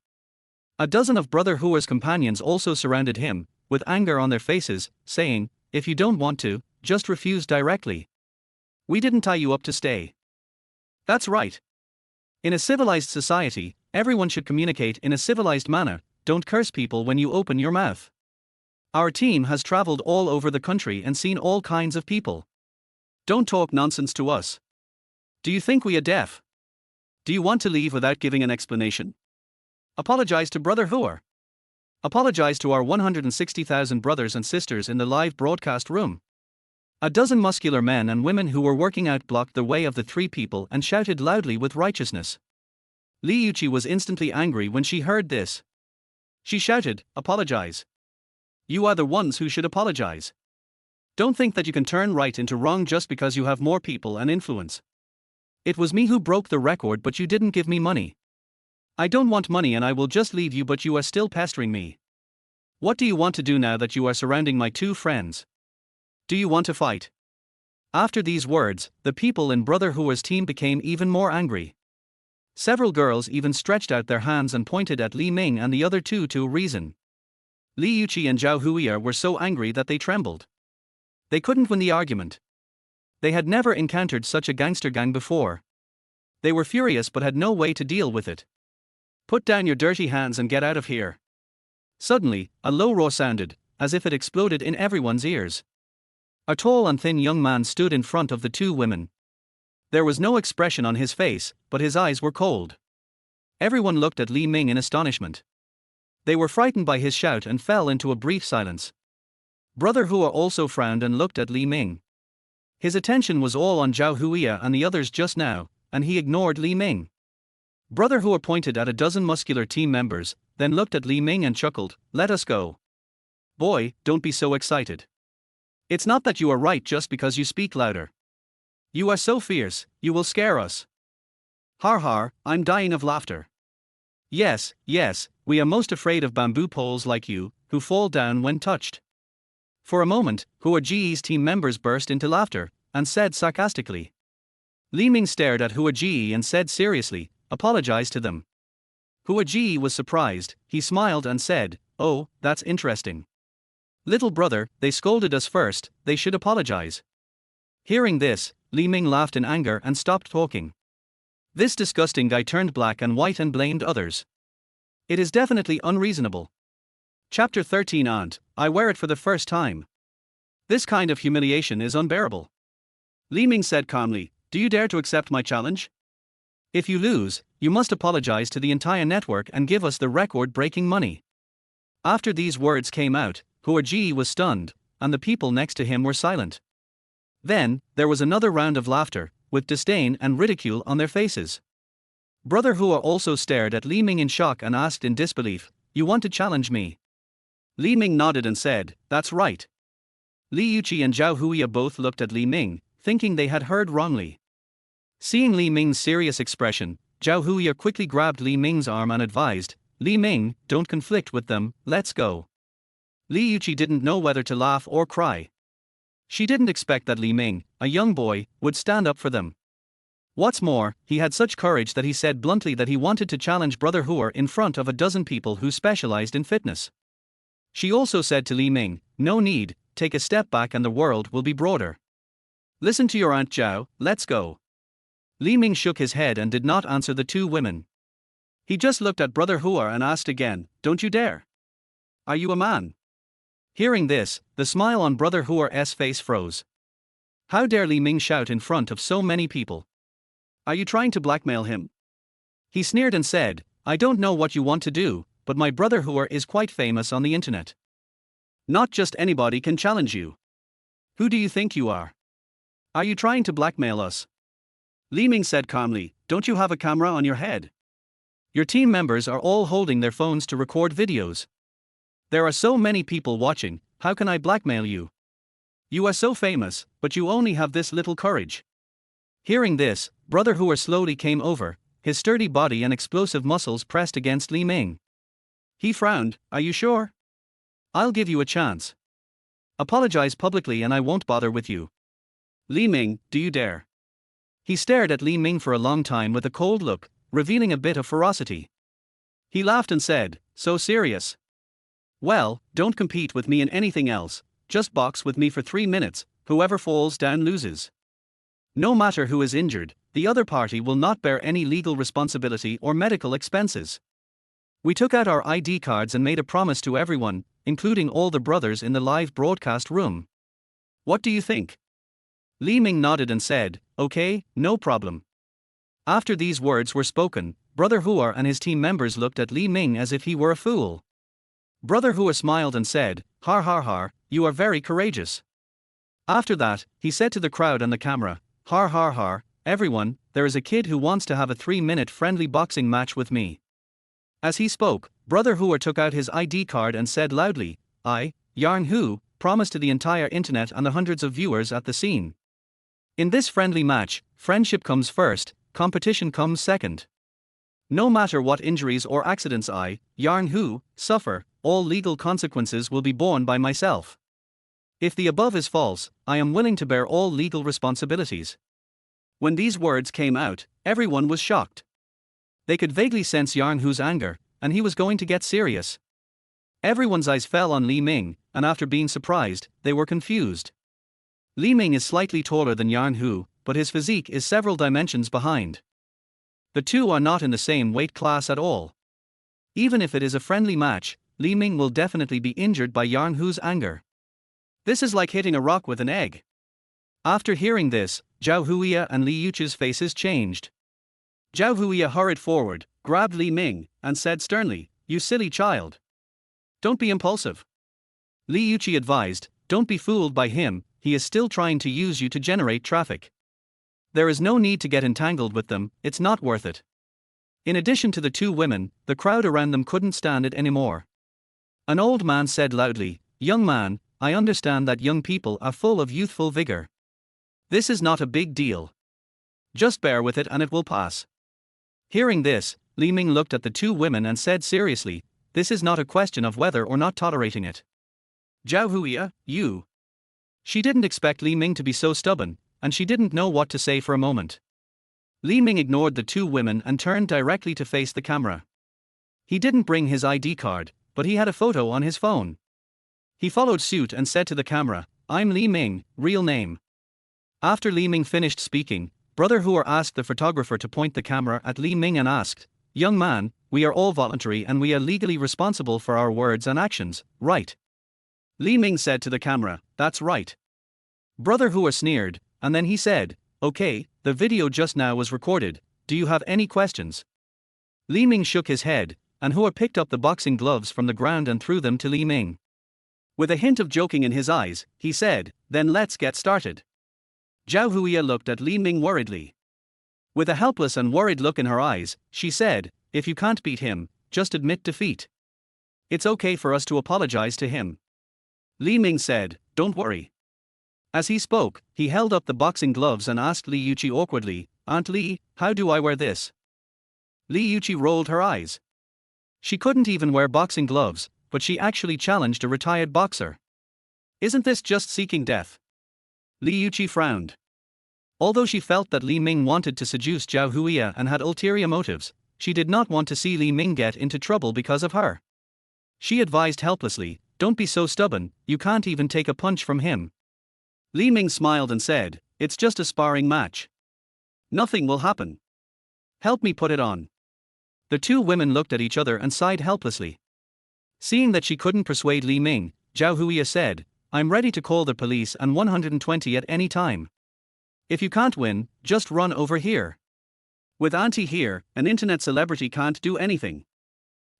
A dozen of Brother Hua's companions also surrounded him, with anger on their faces, saying, "If you don't want to, just refuse directly. We didn't tie you up to stay." That's right. In a civilized society, everyone should communicate in a civilized manner. Don't curse people when you open your mouth. Our team has traveled all over the country and seen all kinds of people. Don't talk nonsense to us. Do you think we are deaf? Do you want to leave without giving an explanation? Apologize to Brother Hua. Apologize to our 160,000 brothers and sisters in the live broadcast room. A dozen muscular men and women who were working out blocked the way of the three people and shouted loudly with righteousness. Li Yuqi was instantly angry when she heard this. She shouted, "Apologize. You are the ones who should apologize. Don't think that you can turn right into wrong just because you have more people and influence. It was me who broke the record, but you didn't give me money. I don't want money and I will just leave you, but you are still pestering me. What do you want to do now that you are surrounding my two friends? Do you want to fight?" After these words, the people in Brother Hua's team became even more angry. Several girls even stretched out their hands and pointed at Li Ming and the other two to reason. Li Yuqi and Zhao Huiya were so angry that they trembled. They couldn't win the argument. They had never encountered such a gangster gang before. They were furious but had no way to deal with it. "Put down your dirty hands and get out of here." Suddenly, a low roar sounded, as if it exploded in everyone's ears. A tall and thin young man stood in front of the two women. There was no expression on his face, but his eyes were cold. Everyone looked at Li Ming in astonishment. They were frightened by his shout and fell into a brief silence. Brother Hua also frowned and looked at Li Ming. His attention was all on Zhao Huiya and the others just now, and he ignored Li Ming. Brother Hua pointed at a dozen muscular team members, then looked at Li Ming and chuckled, "Let us go. Boy, don't be so excited. It's not that you are right just because you speak louder. You are so fierce, you will scare us." Har har, I'm dying of laughter. Yes, we are most afraid of bamboo poles like you, who fall down when touched. For a moment, Hua Ji's team members burst into laughter, and said sarcastically. Li Ming stared at Hua Ji and said seriously, "Apologize to them." Hua Ji was surprised, he smiled and said, "Oh, that's interesting. Little brother, they scolded us first, they should apologize." Hearing this, Li Ming laughed in anger and stopped talking. This disgusting guy turned black and white and blamed others. It is definitely unreasonable. Chapter 13 Aunt, I wear it for the first time. This kind of humiliation is unbearable. Li Ming said calmly, "Do you dare to accept my challenge? If you lose, you must apologize to the entire network and give us the record-breaking money." After these words came out, Hua Ji was stunned, and the people next to him were silent. Then, there was another round of laughter, with disdain and ridicule on their faces. Brother Hua also stared at Li Ming in shock and asked in disbelief, "You want to challenge me?" Li Ming nodded and said, "That's right." Li Yuqi and Zhao Huiya both looked at Li Ming, thinking they had heard wrongly. Seeing Li Ming's serious expression, Zhao Huiya quickly grabbed Li Ming's arm and advised, "Li Ming, don't conflict with them, let's go." Li Yuqi didn't know whether to laugh or cry. She didn't expect that Li Ming, a young boy, would stand up for them. What's more, he had such courage that he said bluntly that he wanted to challenge Brother Hua in front of a dozen people who specialized in fitness. She also said to Li Ming, "No need, take a step back and the world will be broader. Listen to your Aunt Zhao, let's go." Li Ming shook his head and did not answer the two women. He just looked at Brother Hua and asked again, "Don't you dare? Are you a man?" Hearing this, the smile on Brother Hua's face froze. How dare Li Ming shout in front of so many people? Are you trying to blackmail him? He sneered and said, "I don't know what you want to do, but my Brother Hua is quite famous on the internet. Not just anybody can challenge you. Who do you think you are? Are you trying to blackmail us?" Li Ming said calmly, "Don't you have a camera on your head? Your team members are all holding their phones to record videos. There are so many people watching, how can I blackmail you? You are so famous, but you only have this little courage." Hearing this, Brother Hua slowly came over, his sturdy body and explosive muscles pressed against Li Ming. He frowned, "Are you sure? I'll give you a chance. Apologize publicly and I won't bother with you." "Li Ming, do you dare?" He stared at Li Ming for a long time with a cold look, revealing a bit of ferocity. He laughed and said, "So serious? Well, don't compete with me in anything else, just box with me for 3 minutes, whoever falls down loses. No matter who is injured, the other party will not bear any legal responsibility or medical expenses." We took out our ID cards and made a promise to everyone, including all the brothers in the live broadcast room. "What do you think?" Li Ming nodded and said, "Okay, no problem." After these words were spoken, Brother Hua and his team members looked at Li Ming as if he were a fool. Brother Hua smiled and said, "Har har har, you are very courageous." After that, he said to the crowd and the camera, "Har har har, everyone, there is a kid who wants to have a 3-minute friendly boxing match with me." As he spoke, Brother Hua took out his ID card and said loudly, "I, Yarn Hu, promise to the entire internet and the hundreds of viewers at the scene. In this friendly match, friendship comes first, competition comes second. No matter what injuries or accidents I, Yarn Hu, suffer, all legal consequences will be borne by myself. If the above is false, I am willing to bear all legal responsibilities." When these words came out, everyone was shocked. They could vaguely sense Yarn Hu's anger, and he was going to get serious. Everyone's eyes fell on Li Ming, and after being surprised, they were confused. Li Ming is slightly taller than Yarn Hu, but his physique is several dimensions behind. The two are not in the same weight class at all. Even if it is a friendly match, Li Ming will definitely be injured by Yarn Hu's anger. This is like hitting a rock with an egg. After hearing this, Zhao Huiya and Li Yuqi's faces changed. Zhao Huiya hurried forward, grabbed Li Ming, and said sternly, "You silly child. Don't be impulsive." Li Yuqi advised, "Don't be fooled by him, he is still trying to use you to generate traffic. There is no need to get entangled with them, it's not worth it." In addition to the two women, the crowd around them couldn't stand it anymore. An old man said loudly, "Young man, I understand that young people are full of youthful vigor. This is not a big deal. Just bear with it and it will pass." Hearing this, Li Ming looked at the two women and said seriously, "This is not a question of whether or not tolerating it. Zhao Huiya, you." She didn't expect Li Ming to be so stubborn, and she didn't know what to say for a moment. Li Ming ignored the two women and turned directly to face the camera. He didn't bring his ID card, but he had a photo on his phone. He followed suit and said to the camera, "I'm Li Ming, real name." After Li Ming finished speaking, Brother Hua asked the photographer to point the camera at Li Ming and asked, "Young man, we are all voluntary and we are legally responsible for our words and actions, right?" Li Ming said to the camera, "That's right." Brother Hua sneered, and then he said, "Okay, the video just now was recorded, do you have any questions?" Li Ming shook his head, and Hua picked up the boxing gloves from the ground and threw them to Li Ming. With a hint of joking in his eyes, he said, "Then let's get started." Zhao Huiya looked at Li Ming worriedly. With a helpless and worried look in her eyes, she said, "If you can't beat him, just admit defeat. It's okay for us to apologize to him." Li Ming said, "Don't worry." As he spoke, he held up the boxing gloves and asked Li Yuqi awkwardly, "Aunt Li, how do I wear this?" Li Yuqi rolled her eyes. She couldn't even wear boxing gloves, but she actually challenged a retired boxer. Isn't this just seeking death? Li Yuqi frowned. Although she felt that Li Ming wanted to seduce Zhao Huiya and had ulterior motives, she did not want to see Li Ming get into trouble because of her. She advised helplessly, "Don't be so stubborn, you can't even take a punch from him." Li Ming smiled and said, "It's just a sparring match. Nothing will happen. Help me put it on." The two women looked at each other and sighed helplessly. Seeing that she couldn't persuade Li Ming, Zhao Huiya said, "I'm ready to call the police and 120 at any time. If you can't win, just run over here. With Auntie here, an internet celebrity can't do anything."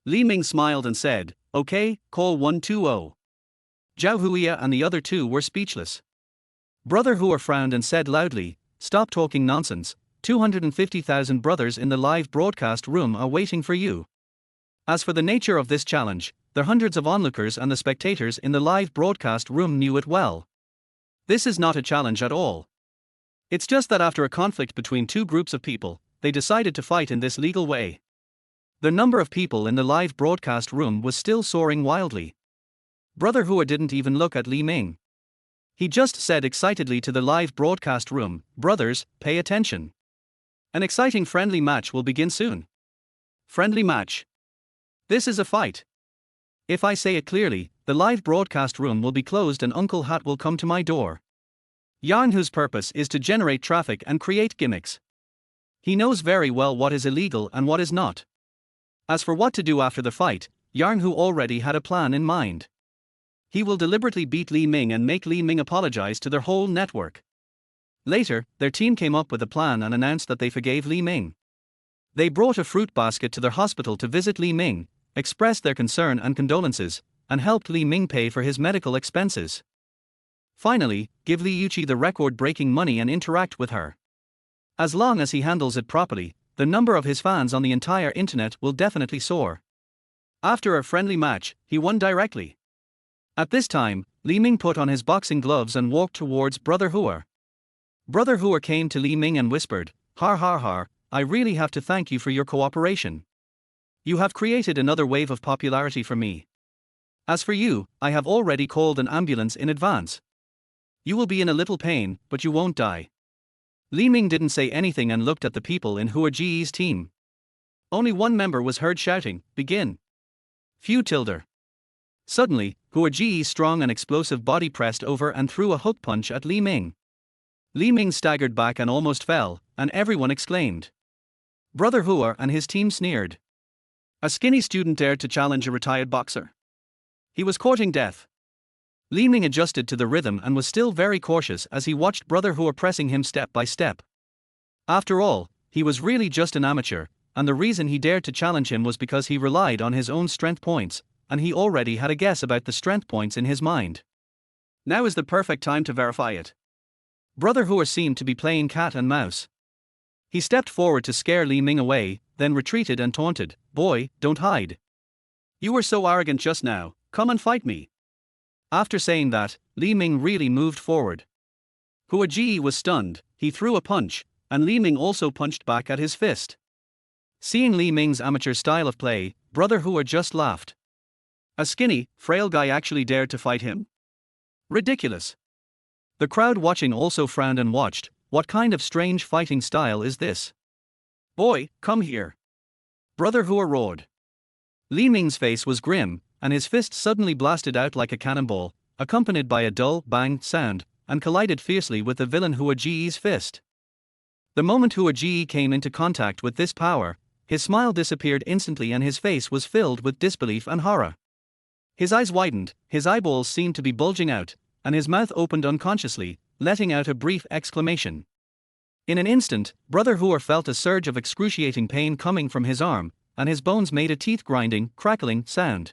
Li Ming smiled and said, "Okay, call 120. Zhao Huiya and the other two were speechless. Brother Hua frowned and said loudly, "Stop talking nonsense. 250,000 brothers in the live broadcast room are waiting for you." As for the nature of this challenge, the hundreds of onlookers and the spectators in the live broadcast room knew it well. This is not a challenge at all. It's just that after a conflict between two groups of people, they decided to fight in this legal way. The number of people in the live broadcast room was still soaring wildly. Brother Hua didn't even look at Li Ming. He just said excitedly to the live broadcast room, "Brothers, pay attention. An exciting friendly match will begin soon." Friendly match. This is a fight. If I say it clearly, the live broadcast room will be closed and Uncle Hat will come to my door. Yarn, whose purpose is to generate traffic and create gimmicks. He knows very well what is illegal and what is not. As for what to do after the fight, Yarn Hu already had a plan in mind. He will deliberately beat Li Ming and make Li Ming apologize to their whole network. Later, their team came up with a plan and announced that they forgave Li Ming. They brought a fruit basket to their hospital to visit Li Ming, expressed their concern and condolences, and helped Li Ming pay for his medical expenses. Finally, give Li Yuqi the record-breaking money and interact with her. As long as he handles it properly, the number of his fans on the entire internet will definitely soar. After a friendly match, he won directly. At this time, Li Ming put on his boxing gloves and walked towards Brother Hua. Brother Hua came to Li Ming and whispered, "Har har har, I really have to thank you for your cooperation. You have created another wave of popularity for me. As for you, I have already called an ambulance in advance. You will be in a little pain, but you won't die." Li Ming didn't say anything and looked at the people in Hua Ji's team. Only one member was heard shouting, "Begin." Few tilde. Suddenly, Hua Ji's strong and explosive body pressed over and threw a hook punch at Li Ming. Li Ming staggered back and almost fell, and everyone exclaimed. Brother Hua and his team sneered. A skinny student dared to challenge a retired boxer. He was courting death. Li Ming adjusted to the rhythm and was still very cautious as he watched Brother Hua pressing him step by step. After all, he was really just an amateur, and the reason he dared to challenge him was because he relied on his own strength points, and he already had a guess about the strength points in his mind. Now is the perfect time to verify it. Brother Hua seemed to be playing cat and mouse. He stepped forward to scare Li Ming away, then retreated and taunted, "Boy, don't hide. You were so arrogant just now, come and fight me." After saying that, Li Ming really moved forward. Hua Ji was stunned, he threw a punch, and Li Ming also punched back at his fist. Seeing Li Ming's amateur style of play, Brother Hua just laughed. A skinny, frail guy actually dared to fight him? Ridiculous. The crowd watching also frowned and watched. What kind of strange fighting style is this? "Boy, come here." Brother Hua roared. Li Ming's face was grim, and his fist suddenly blasted out like a cannonball, accompanied by a dull bang sound, and collided fiercely with the villain Hua Ji's fist. The moment Hua Ji came into contact with this power, his smile disappeared instantly and his face was filled with disbelief and horror. His eyes widened, his eyeballs seemed to be bulging out, and his mouth opened unconsciously, letting out a brief exclamation. In an instant, Brother Hua felt a surge of excruciating pain coming from his arm, and his bones made a teeth-grinding, crackling sound.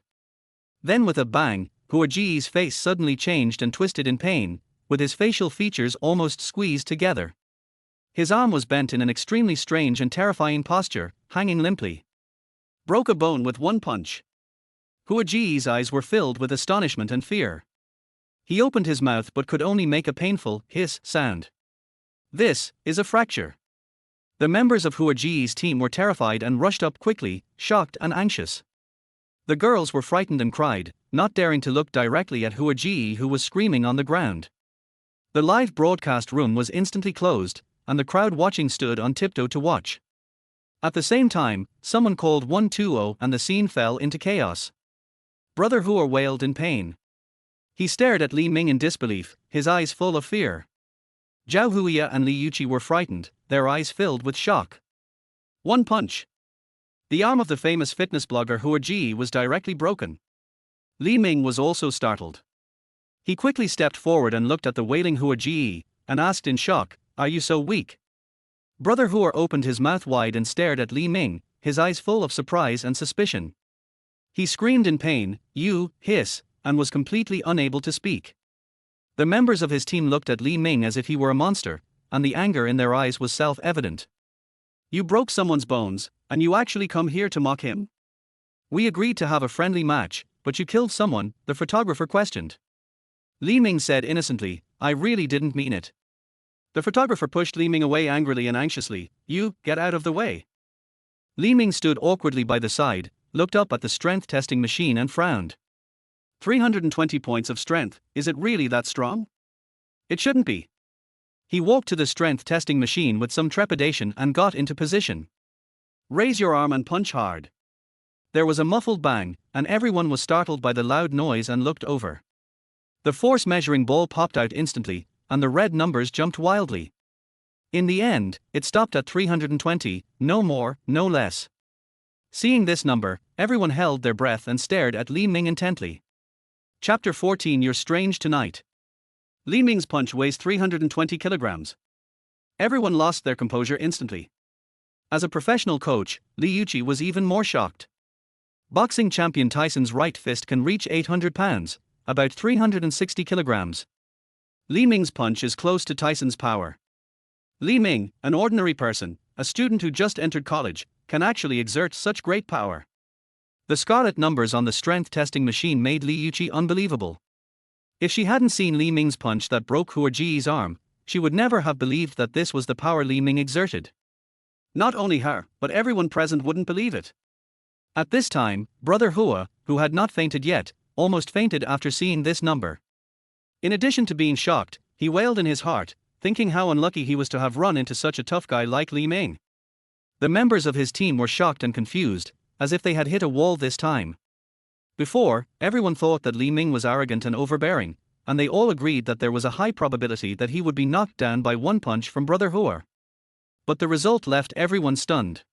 Then with a bang, Hua Ji's face suddenly changed and twisted in pain, with his facial features almost squeezed together. His arm was bent in an extremely strange and terrifying posture, hanging limply. Broke a bone with one punch. Hua Ji's eyes were filled with astonishment and fear. He opened his mouth but could only make a painful hiss sound. This is a fracture. The members of Hua Ji's team were terrified and rushed up quickly, shocked and anxious. The girls were frightened and cried, not daring to look directly at Hua Ji, who was screaming on the ground. The live broadcast room was instantly closed, and the crowd watching stood on tiptoe to watch. At the same time, someone called 120 and the scene fell into chaos. Brother Hua wailed in pain. He stared at Li Ming in disbelief, his eyes full of fear. Zhao Huiya and Li Yuqi were frightened, their eyes filled with shock. One punch. The arm of the famous fitness blogger Hua Ji was directly broken. Li Ming was also startled. He quickly stepped forward and looked at the wailing Hua Ji, and asked in shock, "Are you so weak?" Brother Hua opened his mouth wide and stared at Li Ming, his eyes full of surprise and suspicion. He screamed in pain, "You, hiss," and was completely unable to speak. The members of his team looked at Li Ming as if he were a monster, and the anger in their eyes was self-evident. "You broke someone's bones, and you actually come here to mock him?" "We agreed to have a friendly match, but you killed someone," the photographer questioned. Li Ming said innocently, "I really didn't mean it." The photographer pushed Li Ming away angrily and anxiously. "You, get out of the way." Li Ming stood awkwardly by the side, looked up at the strength testing machine and frowned. 320 points of strength, is it really that strong? It shouldn't be. He walked to the strength testing machine with some trepidation and got into position. "Raise your arm and punch hard." There was a muffled bang, and everyone was startled by the loud noise and looked over. The force measuring ball popped out instantly, and the red numbers jumped wildly. In the end, it stopped at 320, no more, no less. Seeing this number, everyone held their breath and stared at Li Ming intently. Chapter 14. You're strange tonight. Li Ming's punch weighs 320 kilograms. Everyone lost their composure instantly. As a professional coach, Li Yuqi was even more shocked. Boxing champion Tyson's right fist can reach 800 pounds, about 360 kilograms. Li Ming's punch is close to Tyson's power. Li Ming, an ordinary person, a student who just entered college, can actually exert such great power. The scarlet numbers on the strength testing machine made Li Yuqi unbelievable. If she hadn't seen Li Ming's punch that broke Hua Ji's arm, she would never have believed that this was the power Li Ming exerted. Not only her, but everyone present wouldn't believe it. At this time, Brother Hua, who had not fainted yet, almost fainted after seeing this number. In addition to being shocked, he wailed in his heart, thinking how unlucky he was to have run into such a tough guy like Li Ming. The members of his team were shocked and confused, as if they had hit a wall this time. Before, everyone thought that Li Ming was arrogant and overbearing, and they all agreed that there was a high probability that he would be knocked down by one punch from Brother Hua. But the result left everyone stunned.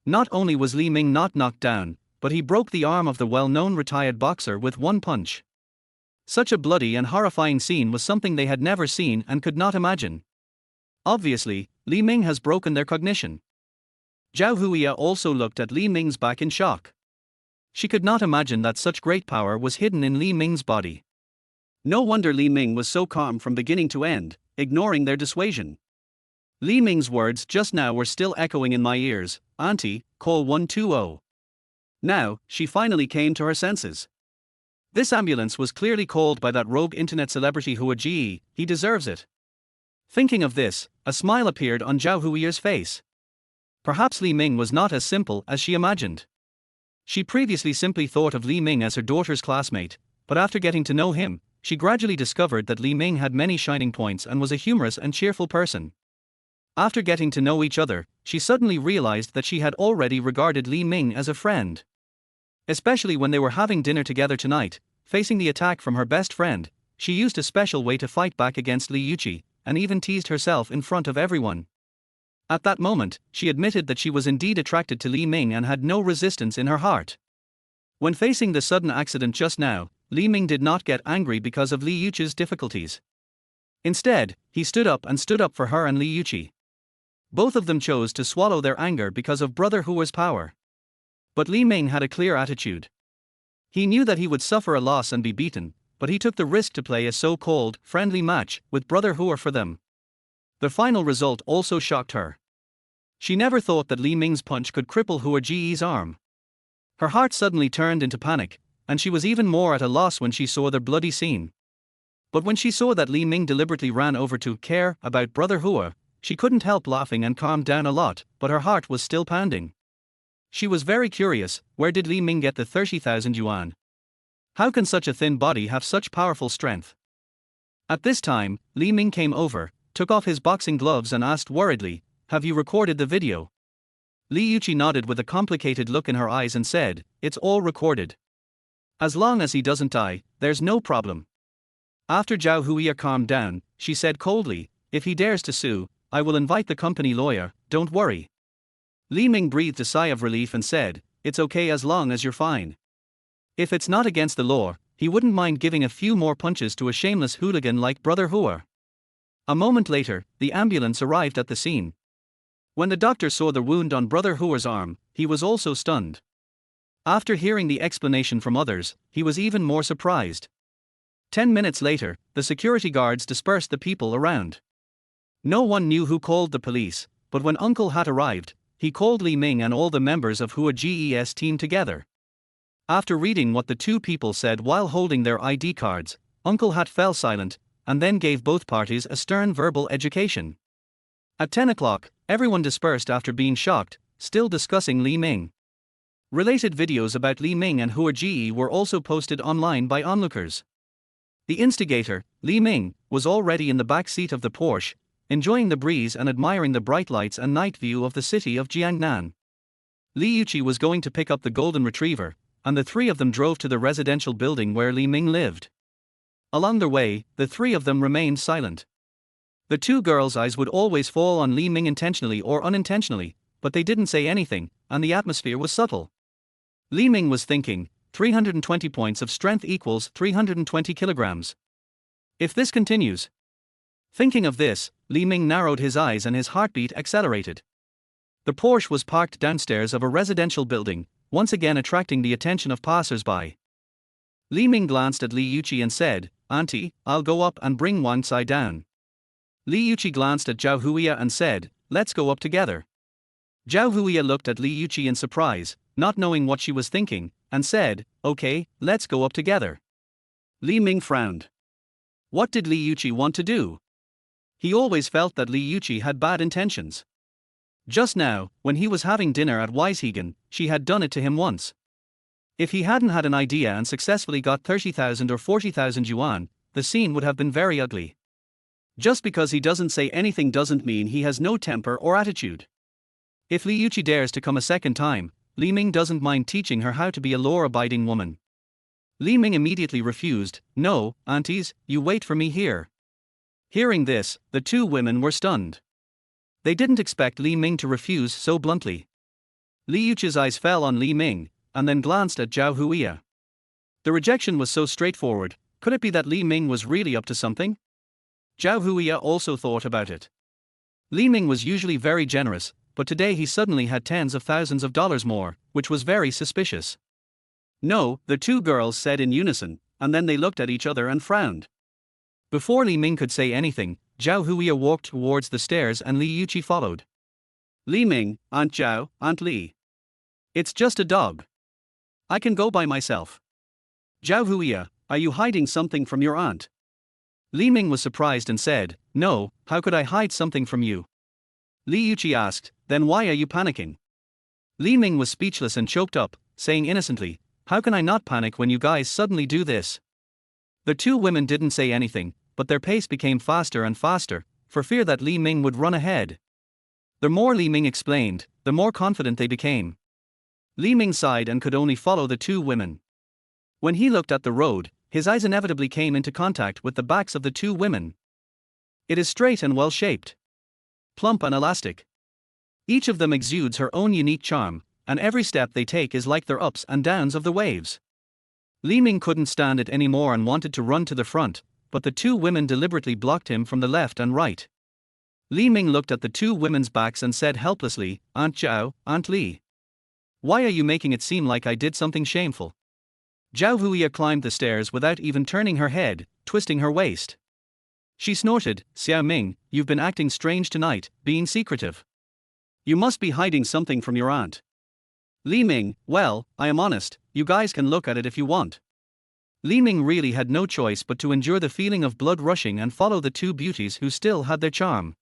Not only was Li Ming not knocked down, but he broke the arm of the well-known retired boxer with one punch. Such a bloody and horrifying scene was something they had never seen and could not imagine. Obviously, Li Ming has broken their cognition. Zhao Huiya also looked at Li Ming's back in shock. She could not imagine that such great power was hidden in Li Ming's body. No wonder Li Ming was so calm from beginning to end, ignoring their dissuasion. Li Ming's words just now were still echoing in my ears. "Auntie, call 120. Now, she finally came to her senses. This ambulance was clearly called by that rogue internet celebrity Hua Ji, he deserves it. Thinking of this, a smile appeared on Zhao Huiya's face. Perhaps Li Ming was not as simple as she imagined. She previously simply thought of Li Ming as her daughter's classmate, but after getting to know him, she gradually discovered that Li Ming had many shining points and was a humorous and cheerful person. After getting to know each other, she suddenly realized that she had already regarded Li Ming as a friend. Especially when they were having dinner together tonight, facing the attack from her best friend, she used a special way to fight back against Li Yuqi, and even teased herself in front of everyone. At that moment, she admitted that she was indeed attracted to Li Ming and had no resistance in her heart. When facing the sudden accident just now, Li Ming did not get angry because of Li Yuqi's difficulties. Instead, he stood up for her and Li Yuqi. Both of them chose to swallow their anger because of Brother Hua's power. But Li Ming had a clear attitude. He knew that he would suffer a loss and be beaten, but he took the risk to play a so-called friendly match with Brother Hua for them. The final result also shocked her. She never thought that Li Ming's punch could cripple Hua Ji's arm. Her heart suddenly turned into panic, and she was even more at a loss when she saw the bloody scene. But when she saw that Li Ming deliberately ran over to care about brother Hua, she couldn't help laughing and calmed down a lot, but her heart was still pounding. She was very curious, where did Li Ming get the 30,000 yuan? How can such a thin body have such powerful strength? At this time, Li Ming came over, took off his boxing gloves and asked worriedly, "Have you recorded the video?" Li Yuqi nodded with a complicated look in her eyes and said, "It's all recorded. As long as he doesn't die, there's no problem." After Zhao Huiya calmed down, she said coldly, "If he dares to sue, I will invite the company lawyer, don't worry." Li Ming breathed a sigh of relief and said, "It's okay as long as you're fine. If it's not against the law, he wouldn't mind giving a few more punches to a shameless hooligan like brother Hua." A moment later, the ambulance arrived at the scene. When the doctor saw the wound on brother Hua's arm, he was also stunned. After hearing the explanation from others, he was even more surprised. 10 minutes later, the security guards dispersed the people around. No one knew who called the police, but when Uncle Hat arrived, he called Li Ming and all the members of Hua Ji's team together. After reading what the two people said while holding their ID cards, Uncle Hat fell silent, and then gave both parties a stern verbal education. At 10 o'clock, everyone dispersed after being shocked, still discussing Li Ming. Related videos about Li Ming and Hua Ji were also posted online by onlookers. The instigator, Li Ming, was already in the back seat of the Porsche, enjoying the breeze and admiring the bright lights and night view of the city of Jiangnan. Li Yuqi was going to pick up the golden retriever, and the three of them drove to the residential building where Li Ming lived. Along their way, the three of them remained silent. The two girls' eyes would always fall on Li Ming intentionally or unintentionally, but they didn't say anything, and the atmosphere was subtle. Li Ming was thinking, 320 points of strength equals 320 kilograms. If this continues. Thinking of this, Li Ming narrowed his eyes and his heartbeat accelerated. The Porsche was parked downstairs of a residential building, once again attracting the attention of passers-by. Li Ming glanced at Li Yuqi and said, "Auntie, I'll go up and bring Wang Tsai down." Li Yuqi glanced at Zhao Huiya and said, "Let's go up together." Zhao Huiya looked at Li Yuqi in surprise, not knowing what she was thinking, and said, "Okay, let's go up together." Li Ming frowned. What did Li Yuqi want to do? He always felt that Li Yuqi had bad intentions. Just now, when he was having dinner at Hagan, she had done it to him once. If he hadn't had an idea and successfully got 30,000 or 40,000 yuan, the scene would have been very ugly. Just because he doesn't say anything doesn't mean he has no temper or attitude. If Li Yuqi dares to come a second time, Li Ming doesn't mind teaching her how to be a law-abiding woman. Li Ming immediately refused, "No, aunties, you wait for me here." Hearing this, the two women were stunned. They didn't expect Li Ming to refuse so bluntly. Li Yuqi's eyes fell on Li Ming, and then glanced at Zhao Huiya. The rejection was so straightforward, could it be that Li Ming was really up to something? Zhao Huiya also thought about it. Li Ming was usually very generous, but today he suddenly had tens of thousands of dollars more, which was very suspicious. "No," the two girls said in unison, and then they looked at each other and frowned. Before Li Ming could say anything, Zhao Huiya walked towards the stairs and Li Yuqi followed. "Li Ming, Aunt Zhao, Aunt Li. It's just a dog. I can go by myself." "Zhao Huiya, are you hiding something from your aunt?" Li Ming was surprised and said, "No, how could I hide something from you?" Li Yuqi asked, "Then why are you panicking?" Li Ming was speechless and choked up, saying innocently, "How can I not panic when you guys suddenly do this?" The two women didn't say anything, but their pace became faster and faster, for fear that Li Ming would run ahead. The more Li Ming explained, the more confident they became. Li Ming sighed and could only follow the two women. When he looked at the road, his eyes inevitably came into contact with the backs of the two women. It is straight and well-shaped, plump and elastic. Each of them exudes her own unique charm, and every step they take is like their ups and downs of the waves. Li Ming couldn't stand it anymore and wanted to run to the front, but the two women deliberately blocked him from the left and right. Li Ming looked at the two women's backs and said helplessly, "Aunt Zhao, Aunt Li. Why are you making it seem like I did something shameful?" Zhao Huiya climbed the stairs without even turning her head, twisting her waist. She snorted, Xiao Ming, you've been acting strange tonight, being secretive. You must be hiding something from your aunt. Li Ming, well, I am honest, you guys can look at it if you want. Li Ming really had no choice but to endure the feeling of blood rushing and follow the two beauties who still had their charm.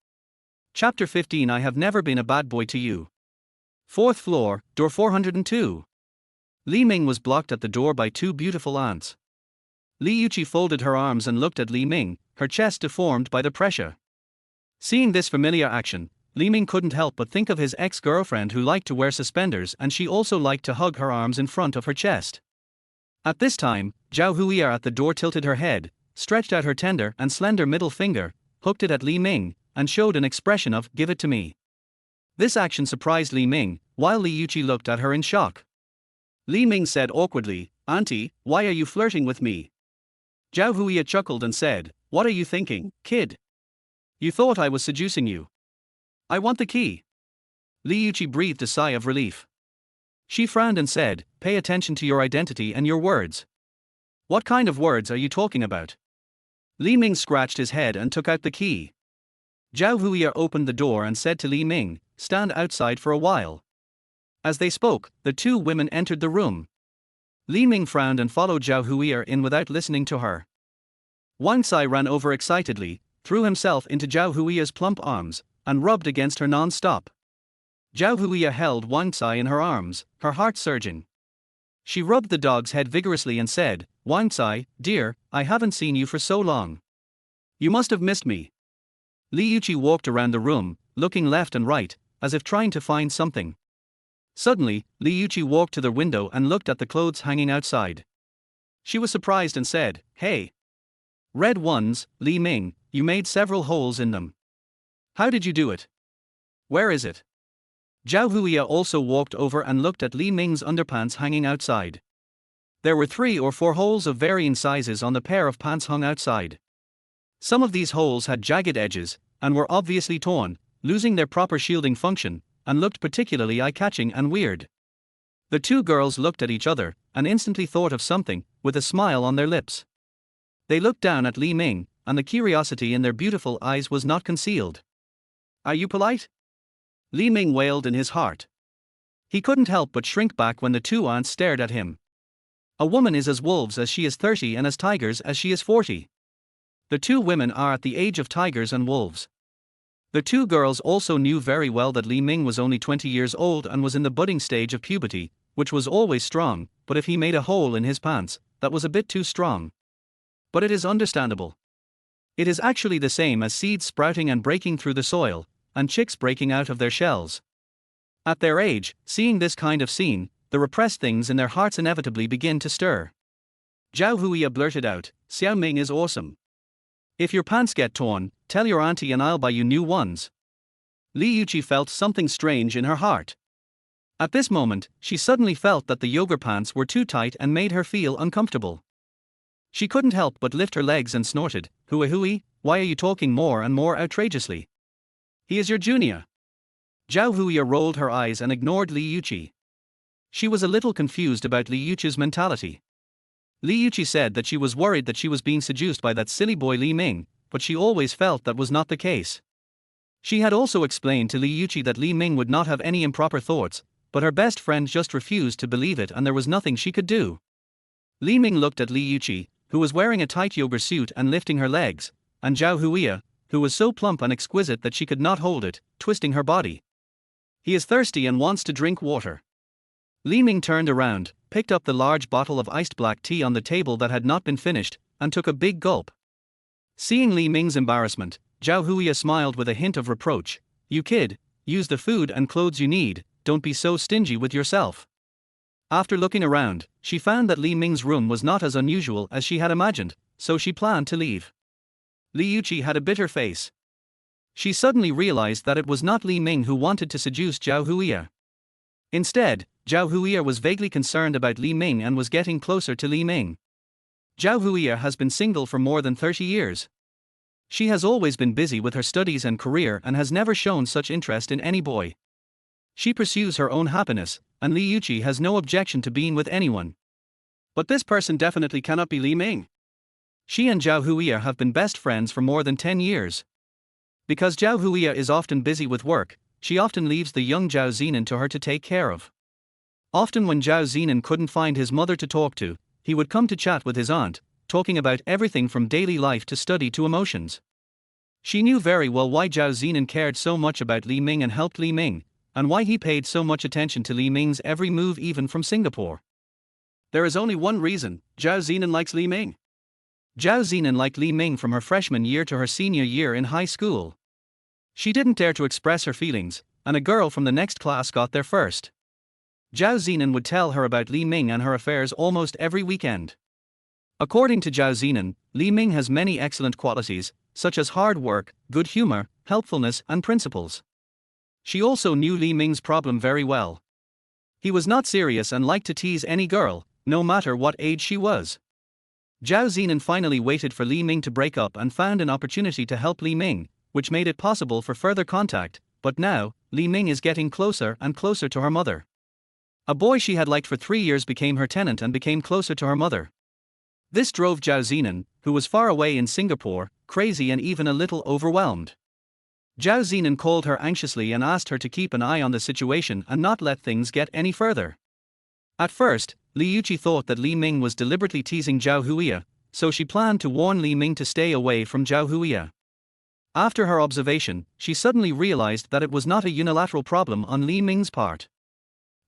Chapter 15 I have never been a bad boy to you. Fourth floor, door 402. Li Ming was blocked at the door by two beautiful aunts. Li Yuqi folded her arms and looked at Li Ming, her chest deformed by the pressure. Seeing this familiar action, Li Ming couldn't help but think of his ex-girlfriend who liked to wear suspenders, and she also liked to hug her arms in front of her chest. At this time, Zhao Huiya at the door tilted her head, stretched out her tender and slender middle finger, hooked it at Li Ming, and showed an expression of, give it to me. This action surprised Li Ming, while Li Yuqi looked at her in shock. Li Ming said awkwardly, Auntie, why are you flirting with me? Zhao Huiya chuckled and said, what are you thinking, kid? You thought I was seducing you. I want the key. Li Yuqi breathed a sigh of relief. She frowned and said, pay attention to your identity and your words. What kind of words are you talking about? Li Ming scratched his head and took out the key. Zhao Huiya opened the door and said to Li Ming, stand outside for a while. As they spoke, the two women entered the room. Li Ming frowned and followed Zhao Huiya in without listening to her. Wang Cai ran over excitedly, threw himself into Zhao Huiya's plump arms, and rubbed against her non-stop. Zhao Huiya held Wang Cai in her arms, her heart surging. She rubbed the dog's head vigorously and said, Wang Cai, dear, I haven't seen you for so long. You must have missed me. Li Yuqi walked around the room, looking left and right, as if trying to find something. Suddenly, Li Yuqi walked to the window and looked at the clothes hanging outside. She was surprised and said, hey. Red ones, Li Ming, you made several holes in them. How did you do it? Where is it? Zhao Huiya also walked over and looked at Li Ming's underpants hanging outside. There were 3 or 4 holes of varying sizes on the pair of pants hung outside. Some of these holes had jagged edges, and were obviously torn, losing their proper shielding function, and looked particularly eye-catching and weird. The two girls looked at each other, and instantly thought of something, with a smile on their lips. They looked down at Li Ming, and the curiosity in their beautiful eyes was not concealed. Are you polite? Li Ming wailed in his heart. He couldn't help but shrink back when the two aunts stared at him. A woman is as wolves as she is 30 and as tigers as she is 40. The two women are at the age of tigers and wolves. The two girls also knew very well that Li Ming was only 20 years old and was in the budding stage of puberty, which was always strong, but if he made a hole in his pants, that was a bit too strong. But it is understandable. It is actually the same as seeds sprouting and breaking through the soil, and chicks breaking out of their shells. At their age, seeing this kind of scene, the repressed things in their hearts inevitably begin to stir. Zhao Huiya blurted out, Xiao Ming is awesome. If your pants get torn, tell your auntie and I'll buy you new ones. Li Yuqi felt something strange in her heart. At this moment, she suddenly felt that the yoga pants were too tight and made her feel uncomfortable. She couldn't help but lift her legs and snorted, Hui, why are you talking more and more outrageously? He is your junior. Zhao Huiya rolled her eyes and ignored Li Yuqi. She was a little confused about Li Yuqi's mentality. Li Yuqi said that she was worried that she was being seduced by that silly boy Li Ming, but she always felt that was not the case. She had also explained to Li Yuqi that Li Ming would not have any improper thoughts, but her best friend just refused to believe it and there was nothing she could do. Li Ming looked at Li Yuqi, who was wearing a tight yoga suit and lifting her legs, and Zhao Huiya, who was so plump and exquisite that she could not hold it, twisting her body. He is thirsty and wants to drink water. Li Ming turned around, picked up the large bottle of iced black tea on the table that had not been finished, and took a big gulp. Seeing Li Ming's embarrassment, Zhao Huiya smiled with a hint of reproach. You kid, use the food and clothes you need, don't be so stingy with yourself. After looking around, she found that Li Ming's room was not as unusual as she had imagined, so she planned to leave. Li Yuqi had a bitter face. She suddenly realized that it was not Li Ming who wanted to seduce Zhao Huiya. Instead, Zhao Huiya was vaguely concerned about Li Ming and was getting closer to Li Ming. Zhao Huiya has been single for more than 30 years. She has always been busy with her studies and career and has never shown such interest in any boy. She pursues her own happiness, and Li Yuqi has no objection to being with anyone. But this person definitely cannot be Li Ming. She and Zhao Huiya have been best friends for more than 10 years. Because Zhao Huiya is often busy with work, she often leaves the young Zhao Zinan to her to take care of. Often when Zhao Zinan couldn't find his mother to talk to, he would come to chat with his aunt, talking about everything from daily life to study to emotions. She knew very well why Zhao Zinan cared so much about Li Ming and helped Li Ming, and why he paid so much attention to Li Ming's every move even from Singapore. There is only one reason: Zhao Zinan likes Li Ming. Zhao Zinan liked Li Ming from her freshman year to her senior year in high school. She didn't dare to express her feelings, and a girl from the next class got there first. Zhao Zinan would tell her about Li Ming and her affairs almost every weekend. According to Zhao Zinan, Li Ming has many excellent qualities, such as hard work, good humor, helpfulness, and principles. She also knew Li Ming's problem very well. He was not serious and liked to tease any girl, no matter what age she was. Zhao Zinan finally waited for Li Ming to break up and found an opportunity to help Li Ming, which made it possible for further contact, but now, Li Ming is getting closer and closer to her mother. A boy she had liked for 3 years became her tenant and became closer to her mother. This drove Zhao Zinan, who was far away in Singapore, crazy and even a little overwhelmed. Zhao Zinan called her anxiously and asked her to keep an eye on the situation and not let things get any further. At first, Li Yuqi thought that Li Ming was deliberately teasing Zhao Huiya, so she planned to warn Li Ming to stay away from Zhao Huiya. After her observation, she suddenly realized that it was not a unilateral problem on Li Ming's part.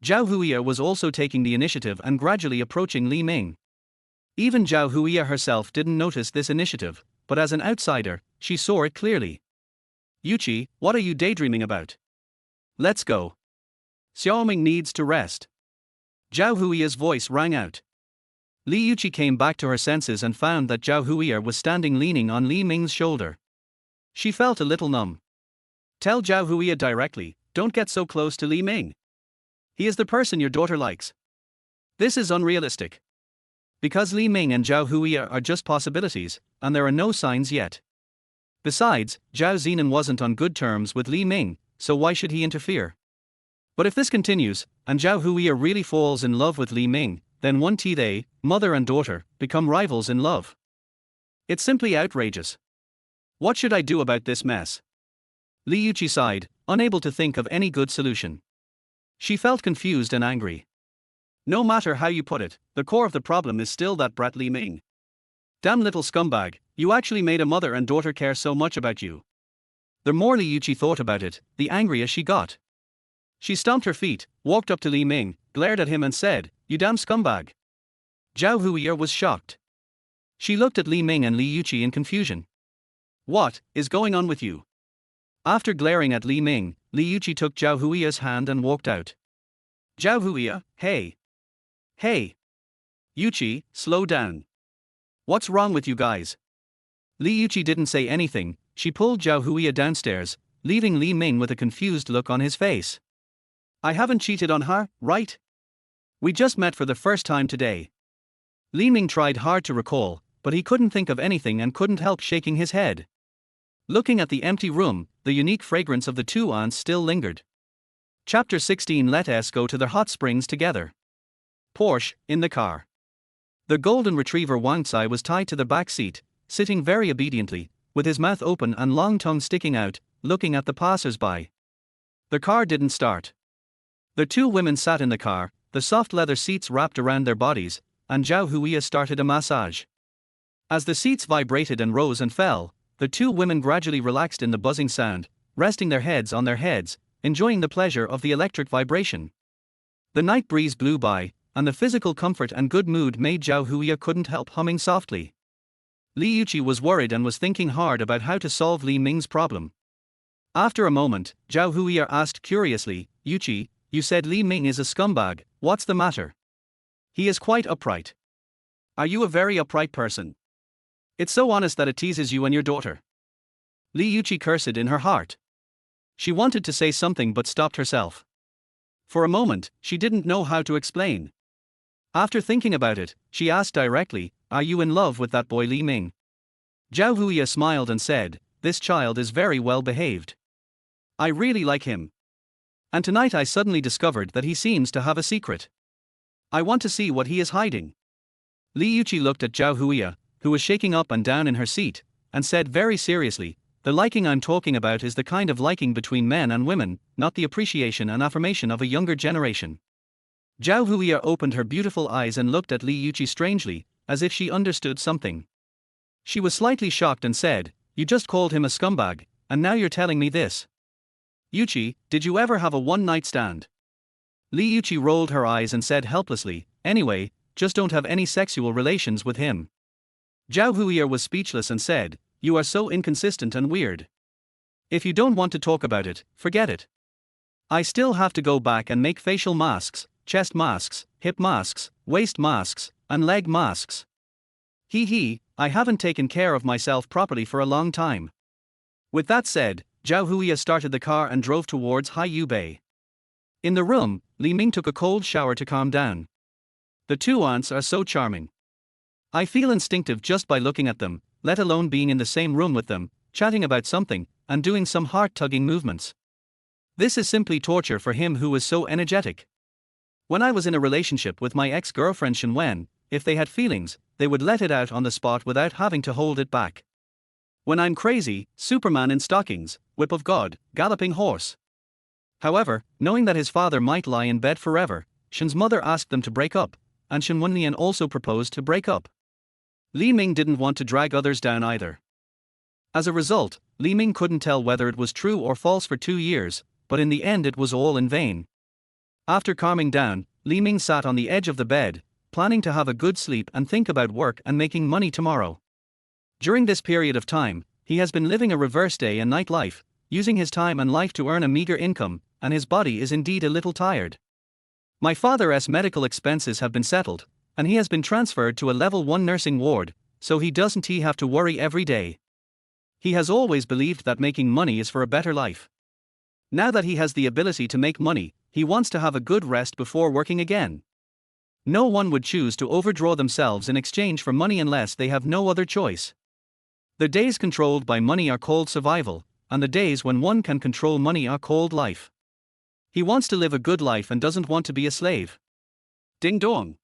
Zhao Huiya was also taking the initiative and gradually approaching Li Ming. Even Zhao Huiya herself didn't notice this initiative, but as an outsider, she saw it clearly. Yuqi, what are you daydreaming about? Let's go. Xiaoming needs to rest. Zhao Huiya's voice rang out. Li Yuqi came back to her senses and found that Zhao Huiya was standing leaning on Li Ming's shoulder. She felt a little numb. Tell Zhao Huiya directly, don't get so close to Li Ming. He is the person your daughter likes. This is unrealistic. Because Li Ming and Zhao Huiya are just possibilities, and there are no signs yet. Besides, Zhao Zinan wasn't on good terms with Li Ming, so why should he interfere? But if this continues, and Zhao Huiya really falls in love with Li Ming, then one day they, mother and daughter, become rivals in love. It's simply outrageous. What should I do about this mess? Li Yuqi sighed, unable to think of any good solution. She felt confused and angry. No matter how you put it, the core of the problem is still that brat Li Ming. Damn little scumbag, you actually made a mother and daughter care so much about you. The more Li Yuqi thought about it, the angrier she got. She stomped her feet, walked up to Li Ming, glared at him and said, "You damn scumbag." Zhao Huiya was shocked. She looked at Li Ming and Li Yuqi in confusion. What is going on with you? After glaring at Li Ming, Li Yuqi took Zhao Huiya's hand and walked out. Zhao Huiya, hey. Hey. Yuqi, slow down. What's wrong with you guys? Li Yuqi didn't say anything. She pulled Zhao Huiya downstairs, leaving Li Ming with a confused look on his face. I haven't cheated on her, right? We just met for the first time today. Li Ming tried hard to recall, but he couldn't think of anything and couldn't help shaking his head. Looking at the empty room, the unique fragrance of the two aunts still lingered. Chapter 16. Let us go to the hot springs together. Porsche, in the car. The golden retriever Wangcai was tied to the back seat, sitting very obediently, with his mouth open and long tongue sticking out, looking at the passers-by. The car didn't start. The two women sat in the car, the soft leather seats wrapped around their bodies, and Zhao Huiya started a massage. As the seats vibrated and rose and fell, the two women gradually relaxed in the buzzing sound, resting their heads on their heads, enjoying the pleasure of the electric vibration. The night breeze blew by, and the physical comfort and good mood made Zhao Huiya couldn't help humming softly. Li Yuqi was worried and was thinking hard about how to solve Li Ming's problem. After a moment, Zhao Huiya asked curiously, Yuqi, you said Li Ming is a scumbag, what's the matter? He is quite upright. Are you a very upright person? It's so honest that it teases you and your daughter. Li Yuqi cursed in her heart. She wanted to say something but stopped herself. For a moment, she didn't know how to explain. After thinking about it, she asked directly, are you in love with that boy Li Ming? Zhao Huiya smiled and said, this child is very well behaved. I really like him. And tonight I suddenly discovered that he seems to have a secret. I want to see what he is hiding. Li Yuqi looked at Zhao Huiya, who was shaking up and down in her seat, and said very seriously, "The liking I'm talking about is the kind of liking between men and women, not the appreciation and affirmation of a younger generation." Zhao Huiya opened her beautiful eyes and looked at Li Yuqi strangely, as if she understood something. She was slightly shocked and said, "You just called him a scumbag, and now you're telling me this. Yuqi, did you ever have a one-night stand?" Li Yuqi rolled her eyes and said helplessly, "Anyway, just don't have any sexual relations with him." Zhao Huiya was speechless and said, "You are so inconsistent and weird. If you don't want to talk about it, forget it. I still have to go back and make facial masks, chest masks, hip masks, waist masks, and leg masks. Hee, I haven't taken care of myself properly for a long time." With that said, Zhao Huiya started the car and drove towards Haiyu Bay. In the room, Li Ming took a cold shower to calm down. "The two aunts are so charming. I feel instinctive just by looking at them, let alone being in the same room with them, chatting about something, and doing some heart-tugging movements. This is simply torture for him who is so energetic. When I was in a relationship with my ex-girlfriend Shenwen, if they had feelings, they would let it out on the spot without having to hold it back. When I'm crazy, Superman in stockings, whip of God, galloping horse." However, knowing that his father might lie in bed forever, Shen's mother asked them to break up, and Shen Wenlian also proposed to break up. Li Ming didn't want to drag others down either. As a result, Li Ming couldn't tell whether it was true or false for 2 years, but in the end it was all in vain. After calming down, Li Ming sat on the edge of the bed, planning to have a good sleep and think about work and making money tomorrow. During this period of time, he has been living a reverse day and night life, using his time and life to earn a meager income, and his body is indeed a little tired. My father's medical expenses have been settled, and he has been transferred to a level 1 nursing ward, so he doesn't have to worry every day. He has always believed that making money is for a better life. Now that he has the ability to make money, he wants to have a good rest before working again. No one would choose to overdraw themselves in exchange for money unless they have no other choice. The days controlled by money are called survival, and the days when one can control money are called life. He wants to live a good life and doesn't want to be a slave. Ding dong.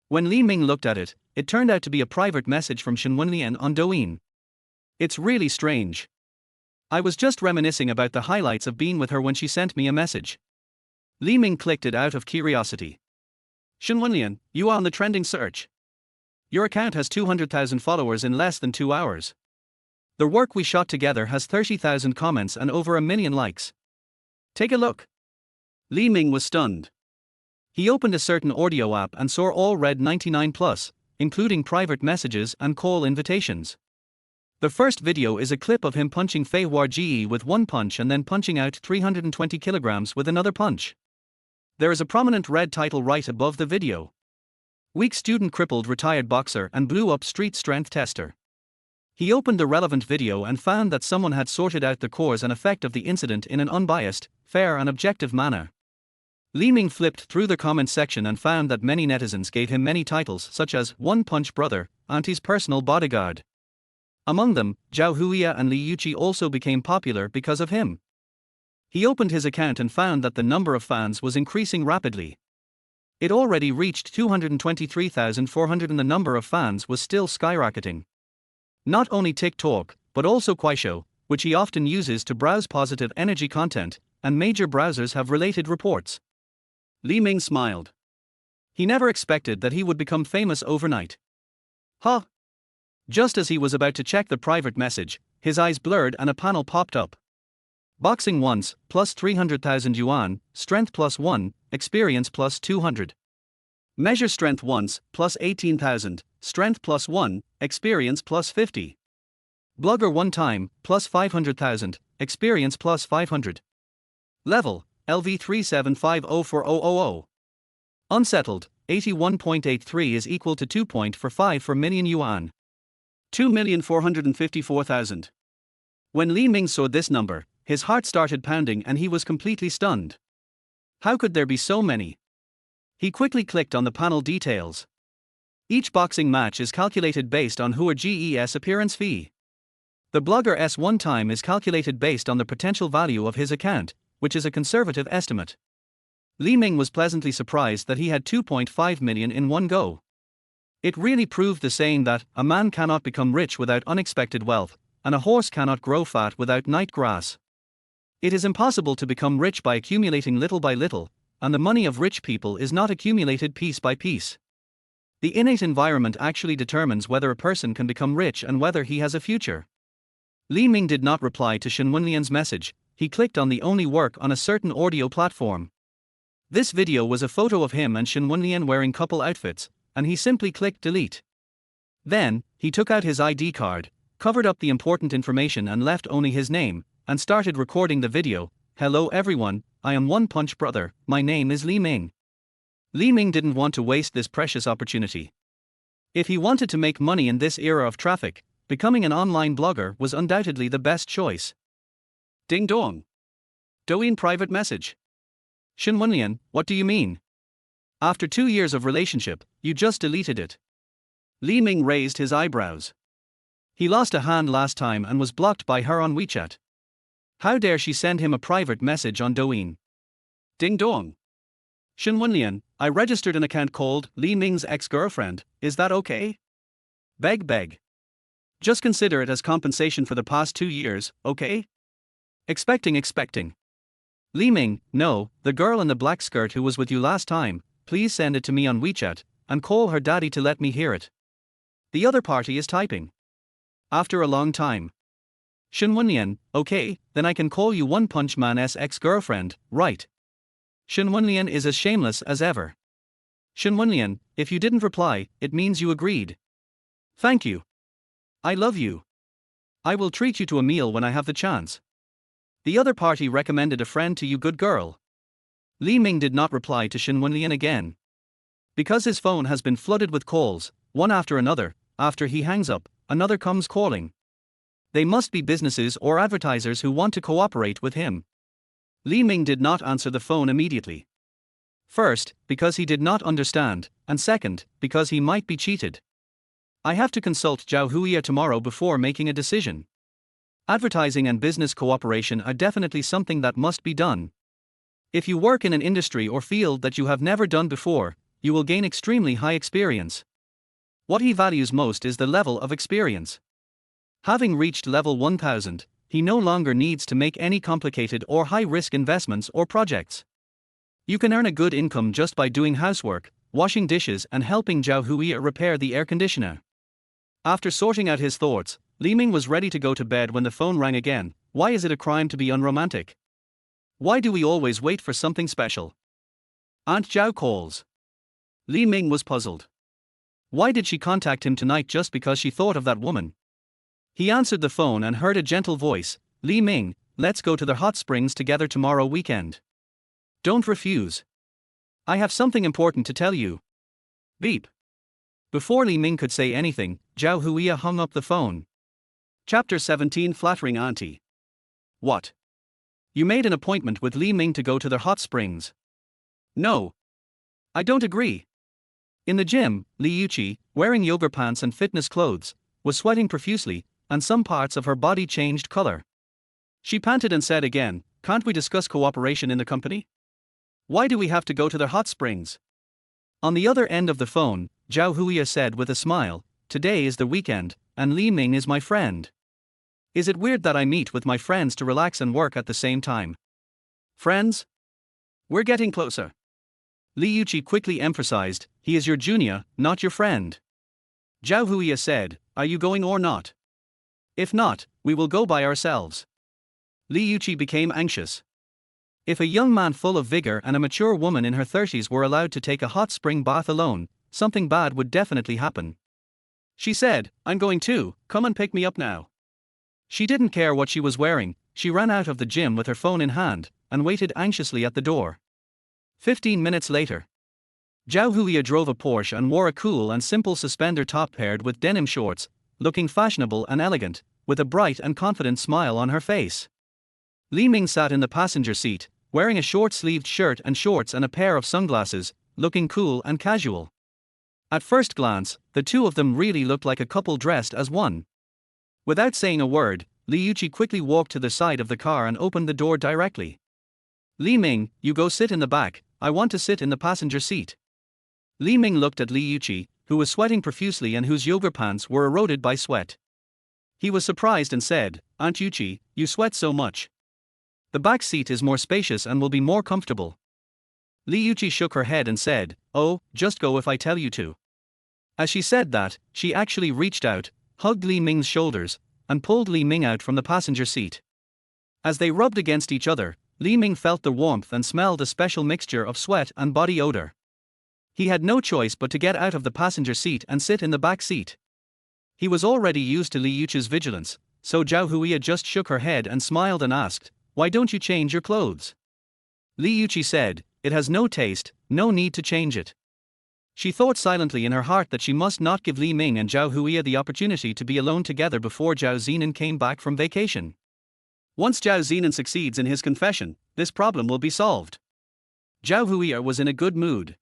When Li Ming looked at it, it turned out to be a private message from Shen Wenlian on Douyin. "It's really strange. I was just reminiscing about the highlights of being with her when she sent me a message." Li Ming clicked it out of curiosity. "Shen Wenlian, you are on the trending search. Your account has 200,000 followers in less than 2 hours. The work we shot together has 30,000 comments and over 1 million likes. Take a look." Li Ming was stunned. He opened a certain audio app and saw all read 99+, including private messages and call invitations. The first video is a clip of him punching Fei Huarji with one punch and then punching out 320 kilograms with another punch. There is a prominent red title right above the video. Weak student crippled retired boxer and blew up street strength tester. He opened the relevant video and found that someone had sorted out the cause and effect of the incident in an unbiased, fair and objective manner. Li Ming flipped through the comment section and found that many netizens gave him many titles such as One Punch Brother, Auntie's Personal Bodyguard. Among them, Zhao Huiya and Li Yuqi also became popular because of him. He opened his account and found that the number of fans was increasing rapidly. It already reached 223,400 and the number of fans was still skyrocketing. Not only TikTok, but also Kuaishou, which he often uses to browse positive energy content, and major browsers have related reports. Li Ming smiled. He never expected that he would become famous overnight. Huh? Just as he was about to check the private message, his eyes blurred and a panel popped up. Boxing once, plus 300,000 yuan, strength plus 1, experience plus 200. Measure strength once, plus 18,000, strength plus 1, experience plus 50. Blogger one time, plus 500,000, experience plus 500. Level, LV 3750400. Unsettled, 81.83 is equal to 2.45 for million yuan. 2,454,000. When Li Ming saw this number, his heart started pounding and he was completely stunned. How could there be so many? He quickly clicked on the panel details. Each boxing match is calculated based on Huarji's appearance fee. The blogger's one time is calculated based on the potential value of his account, which is a conservative estimate. Li Ming was pleasantly surprised that he had 2.5 million in one go. It really proved the saying that a man cannot become rich without unexpected wealth, and a horse cannot grow fat without night grass. It is impossible to become rich by accumulating little by little, and the money of rich people is not accumulated piece by piece. The innate environment actually determines whether a person can become rich and whether he has a future. Li Ming did not reply to Shen Wenlian's message. He clicked on the only work on a certain audio platform. This video was a photo of him and Shen Wenlian wearing couple outfits, and he simply clicked delete. Then, he took out his ID card, covered up the important information and left only his name, and started recording the video. Hello everyone, I am One Punch Brother, my name is Li Ming. Li Ming didn't want to waste this precious opportunity. If he wanted to make money in this era of traffic, becoming an online blogger was undoubtedly the best choice. Ding dong. Douyin private message. Shen Wenlian, what do you mean? After 2 years of relationship, you just deleted it. Li Ming raised his eyebrows. He lost a hand last time and was blocked by her on WeChat. How dare she send him a private message on Douyin? Ding dong. Shen Wenlian, I registered an account called Li Ming's ex-girlfriend, is that okay? Beg. Just consider it as compensation for the past 2 years, okay? Expecting. Li Ming, no, the girl in the black skirt who was with you last time, please send it to me on WeChat, and call her daddy to let me hear it. The other party is typing. After a long time. Shen Wenlian, okay, then I can call you One Punch Man's ex-girlfriend, right? Shen Wenlian is as shameless as ever. Shen Wenlian, if you didn't reply, it means you agreed. Thank you. I love you. I will treat you to a meal when I have the chance. The other party recommended a friend to you, good girl. Li Ming did not reply to Shen Wenlian again. Because his phone has been flooded with calls, one after another, after he hangs up, another comes calling. They must be businesses or advertisers who want to cooperate with him. Li Ming did not answer the phone immediately. First, because he did not understand, and second, because he might be cheated. I have to consult Zhao Zinan tomorrow before making a decision. Advertising and business cooperation are definitely something that must be done. If you work in an industry or field that you have never done before, you will gain extremely high experience. What he values most is the level of experience. Having reached level 1000, he no longer needs to make any complicated or high-risk investments or projects. You can earn a good income just by doing housework, washing dishes and helping Zhao Zinan repair the air conditioner. After sorting out his thoughts, Li Ming was ready to go to bed when the phone rang again. Why is it a crime to be unromantic? Why do we always wait for something special? Aunt Zhao calls. Li Ming was puzzled. Why did she contact him tonight just because she thought of that woman? He answered the phone and heard a gentle voice. Li Ming, let's go to the hot springs together tomorrow weekend. Don't refuse. I have something important to tell you. Beep. Before Li Ming could say anything, Zhao Zinan hung up the phone. Chapter 17 Flattering Auntie. What? You made an appointment with Li Ming to go to the hot springs? No. I don't agree. In the gym, Li Yuqi, wearing yoga pants and fitness clothes, was sweating profusely, and some parts of her body changed color. She panted and said again, can't we discuss cooperation in the company? Why do we have to go to the hot springs? On the other end of the phone, Zhao Zinan said with a smile, today is the weekend, and Li Ming is my friend. Is it weird that I meet with my friends to relax and work at the same time? Friends? We're getting closer. Li Yuqi quickly emphasized, he is your junior, not your friend. Zhao Zinan said, are you going or not? If not, we will go by ourselves. Li Yuqi became anxious. If a young man full of vigor and a mature woman in her 30s were allowed to take a hot spring bath alone, something bad would definitely happen. She said, I'm going too, come and pick me up now. She didn't care what she was wearing, she ran out of the gym with her phone in hand, and waited anxiously at the door. 15 minutes later. Zhao Zinan drove a Porsche and wore a cool and simple suspender top paired with denim shorts, looking fashionable and elegant, with a bright and confident smile on her face. Li Ming sat in the passenger seat, wearing a short-sleeved shirt and shorts and a pair of sunglasses, looking cool and casual. At first glance, the two of them really looked like a couple dressed as one. Without saying a word, Li Yuqi quickly walked to the side of the car and opened the door directly. Li Ming, you go sit in the back, I want to sit in the passenger seat. Li Ming looked at Li Yuqi, who was sweating profusely and whose yoga pants were eroded by sweat. He was surprised and said, "Aunt Yuchi, you sweat so much. The back seat is more spacious and will be more comfortable." Li Yuchi shook her head and said, "Oh, just go if I tell you to." As she said that, she actually reached out, hugged Li Ming's shoulders, and pulled Li Ming out from the passenger seat. As they rubbed against each other, Li Ming felt the warmth and smelled a special mixture of sweat and body odor. He had no choice but to get out of the passenger seat and sit in the back seat. He was already used to Li Yuchi's vigilance, so Zhao Huiya just shook her head and smiled and asked, "Why don't you change your clothes?" Li Yuchi said, "It has no taste, no need to change it." She thought silently in her heart that she must not give Li Ming and Zhao Huiya the opportunity to be alone together before Zhao Zinan came back from vacation. Once Zhao Zinan succeeds in his confession, this problem will be solved. Zhao Huiya was in a good mood.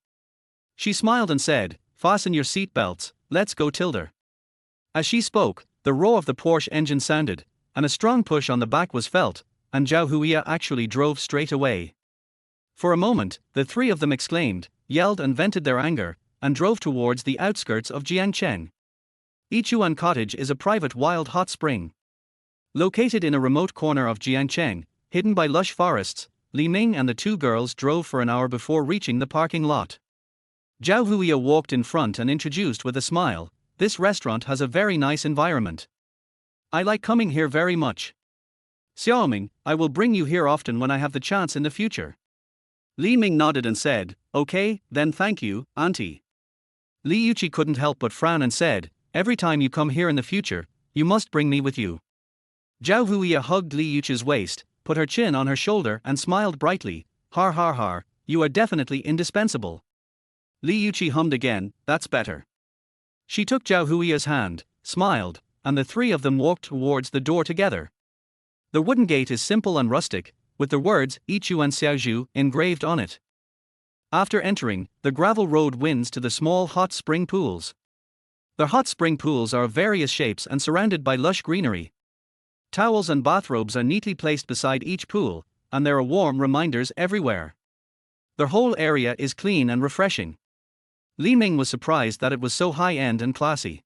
She smiled and said, "Fasten your seat belts, let's go tilde." As she spoke, the roar of the Porsche engine sounded, and a strong push on the back was felt, and Zhao Huiya actually drove straight away. For a moment, the three of them exclaimed, yelled and vented their anger, and drove towards the outskirts of Jiangcheng. Ichuan Cottage is a private wild hot spring. Located in a remote corner of Jiangcheng, hidden by lush forests, Li Ming and the two girls drove for an hour before reaching the parking lot. Zhao Huiya walked in front and introduced with a smile, "This restaurant has a very nice environment. I like coming here very much. Xiaoming, I will bring you here often when I have the chance in the future." Li Ming nodded and said, "Okay, then thank you, auntie." Li Yuchi couldn't help but frown and said, "Every time you come here in the future, you must bring me with you." Zhao Huiya hugged Li Yuchi's waist, put her chin on her shoulder and smiled brightly, "Har har har, you are definitely indispensable." Li Yuchi hummed again, "That's better." She took Zhao Huiya's hand, smiled, and the three of them walked towards the door together. The wooden gate is simple and rustic, with the words Ichuan Xiaozhu engraved on it. After entering, the gravel road winds to the small hot spring pools. The hot spring pools are of various shapes and surrounded by lush greenery. Towels and bathrobes are neatly placed beside each pool, and there are warm reminders everywhere. The whole area is clean and refreshing. Li Ming was surprised that it was so high-end and classy.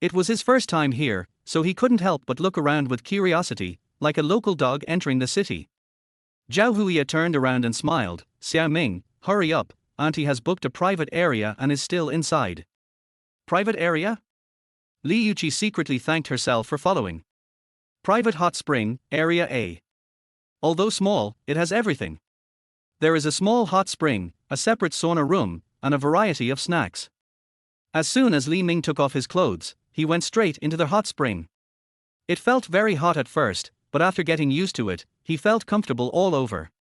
It was his first time here, so he couldn't help but look around with curiosity, like a local dog entering the city. Zhao Huiya turned around and smiled, "Xiao Ming, hurry up, auntie has booked a private area and is still inside." "Private area?" Li Yuchi secretly thanked herself for following. "Private hot spring, Area A. Although small, it has everything. There is a small hot spring, a separate sauna room, and a variety of snacks." As soon as Li Ming took off his clothes, he went straight into the hot spring. It felt very hot at first, but after getting used to it, he felt comfortable all over.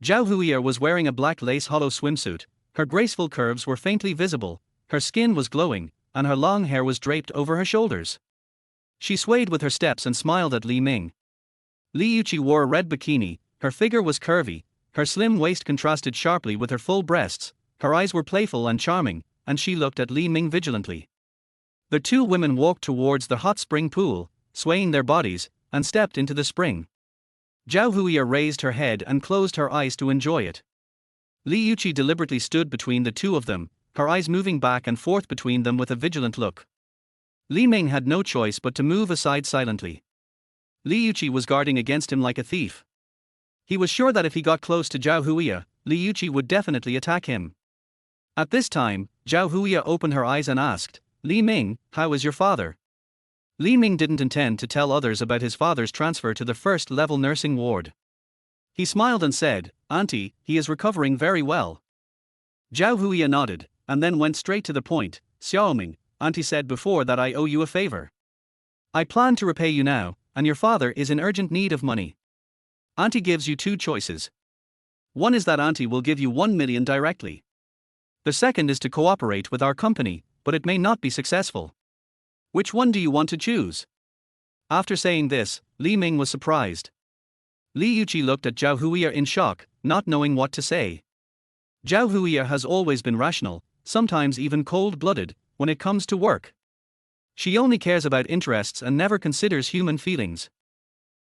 Zhao Huiya was wearing a black lace hollow swimsuit, her graceful curves were faintly visible, her skin was glowing, and her long hair was draped over her shoulders. She swayed with her steps and smiled at Li Ming. Li Yuchi wore a red bikini, her figure was curvy, her slim waist contrasted sharply with her full breasts, her eyes were playful and charming, and she looked at Li Ming vigilantly. The two women walked towards the hot spring pool, swaying their bodies, and stepped into the spring. Zhao Huiya raised her head and closed her eyes to enjoy it. Li Yuchi deliberately stood between the two of them, her eyes moving back and forth between them with a vigilant look. Li Ming had no choice but to move aside silently. Li Yuchi was guarding against him like a thief. He was sure that if he got close to Zhao Huiya, Li Yuchi would definitely attack him. At this time, Zhao Huiya opened her eyes and asked, "Li Ming, how is your father?" Li Ming didn't intend to tell others about his father's transfer to the first-level nursing ward. He smiled and said, "Auntie, he is recovering very well." Zhao Huiya nodded, and then went straight to the point, "Xiaoming, auntie said before that I owe you a favor. I plan to repay you now, and your father is in urgent need of money. Auntie gives you two choices. One is that auntie will give you 1 million directly. The second is to cooperate with our company, but it may not be successful. Which one do you want to choose?" After saying this, Li Ming was surprised. Li Yuchi looked at Zhao Huiya in shock, not knowing what to say. Zhao Huiya has always been rational, sometimes even cold-blooded, when it comes to work. She only cares about interests and never considers human feelings.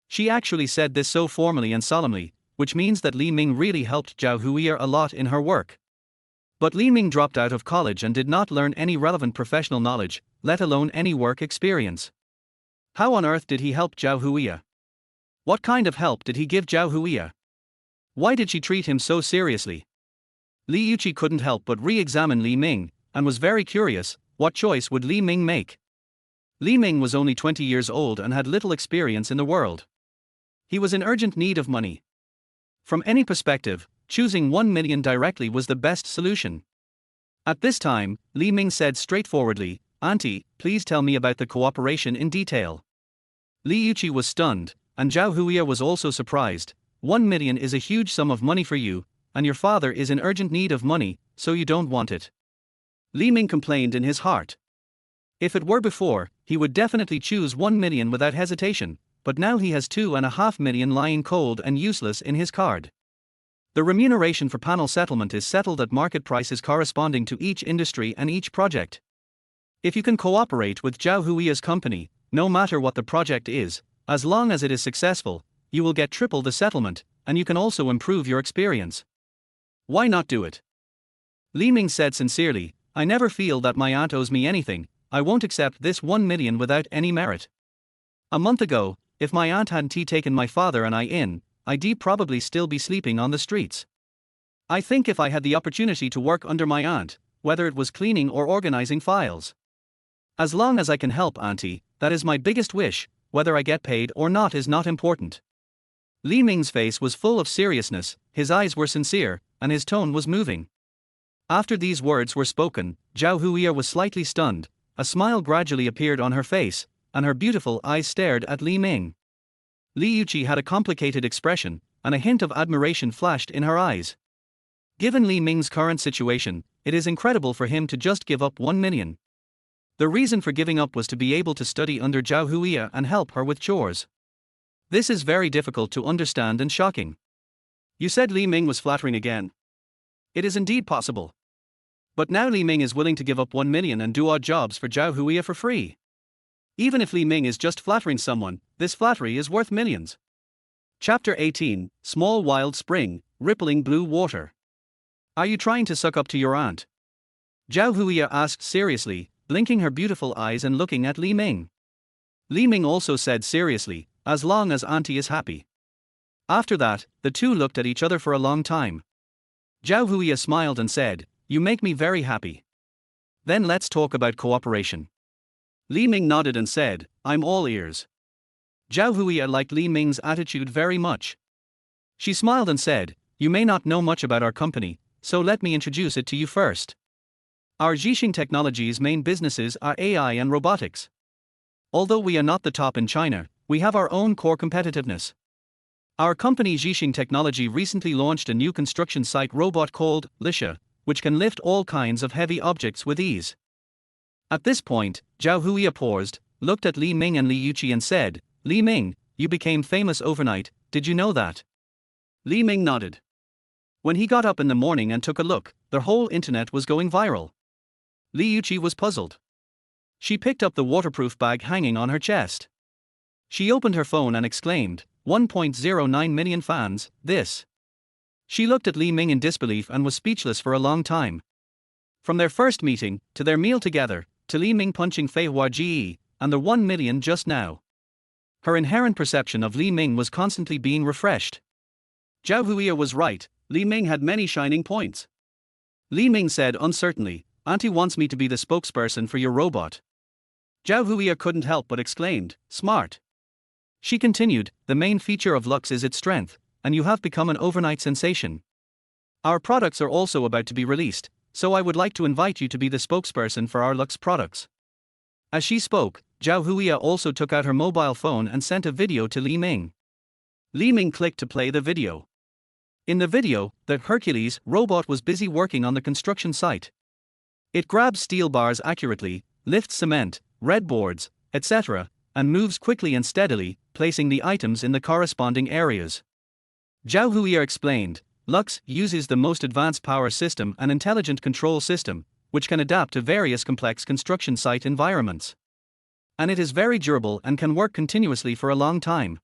She actually said this so formally and solemnly, which means that Li Ming really helped Zhao Huiya a lot in her work. But Li Ming dropped out of college and did not learn any relevant professional knowledge, let alone any work experience. How on earth did he help Zhao Huiya? What kind of help did he give Zhao Huiya? Why did she treat him so seriously? Li Yuqi couldn't help but re-examine Li Ming, and was very curious, what choice would Li Ming make? Li Ming was only 20 years old and had little experience in the world. He was in urgent need of money. From any perspective, choosing 1 million directly was the best solution. At this time, Li Ming said straightforwardly, "Auntie, please tell me about the cooperation in detail." Li Yuqi was stunned, and Zhao Huiya was also surprised. 1 million is a huge sum of money for you, and your father is in urgent need of money, so you don't want it. Li Ming complained in his heart. If it were before, he would definitely choose 1 million without hesitation, but now he has 2.5 million lying cold and useless in his card. The remuneration for panel settlement is settled at market prices corresponding to each industry and each project. If you can cooperate with Zhao Huiya's company, no matter what the project is, as long as it is successful, you will get triple the settlement, and you can also improve your experience. Why not do it? Li Ming said sincerely, "I never feel that my aunt owes me anything. I won't accept this 1 million without any merit. A month ago, if my aunt hadn't taken my father and I in, I'd probably still be sleeping on the streets. I think if I had the opportunity to work under my aunt, whether it was cleaning or organizing files. As long as I can help auntie, that is my biggest wish, whether I get paid or not is not important." Li Ming's face was full of seriousness, his eyes were sincere, and his tone was moving. After these words were spoken, Zhao Huiya was slightly stunned. A smile gradually appeared on her face, and her beautiful eyes stared at Li Ming. Li Yuqi had a complicated expression, and a hint of admiration flashed in her eyes. Given Li Ming's current situation, it is incredible for him to just give up 1 million. The reason for giving up was to be able to study under Zhao Huiya and help her with chores. This is very difficult to understand and shocking. You said Li Ming was flattering again. It is indeed possible. But now Li Ming is willing to give up 1 million and do odd jobs for Zhao Huiya for free. Even if Li Ming is just flattering someone, this flattery is worth millions. Chapter 18, Small Wild Spring, Rippling Blue Water. Are you trying to suck up to your aunt? Zhao Huiya asked seriously, blinking her beautiful eyes and looking at Li Ming. Li Ming also said seriously, "As long as auntie is happy." After that, the two looked at each other for a long time. Zhao Huiya smiled and said, "You make me very happy. Then let's talk about cooperation." Li Ming nodded and said, "I'm all ears." Zhao Huiya liked Li Ming's attitude very much. She smiled and said, "You may not know much about our company, so let me introduce it to you first. Our Zhixing Technology's main businesses are AI and robotics. Although we are not the top in China, we have our own core competitiveness. Our company Zhixing Technology recently launched a new construction site robot called Lisha, which can lift all kinds of heavy objects with ease." At this point, Zhao Huiya paused, looked at Li Ming and Li Yuqi and said, "Li Ming, you became famous overnight, did you know that?" Li Ming nodded. When he got up in the morning and took a look, the whole internet was going viral. Li Yuqi was puzzled. She picked up the waterproof bag hanging on her chest. She opened her phone and exclaimed, 1.09 million fans, this. She looked at Li Ming in disbelief and was speechless for a long time. From their first meeting, to their meal together, to Li Ming punching Fei Hua Ji, and the 1 million just now. Her inherent perception of Li Ming was constantly being refreshed. Zhao Huiya was right, Li Ming had many shining points. Li Ming said uncertainly, "Auntie wants me to be the spokesperson for your robot." Zhao Huiya couldn't help but exclaimed, "Smart." She continued, "The main feature of Lux is its strength, and you have become an overnight sensation. Our products are also about to be released, so I would like to invite you to be the spokesperson for our Lux products." As she spoke, Zhao Huiya also took out her mobile phone and sent a video to Li Ming. Li Ming clicked to play the video. In the video, the Hercules robot was busy working on the construction site. It grabs steel bars accurately, lifts cement, red boards, etc., and moves quickly and steadily, placing the items in the corresponding areas. Zhao Huiya explained, Lux uses the most advanced power system and intelligent control system, which can adapt to various complex construction site environments. And it is very durable and can work continuously for a long time.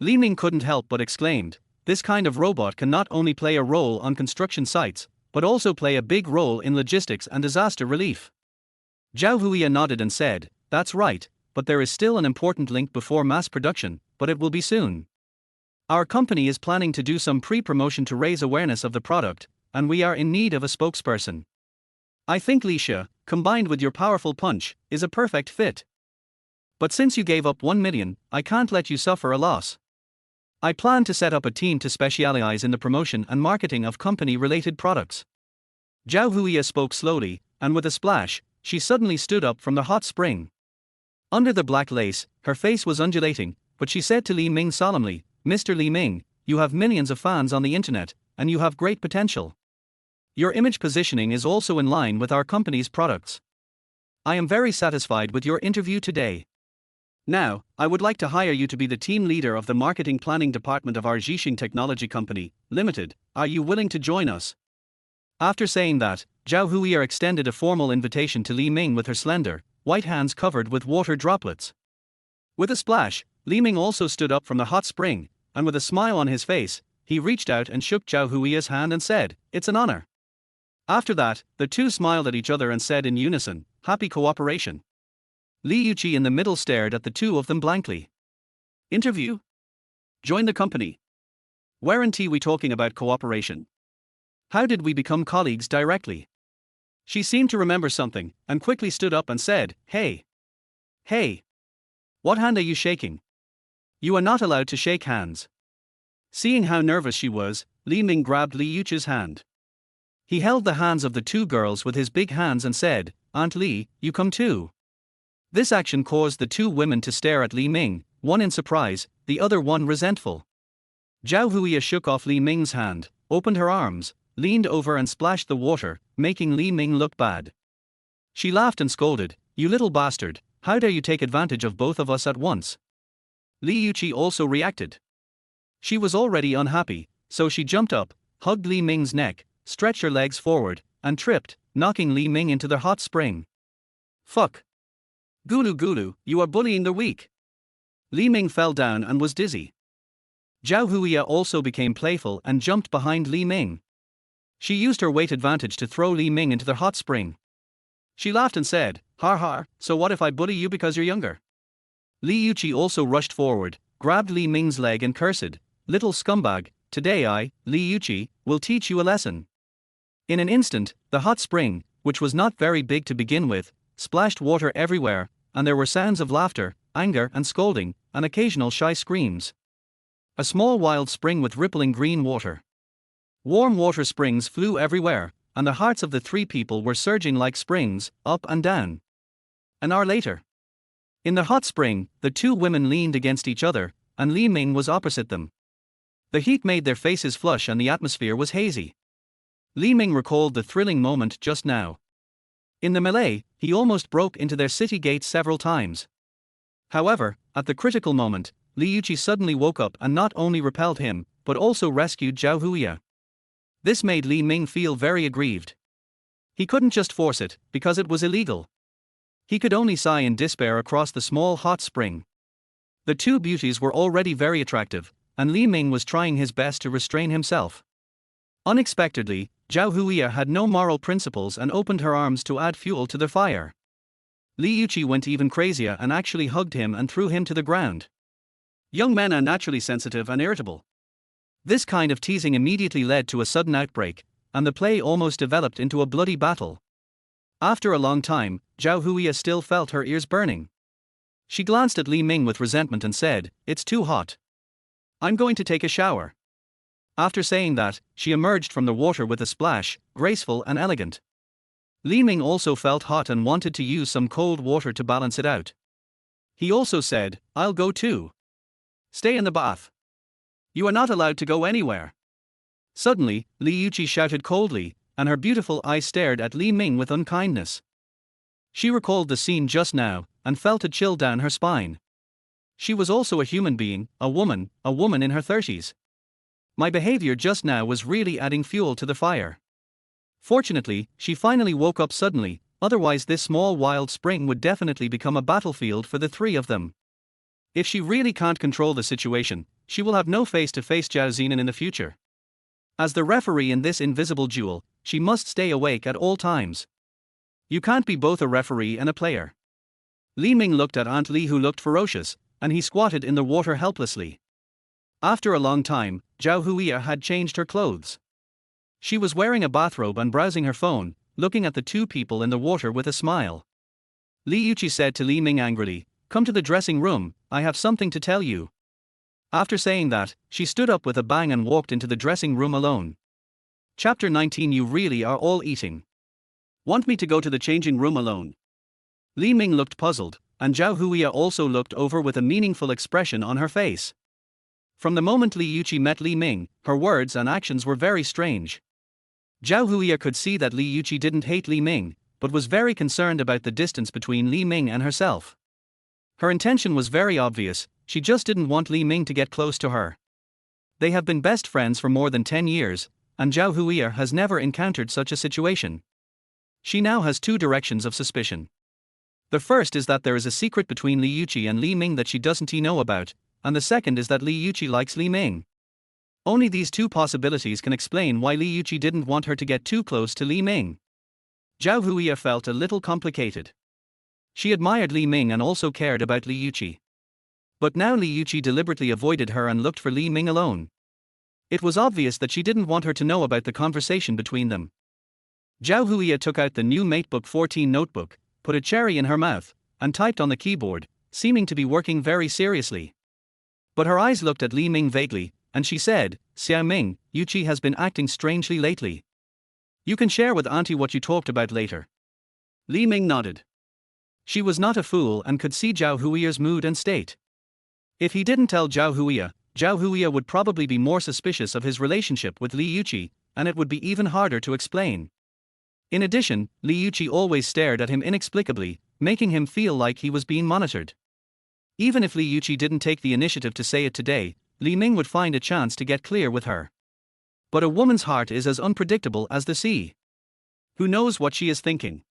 Li Ming couldn't help but exclaimed, "This kind of robot can not only play a role on construction sites, but also play a big role in logistics and disaster relief. Zhao Huiya nodded and said, "That's right, but there is still an important link before mass production, but it will be soon. Our company is planning to do some pre-promotion to raise awareness of the product, and we are in need of a spokesperson. I think Lisha, combined with your powerful punch, is a perfect fit. But since you gave up 1 million, I can't let you suffer a loss. I plan to set up a team to specialize in the promotion and marketing of company-related products." Zhao Huiya spoke slowly, and with a splash, she suddenly stood up from the hot spring. Under the black lace, her face was undulating, but she said to Li Ming solemnly, "Mr. Li Ming, you have millions of fans on the internet, and you have great potential. Your image positioning is also in line with our company's products. I am very satisfied with your interview today. Now, I would like to hire you to be the team leader of the marketing planning department of our Zhixing Technology Company, Limited. Are you willing to join us?" After saying that, Zhao Huiya extended a formal invitation to Li Ming with her slender, white hands covered with water droplets. With a splash, Li Ming also stood up from the hot spring, and with a smile on his face, he reached out and shook Zhao Huiya's hand and said, "It's an honor." After that, the two smiled at each other and said in unison, "Happy cooperation." Li Yuqi in the middle stared at the two of them blankly. "Interview? Join the company? Weren't we talking about cooperation? How did we become colleagues directly?" She seemed to remember something, and quickly stood up and said, Hey! What hand are you shaking? You are not allowed to shake hands." Seeing how nervous she was, Li Ming grabbed Li Yuqi's hand. He held the hands of the two girls with his big hands and said, "Aunt Li, you come too." This action caused the two women to stare at Li Ming, one in surprise, the other one resentful. Zhao Huiya shook off Li Ming's hand, opened her arms, leaned over and splashed the water, making Li Ming look bad. She laughed and scolded, "You little bastard, how dare you take advantage of both of us at once?" Li Yuqi also reacted. She was already unhappy, so she jumped up, hugged Li Ming's neck, stretched her legs forward, and tripped, knocking Li Ming into the hot spring. "Fuck. Gulu, you are bullying the weak." Li Ming fell down and was dizzy. Zhao Huiya also became playful and jumped behind Li Ming. She used her weight advantage to throw Li Ming into the hot spring. She laughed and said, "Har har, so what if I bully you because you're younger?" Li Yuqi also rushed forward, grabbed Li Ming's leg and cursed, "Little scumbag, today I, Li Yuqi, will teach you a lesson." In an instant, the hot spring, which was not very big to begin with, splashed water everywhere, and there were sounds of laughter, anger and scolding, and occasional shy screams. A small wild spring with rippling green water. Warm water springs flew everywhere, and the hearts of the three people were surging like springs, up and down. An hour later, in the hot spring, the two women leaned against each other, and Li Ming was opposite them. The heat made their faces flush and the atmosphere was hazy. Li Ming recalled the thrilling moment just now. In the melee, he almost broke into their city gates several times. However, at the critical moment, Li Yuqi suddenly woke up and not only repelled him, but also rescued Zhao Huiya. This made Li Ming feel very aggrieved. He couldn't just force it, because it was illegal. He could only sigh in despair across the small hot spring. The two beauties were already very attractive, and Li Ming was trying his best to restrain himself. Unexpectedly, Zhao Huiya had no moral principles and opened her arms to add fuel to the fire. Li Yuqi went even crazier and actually hugged him and threw him to the ground. Young men are naturally sensitive and irritable. This kind of teasing immediately led to a sudden outbreak, and the play almost developed into a bloody battle. After a long time, Zhao Huiya still felt her ears burning. She glanced at Li Ming with resentment and said, "It's too hot. I'm going to take a shower." After saying that, she emerged from the water with a splash, graceful and elegant. Li Ming also felt hot and wanted to use some cold water to balance it out. He also said, "I'll go too. Stay in the bath. You are not allowed to go anywhere." Suddenly, Li Yuqi shouted coldly, and her beautiful eyes stared at Li Ming with unkindness. She recalled the scene just now, and felt a chill down her spine. She was also a human being, a woman in her 30s. My behavior just now was really adding fuel to the fire. Fortunately, she finally woke up suddenly, otherwise this small wild spring would definitely become a battlefield for the three of them. If she really can't control the situation, she will have no face to face Zhao Zinan in the future. As the referee in this invisible duel, she must stay awake at all times. You can't be both a referee and a player. Li Ming looked at Aunt Li, who looked ferocious, and he squatted in the water helplessly. After a long time, Zhao Huiya had changed her clothes. She was wearing a bathrobe and browsing her phone, looking at the two people in the water with a smile. Li Yuqi said to Li Ming angrily, "Come to the dressing room, I have something to tell you." After saying that, she stood up with a bang and walked into the dressing room alone. Chapter 19. You really are all eating. Want me to go to the changing room alone? Li Ming looked puzzled, and Zhao Huiya also looked over with a meaningful expression on her face. From the moment Li Yuqi met Li Ming, her words and actions were very strange. Zhao Huiya could see that Li Yuqi didn't hate Li Ming, but was very concerned about the distance between Li Ming and herself. Her intention was very obvious, she just didn't want Li Ming to get close to her. They have been best friends for more than 10 years, and Zhao Huiya has never encountered such a situation. She now has two directions of suspicion. The first is that there is a secret between Li Yuqi and Li Ming that she doesn't know about, and the second is that Li Yuqi likes Li Ming. Only these two possibilities can explain why Li Yuqi didn't want her to get too close to Li Ming. Zhao Huiya felt a little complicated. She admired Li Ming and also cared about Li Yuqi. But now Li Yuqi deliberately avoided her and looked for Li Ming alone. It was obvious that she didn't want her to know about the conversation between them. Zhao Huiya took out the new MateBook 14 notebook, put a cherry in her mouth, and typed on the keyboard, seeming to be working very seriously. But her eyes looked at Li Ming vaguely, and she said, "Xiao Ming, Yuqi has been acting strangely lately. You can share with Auntie what you talked about later." Li Ming nodded. She was not a fool and could see Zhao Huiya's mood and state. If he didn't tell Zhao Huiya would probably be more suspicious of his relationship with Li Yuqi, and it would be even harder to explain. In addition, Li Yuqi always stared at him inexplicably, making him feel like he was being monitored. Even if Li Yuqi didn't take the initiative to say it today, Li Ming would find a chance to get clear with her. But a woman's heart is as unpredictable as the sea. Who knows what she is thinking?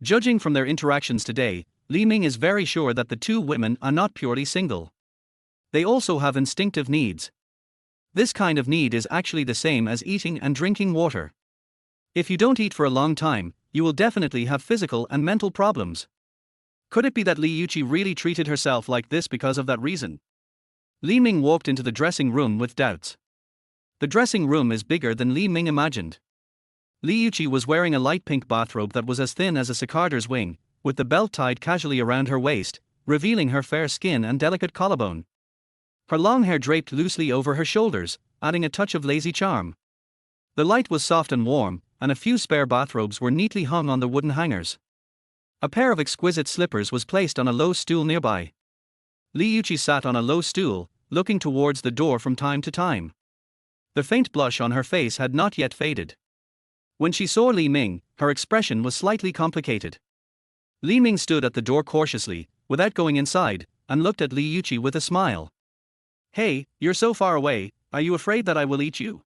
Judging from their interactions today, Li Ming is very sure that the two women are not purely single. They also have instinctive needs. This kind of need is actually the same as eating and drinking water. If you don't eat for a long time, you will definitely have physical and mental problems. Could it be that Li Yuqi really treated herself like this because of that reason? Li Ming walked into the dressing room with doubts. The dressing room is bigger than Li Ming imagined. Li Yuqi was wearing a light pink bathrobe that was as thin as a cicadar's wing, with the belt tied casually around her waist, revealing her fair skin and delicate collarbone. Her long hair draped loosely over her shoulders, adding a touch of lazy charm. The light was soft and warm, and a few spare bathrobes were neatly hung on the wooden hangers. A pair of exquisite slippers was placed on a low stool nearby. Li Yuqi sat on a low stool, looking towards the door from time to time. The faint blush on her face had not yet faded. When she saw Li Ming, her expression was slightly complicated. Li Ming stood at the door cautiously, without going inside, and looked at Li Yuqi with a smile. "Hey, you're so far away, are you afraid that I will eat you?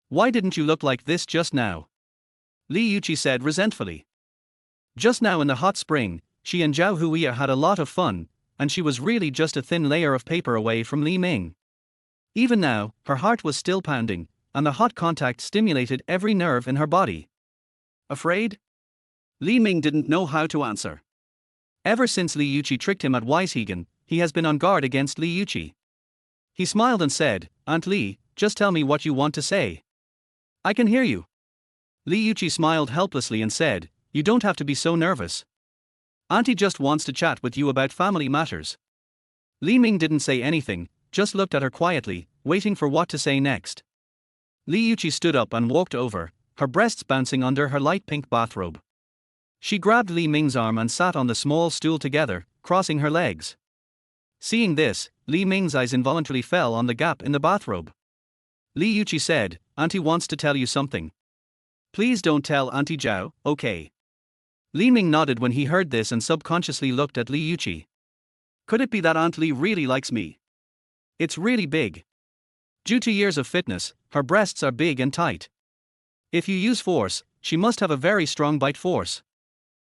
Why didn't you look like this just now?" Li Yuqi said resentfully. Just now in the hot spring, she and Zhao Huiya had a lot of fun, and she was really just a thin layer of paper away from Li Ming. Even now, her heart was still pounding, and the hot contact stimulated every nerve in her body. Afraid? Li Ming didn't know how to answer. Ever since Li Yuqi tricked him at Hagan, he has been on guard against Li Yuqi. He smiled and said, "Aunt Li, just tell me what you want to say. I can hear you." Li Yuqi smiled helplessly and said, "You don't have to be so nervous. Auntie just wants to chat with you about family matters." Li Ming didn't say anything, just looked at her quietly, waiting for what to say next. Li Yuqi stood up and walked over, her breasts bouncing under her light pink bathrobe. She grabbed Li Ming's arm and sat on the small stool together, crossing her legs. Seeing this, Li Ming's eyes involuntarily fell on the gap in the bathrobe. Li Yuqi said, "Auntie wants to tell you something. Please don't tell Auntie Zhao, okay?" Li Ming nodded when he heard this and subconsciously looked at Li Yuqi. Could it be that Aunt Li really likes me? It's really big. Due to years of fitness, her breasts are big and tight. If you use force, she must have a very strong bite force.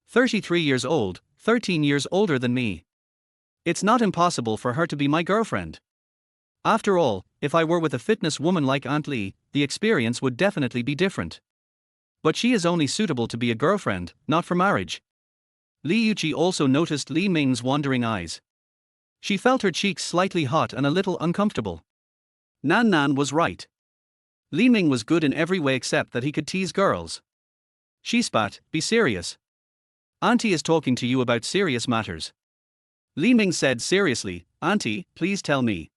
33 years old, 13 years older than me. It's not impossible for her to be my girlfriend. After all, if I were with a fitness woman like Aunt Li, the experience would definitely be different. But she is only suitable to be a girlfriend, not for marriage. Li Yuqi also noticed Li Ming's wandering eyes. She felt her cheeks slightly hot and a little uncomfortable. Nan Nan was right. Li Ming was good in every way except that he could tease girls. She spat, "Be serious. Auntie is talking to you about serious matters." Li Ming said seriously, "Auntie, please tell me."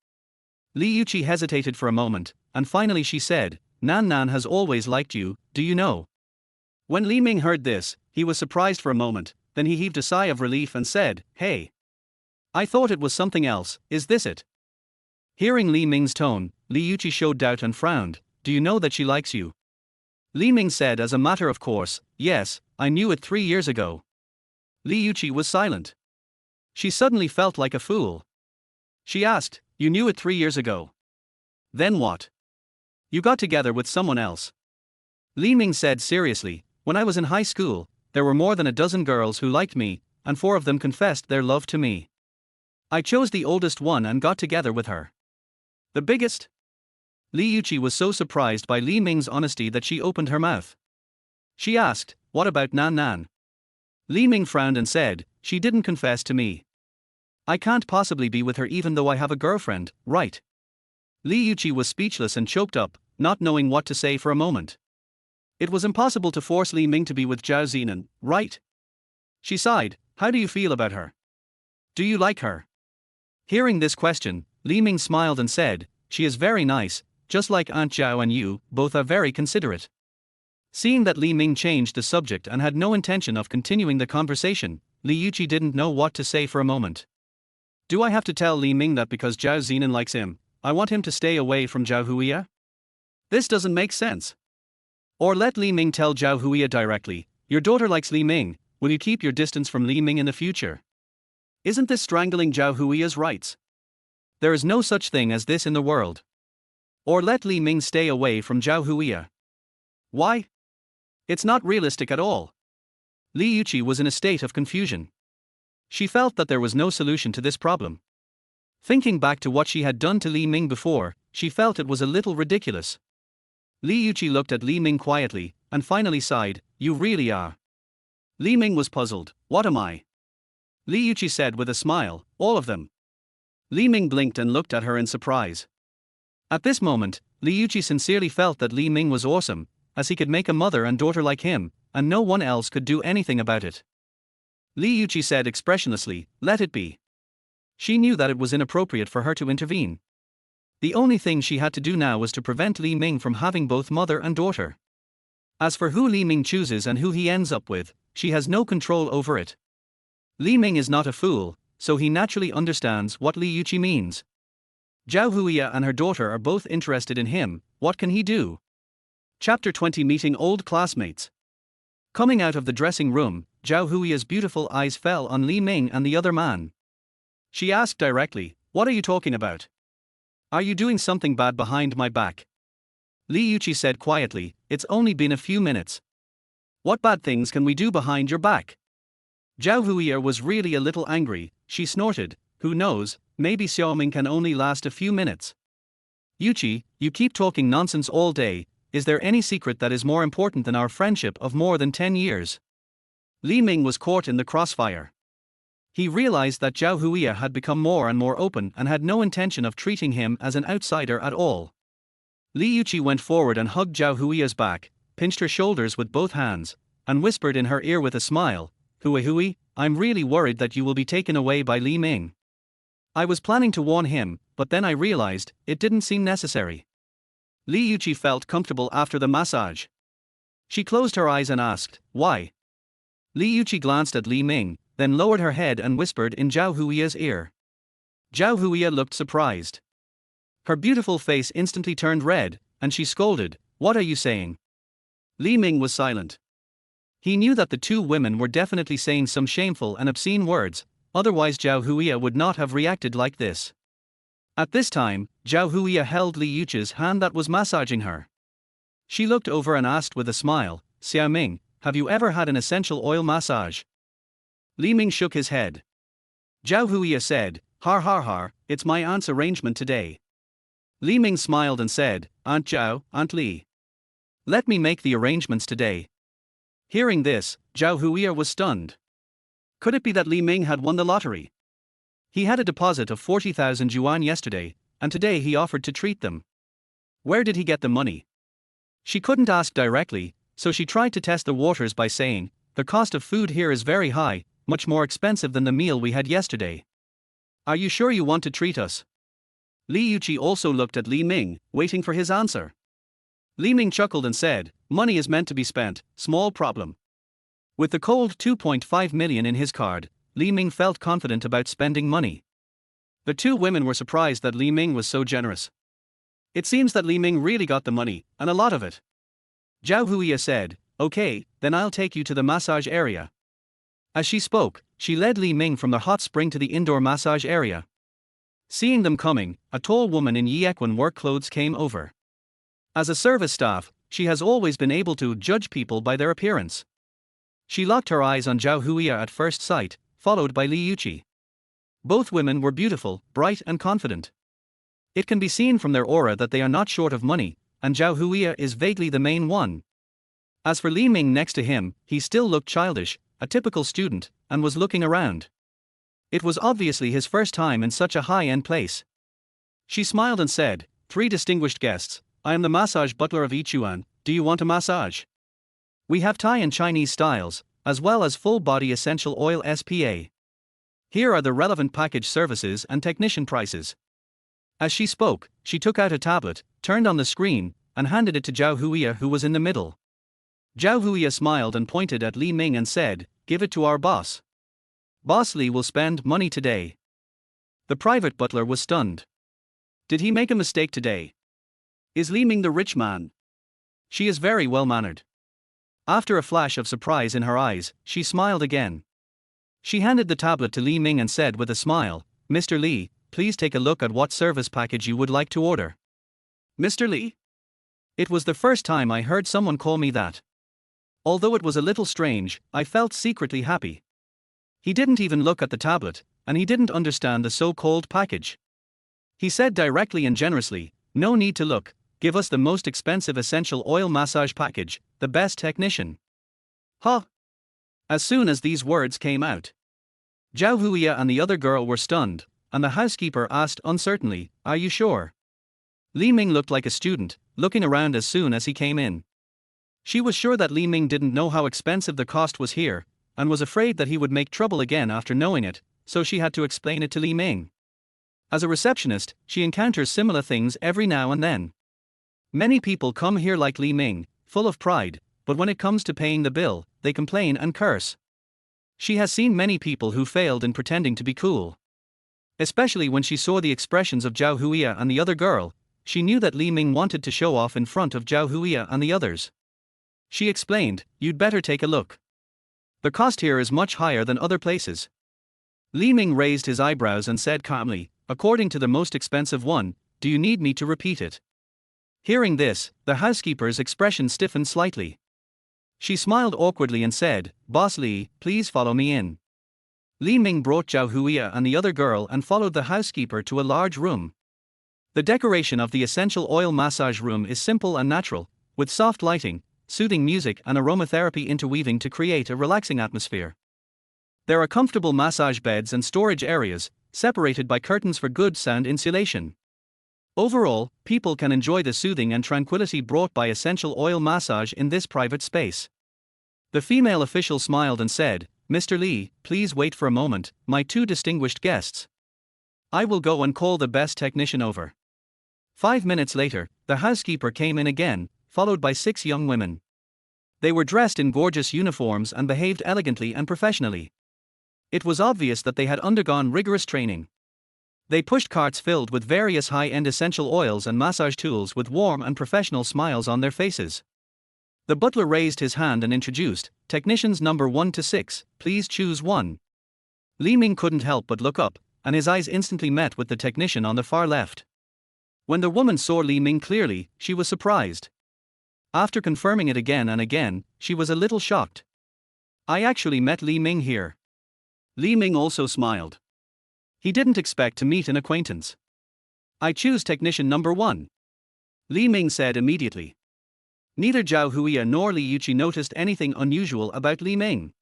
Li Yuqi hesitated for a moment, and finally she said, "Nan Nan has always liked you, do you know?" When Li Ming heard this, he was surprised for a moment, then he heaved a sigh of relief and said, "Hey. I thought it was something else, is this it?" Hearing Li Ming's tone, Li Yuqi showed doubt and frowned. "Do you know that she likes you?" Li Ming said as a matter of course, "Yes, I knew it 3 years ago." Li Yuqi was silent. She suddenly felt like a fool. She asked, "You knew it 3 years ago? Then what? You got together with someone else?" Li Ming said seriously, "When I was in high school, there were more than a dozen girls who liked me, and 4 of them confessed their love to me. I chose the oldest one and got together with her." "The biggest?" Li Yuqi was so surprised by Li Ming's honesty that she opened her mouth. She asked, "What about Nan Nan?" Li Ming frowned and said, "She didn't confess to me. I can't possibly be with her even though I have a girlfriend, right?" Li Yuqi was speechless and choked up, not knowing what to say for a moment. It was impossible to force Li Ming to be with Zhao Zinan, right? She sighed, "How do you feel about her? Do you like her?" Hearing this question, Li Ming smiled and said, "She is very nice, just like Aunt Zhao, and you both are very considerate." Seeing that Li Ming changed the subject and had no intention of continuing the conversation, Li Yuqi didn't know what to say for a moment. "Do I have to tell Li Ming that because Zhao Zinan likes him, I want him to stay away from Zhao Huiya? This doesn't make sense. Or let Li Ming tell Zhao Huiya directly, 'Your daughter likes Li Ming, will you keep your distance from Li Ming in the future?' Isn't this strangling Zhao Huiya's rights? There is no such thing as this in the world. Or let Li Ming stay away from Zhao Huiya. Why? It's not realistic at all." Li Yuqi was in a state of confusion. She felt that there was no solution to this problem. Thinking back to what she had done to Li Ming before, she felt it was a little ridiculous. Li Yuqi looked at Li Ming quietly, and finally sighed, "You really are." Li Ming was puzzled. "What am I?" Li Yuqi said with a smile, "All of them." Li Ming blinked and looked at her in surprise. At this moment, Li Yuqi sincerely felt that Li Ming was awesome, as he could make a mother and daughter like him, and no one else could do anything about it. Li Yuqi said expressionlessly, "Let it be." She knew that it was inappropriate for her to intervene. The only thing she had to do now was to prevent Li Ming from having both mother and daughter. As for who Li Ming chooses and who he ends up with, she has no control over it. Li Ming is not a fool, so he naturally understands what Li Yuqi means. Zhao Huiya and her daughter are both interested in him, what can he do? Chapter 20, Meeting Old Classmates. Coming out of the dressing room, Zhao Huiya's beautiful eyes fell on Li Ming and the other man. She asked directly, "What are you talking about? Are you doing something bad behind my back?" Li Yuqi said quietly, "It's only been a few minutes. What bad things can we do behind your back?" Zhao Huiya was really a little angry. She snorted, "Who knows, maybe Xiaoming can only last a few minutes." "Yuqi, you keep talking nonsense all day. Is there any secret that is more important than our friendship of more than 10 years? Li Ming was caught in the crossfire. He realized that Zhao Huiya had become more and more open and had no intention of treating him as an outsider at all. Li Yuqi went forward and hugged Zhao Huiya's back, pinched her shoulders with both hands, and whispered in her ear with a smile, Hui, I'm really worried that you will be taken away by Li Ming. I was planning to warn him, but then I realized it didn't seem necessary." Li Yuqi felt comfortable after the massage. She closed her eyes and asked, "Why?" Li Yuqi glanced at Li Ming, then lowered her head and whispered in Zhao Huiya's ear. Zhao Huiya looked surprised. Her beautiful face instantly turned red, and she scolded, "What are you saying?" Li Ming was silent. He knew that the two women were definitely saying some shameful and obscene words, otherwise Zhao Huiya would not have reacted like this. At this time, Zhao Huiya held Li Yuqi's hand that was massaging her. She looked over and asked with a smile, "Xiao Ming, have you ever had an essential oil massage?" Li Ming shook his head. Zhao Huiya said, Har har har, it's my aunt's arrangement today." Li Ming smiled and said, "Aunt Zhao, Aunt Li. Let me make the arrangements today." Hearing this, Zhao Huiya was stunned. Could it be that Li Ming had won the lottery? He had a deposit of 40,000 yuan yesterday, and today he offered to treat them. Where did he get the money? She couldn't ask directly, so she tried to test the waters by saying, "The cost of food here is very high, much more expensive than the meal we had yesterday. Are you sure you want to treat us?" Li Yuqi also looked at Li Ming, waiting for his answer. Li Ming chuckled and said, "Money is meant to be spent, small problem." With the cold 2.5 million in his card, Li Ming felt confident about spending money. The two women were surprised that Li Ming was so generous. It seems that Li Ming really got the money, and a lot of it. Zhao Huiya said, "Okay, then I'll take you to the massage area." As she spoke, she led Li Ming from the hot spring to the indoor massage area. Seeing them coming, a tall woman in Yequan work clothes came over. As a service staff, she has always been able to judge people by their appearance. She locked her eyes on Zhao Huiya at first sight, followed by Li Yuqi. Both women were beautiful, bright and confident. It can be seen from their aura that they are not short of money, and Zhao Huiya is vaguely the main one. As for Li Ming next to him, he still looked childish, a typical student, and was looking around. It was obviously his first time in such a high-end place. She smiled and said, "Three distinguished guests, I am the massage butler of Yichuan, do you want a massage? We have Thai and Chinese styles, as well as full-body essential oil SPA. Here are the relevant package services and technician prices." As she spoke, she took out a tablet, turned on the screen, and handed it to Zhao Huiya, who was in the middle. Zhao Huiya smiled and pointed at Li Ming and said, "Give it to our boss. Boss Li will spend money today." The private butler was stunned. Did he make a mistake today? Is Li Ming the rich man? She is very well-mannered. After a flash of surprise in her eyes, she smiled again. She handed the tablet to Li Ming and said with a smile, "Mr. Li, please take a look at what service package you would like to order." "Mr. Li?" It was the first time I heard someone call me that. Although it was a little strange, I felt secretly happy. He didn't even look at the tablet, and he didn't understand the so-called package. He said directly and generously, "No need to look, give us the most expensive essential oil massage package, the best technician." Huh? As soon as these words came out, Zhao Huiya and the other girl were stunned, and the housekeeper asked uncertainly, "Are you sure?" Li Ming looked like a student, looking around as soon as he came in. She was sure that Li Ming didn't know how expensive the cost was here, and was afraid that he would make trouble again after knowing it, so she had to explain it to Li Ming. As a receptionist, she encounters similar things every now and then. Many people come here like Li Ming, full of pride, but when it comes to paying the bill, they complain and curse. She has seen many people who failed in pretending to be cool. Especially when she saw the expressions of Zhao Huiya and the other girl, she knew that Li Ming wanted to show off in front of Zhao Huiya and the others. She explained, "You'd better take a look. The cost here is much higher than other places." Li Ming raised his eyebrows and said calmly, "According to the most expensive one, do you need me to repeat it?" Hearing this, the housekeeper's expression stiffened slightly. She smiled awkwardly and said, "Boss Li, please follow me in." Li Ming brought Zhao Huiya and the other girl and followed the housekeeper to a large room. The decoration of the essential oil massage room is simple and natural, with soft lighting, soothing music and aromatherapy interweaving to create a relaxing atmosphere. There are comfortable massage beds and storage areas, separated by curtains for good sound insulation. Overall, people can enjoy the soothing and tranquility brought by essential oil massage in this private space. The female official smiled and said, "Mr. Li, please wait for a moment, my two distinguished guests. I will go and call the best technician over." 5 minutes later, the housekeeper came in again, followed by 6 young women. They were dressed in gorgeous uniforms and behaved elegantly and professionally. It was obvious that they had undergone rigorous training. They pushed carts filled with various high-end essential oils and massage tools with warm and professional smiles on their faces. The butler raised his hand and introduced, "Technicians number 1 to 6, please choose one." Li Ming couldn't help but look up, and his eyes instantly met with the technician on the far left. When the woman saw Li Ming clearly, she was surprised. After confirming it again and again, she was a little shocked. "I actually met Li Ming here." Li Ming also smiled. He didn't expect to meet an acquaintance. "I choose technician number 1. Li Ming said immediately. Neither Zhao Huiya nor Li Yuqi noticed anything unusual about Li Ming.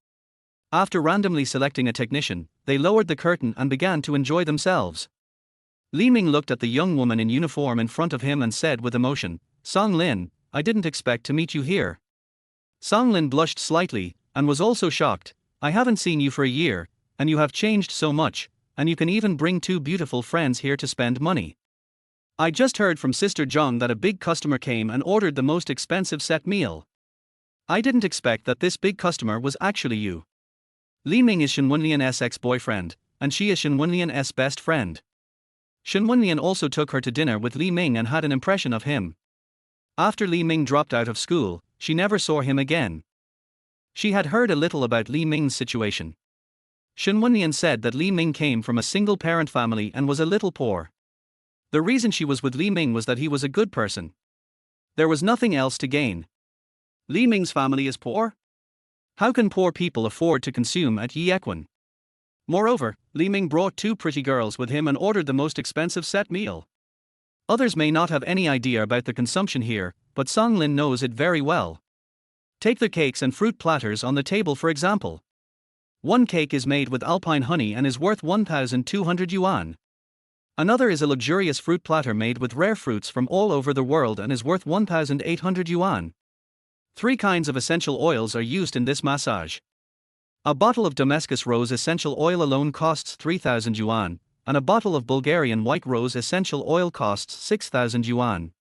After randomly selecting a technician, they lowered the curtain and began to enjoy themselves. Li Ming looked at the young woman in uniform in front of him and said with emotion, "Song Lin, I didn't expect to meet you here." Song Lin blushed slightly, and was also shocked. "I haven't seen you for a year, and you have changed so much, and you can even bring two beautiful friends here to spend money. I just heard from Sister Zhang that a big customer came and ordered the most expensive set meal. I didn't expect that this big customer was actually you." Li Ming is Shen Wenlian's ex-boyfriend, and she is Shen Wenlian's best friend. Shen Wenlian also took her to dinner with Li Ming and had an impression of him. After Li Ming dropped out of school, she never saw him again. She had heard a little about Li Ming's situation. Shen Wenlian said that Li Ming came from a single-parent family and was a little poor. The reason she was with Li Ming was that he was a good person. There was nothing else to gain. Li Ming's family is poor? How can poor people afford to consume at Yequan? Moreover, Li Ming brought two pretty girls with him and ordered the most expensive set meal. Others may not have any idea about the consumption here, but Song Lin knows it very well. Take the cakes and fruit platters on the table for example. One cake is made with alpine honey and is worth 1,200 yuan. Another is a luxurious fruit platter made with rare fruits from all over the world and is worth 1,800 yuan. 3 kinds of essential oils are used in this massage. A bottle of Damascus rose essential oil alone costs 3,000 yuan, and a bottle of Bulgarian white rose essential oil costs 6,000 yuan.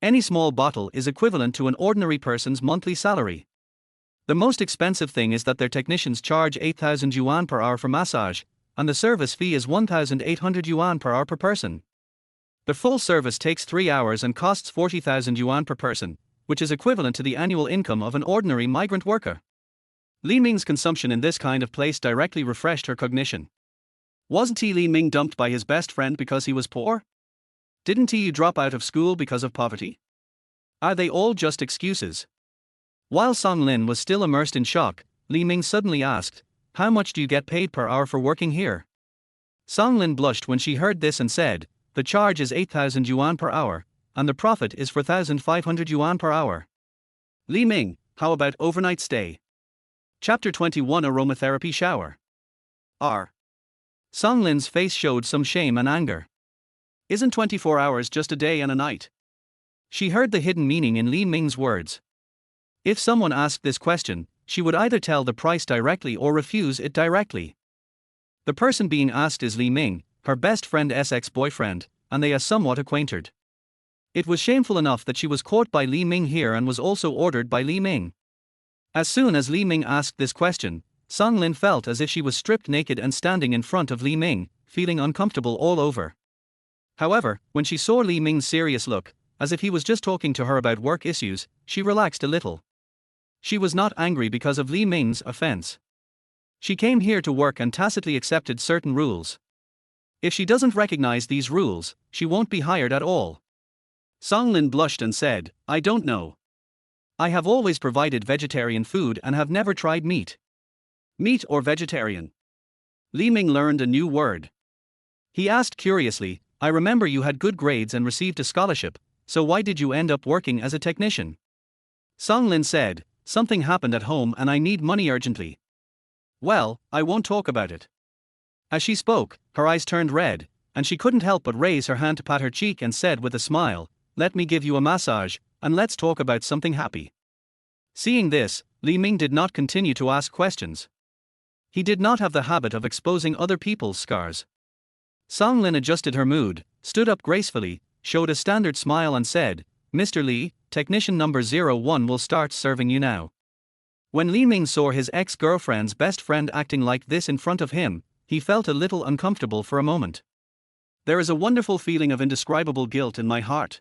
Any small bottle is equivalent to an ordinary person's monthly salary. The most expensive thing is that their technicians charge 8,000 yuan per hour for massage, and the service fee is 1,800 yuan per hour per person. The full service takes 3 hours and costs 40,000 yuan per person, which is equivalent to the annual income of an ordinary migrant worker. Li Ming's consumption in this kind of place directly refreshed her cognition. Wasn't Li Ming dumped by his best friend because he was poor? Didn't he drop out of school because of poverty? Are they all just excuses? While Song Lin was still immersed in shock, Li Ming suddenly asked, "How much do you get paid per hour for working here?" Song Lin blushed when she heard this and said, "The charge is 8,000 yuan per hour, and the profit is 4,500 yuan per hour." Li Ming, how about overnight stay? Chapter 21 Aromatherapy Shower. R. Song Lin's face showed some shame and anger. Isn't 24 hours just a day and a night? She heard the hidden meaning in Li Ming's words. If someone asked this question, she would either tell the price directly or refuse it directly. The person being asked is Li Ming, her best friend's ex-boyfriend, and they are somewhat acquainted. It was shameful enough that she was caught by Li Ming here and was also ordered by Li Ming. As soon as Li Ming asked this question, Song Lin felt as if she was stripped naked and standing in front of Li Ming, feeling uncomfortable all over. However, when she saw Li Ming's serious look, as if he was just talking to her about work issues, she relaxed a little. She was not angry because of Li Ming's offense. She came here to work and tacitly accepted certain rules. If she doesn't recognize these rules, she won't be hired at all. Song Lin blushed and said, "I don't know. I have always provided vegetarian food and have never tried meat." Meat or vegetarian? Li Ming learned a new word. He asked curiously, "I remember you had good grades and received a scholarship, so why did you end up working as a technician?" Song Lin said, "Something happened at home and I need money urgently." "Well, I won't talk about it." As she spoke, her eyes turned red, and she couldn't help but raise her hand to pat her cheek and said with a smile, "Let me give you a massage, and let's talk about something happy." Seeing this, Li Ming did not continue to ask questions. He did not have the habit of exposing other people's scars. Song Lin adjusted her mood, stood up gracefully, showed a standard smile and said, "Mr. Li, technician number 01 will start serving you now." When Li Ming saw his ex-girlfriend's best friend acting like this in front of him, he felt a little uncomfortable for a moment. There is a wonderful feeling of indescribable guilt in my heart.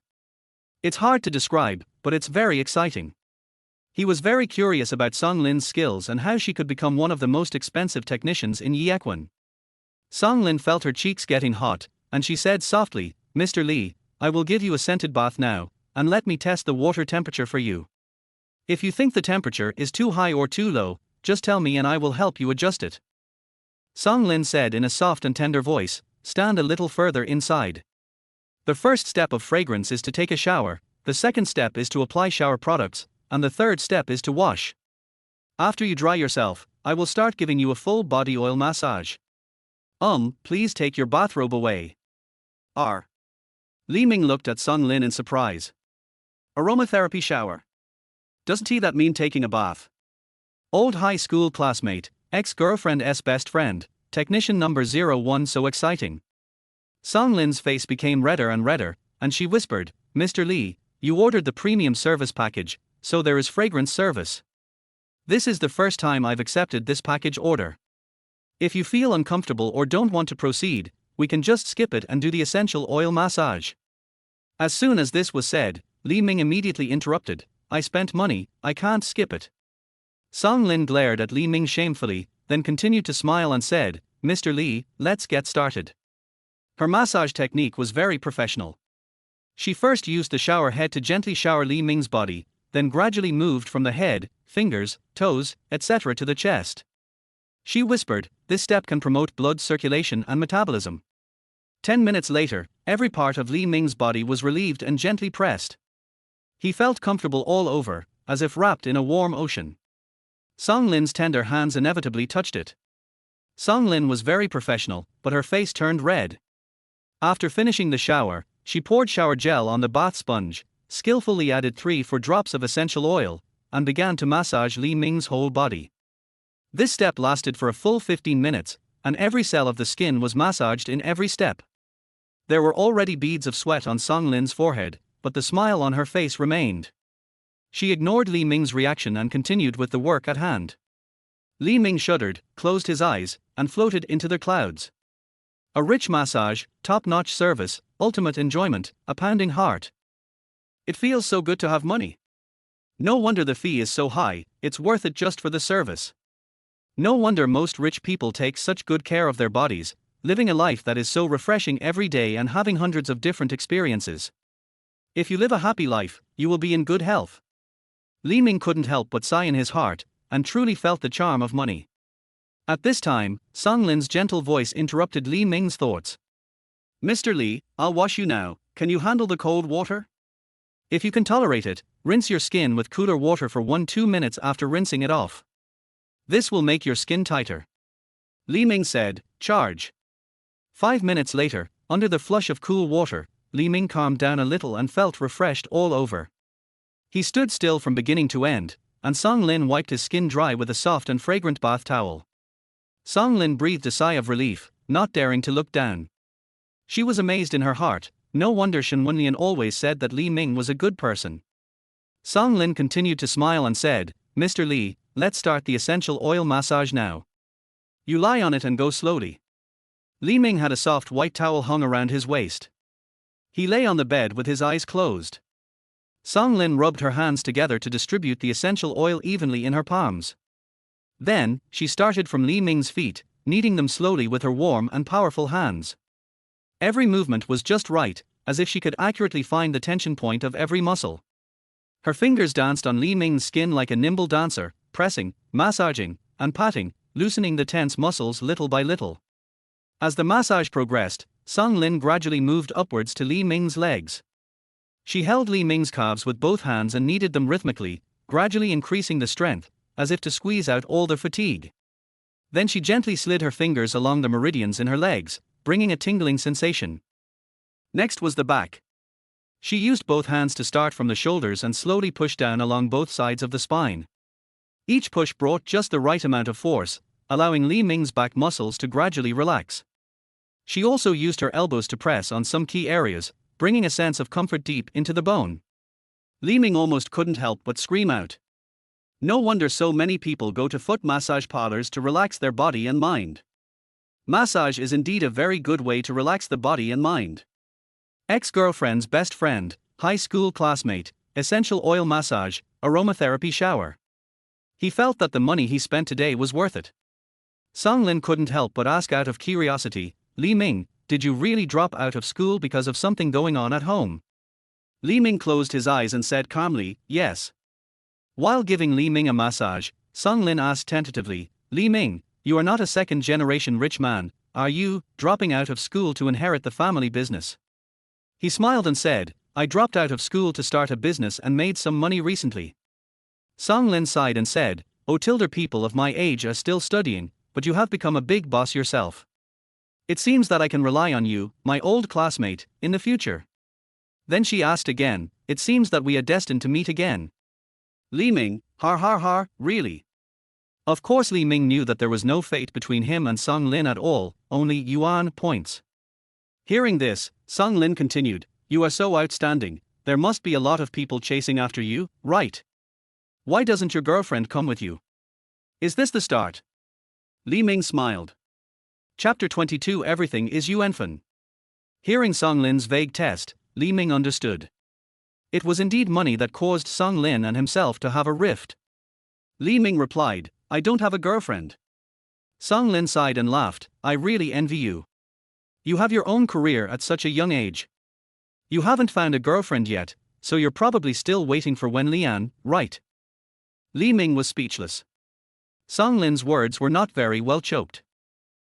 It's hard to describe, but it's very exciting. He was very curious about Song Lin's skills and how she could become one of the most expensive technicians in Yequan. Song Lin felt her cheeks getting hot, and she said softly, "Mr. Li, I will give you a scented bath now, and let me test the water temperature for you. If you think the temperature is too high or too low, just tell me and I will help you adjust it." Song Lin said in a soft and tender voice, "Stand a little further inside. The first step of fragrance is to take a shower, the second step is to apply shower products, and the third step is to wash. After you dry yourself, I will start giving you a full body oil massage. Please take your bathrobe away. Li Ming looked at Sung Lin in surprise. Aromatherapy shower. Doesn't that mean taking a bath? Old high school classmate, ex-girlfriend's best friend, technician number 01, so exciting. Sung Lin's face became redder and redder, and she whispered, Mr. Li, you ordered the premium service package, so there is fragrance service. This is the first time I've accepted this package order. If you feel uncomfortable or don't want to proceed, we can just skip it and do the essential oil massage. As soon as this was said, Li Ming immediately interrupted, I spent money, I can't skip it. Sung Lin glared at Li Ming shamefully, then continued to smile and said, Mr. Li, let's get started. Her massage technique was very professional. She first used the shower head to gently shower Li Ming's body, then gradually moved from the head, fingers, toes, etc. to the chest. She whispered, this step can promote blood circulation and metabolism. 10 minutes later, every part of Li Ming's body was relieved and gently pressed. He felt comfortable all over, as if wrapped in a warm ocean. Sung Lin's tender hands inevitably touched it. Sung Lin was very professional, but her face turned red. After finishing the shower, she poured shower gel on the bath sponge, skillfully added 3-4 drops of essential oil, and began to massage Li Ming's whole body. This step lasted for a full 15 minutes, and every cell of the skin was massaged in every step. There were already beads of sweat on Sung Lin's forehead, but the smile on her face remained. She ignored Li Ming's reaction and continued with the work at hand. Li Ming shuddered, closed his eyes, and floated into the clouds. A rich massage, top-notch service, ultimate enjoyment, a pounding heart. It feels so good to have money. No wonder the fee is so high, it's worth it just for the service. No wonder most rich people take such good care of their bodies, living a life that is so refreshing every day and having hundreds of different experiences. If you live a happy life, you will be in good health. Li Ming couldn't help but sigh in his heart, and truly felt the charm of money. At this time, Sung Lin's gentle voice interrupted Li Ming's thoughts. Mr. Li, I'll wash you now, can you handle the cold water? If you can tolerate it, rinse your skin with cooler water for 1-2 minutes after rinsing it off. This will make your skin tighter. Li Ming said, charge. 5 minutes later, under the flush of cool water, Li Ming calmed down a little and felt refreshed all over. He stood still from beginning to end, and Sung Lin wiped his skin dry with a soft and fragrant bath towel. Sung Lin breathed a sigh of relief, not daring to look down. She was amazed in her heart, no wonder Shen Wenlian always said that Li Ming was a good person. Sung Lin continued to smile and said, Mr. Li, let's start the essential oil massage now. You lie on it and go slowly. Li Ming had a soft white towel hung around his waist. He lay on the bed with his eyes closed. Sung Lin rubbed her hands together to distribute the essential oil evenly in her palms. Then, she started from Li Ming's feet, kneading them slowly with her warm and powerful hands. Every movement was just right, as if she could accurately find the tension point of every muscle. Her fingers danced on Li Ming's skin like a nimble dancer, pressing, massaging, and patting, loosening the tense muscles little by little. As the massage progressed, Sung Lin gradually moved upwards to Li Ming's legs. She held Li Ming's calves with both hands and kneaded them rhythmically, gradually increasing the strength, as if to squeeze out all their fatigue. Then she gently slid her fingers along the meridians in her legs, bringing a tingling sensation. Next was the back. She used both hands to start from the shoulders and slowly push down along both sides of the spine. Each push brought just the right amount of force, allowing Li Ming's back muscles to gradually relax. She also used her elbows to press on some key areas, bringing a sense of comfort deep into the bone. Li Ming almost couldn't help but scream out. No wonder so many people go to foot massage parlors to relax their body and mind. Massage is indeed a very good way to relax the body and mind. Ex-girlfriend's best friend, high school classmate, essential oil massage, aromatherapy shower. He felt that the money he spent today was worth it. Sung Lin couldn't help but ask out of curiosity, Li Ming, did you really drop out of school because of something going on at home? Li Ming closed his eyes and said calmly, yes. While giving Li Ming a massage, Sung Lin asked tentatively, Li Ming, you are not a second-generation rich man, are you, dropping out of school to inherit the family business? He smiled and said, I dropped out of school to start a business and made some money recently. Song Lin sighed and said, "Oh, tilder people of my age are still studying, but you have become a big boss yourself. It seems that I can rely on you, my old classmate, in the future." Then she asked again, "It seems that we are destined to meet again." Li Ming, har, really? Of course Li Ming knew that there was no fate between him and Song Lin at all, only yuan points. Hearing this, Song Lin continued, "You are so outstanding, there must be a lot of people chasing after you, right? Why doesn't your girlfriend come with you? Is this the start?" Li Ming smiled. Chapter 22 Everything is Yuanfen. Hearing Song Lin's vague test, Li Ming understood. It was indeed money that caused Song Lin and himself to have a rift. Li Ming replied, "I don't have a girlfriend." Song Lin sighed and laughed, "I really envy you. You have your own career at such a young age. You haven't found a girlfriend yet, so you're probably still waiting for Wen Lian, right?" Li Ming was speechless. Song Lin's words were not very well choked.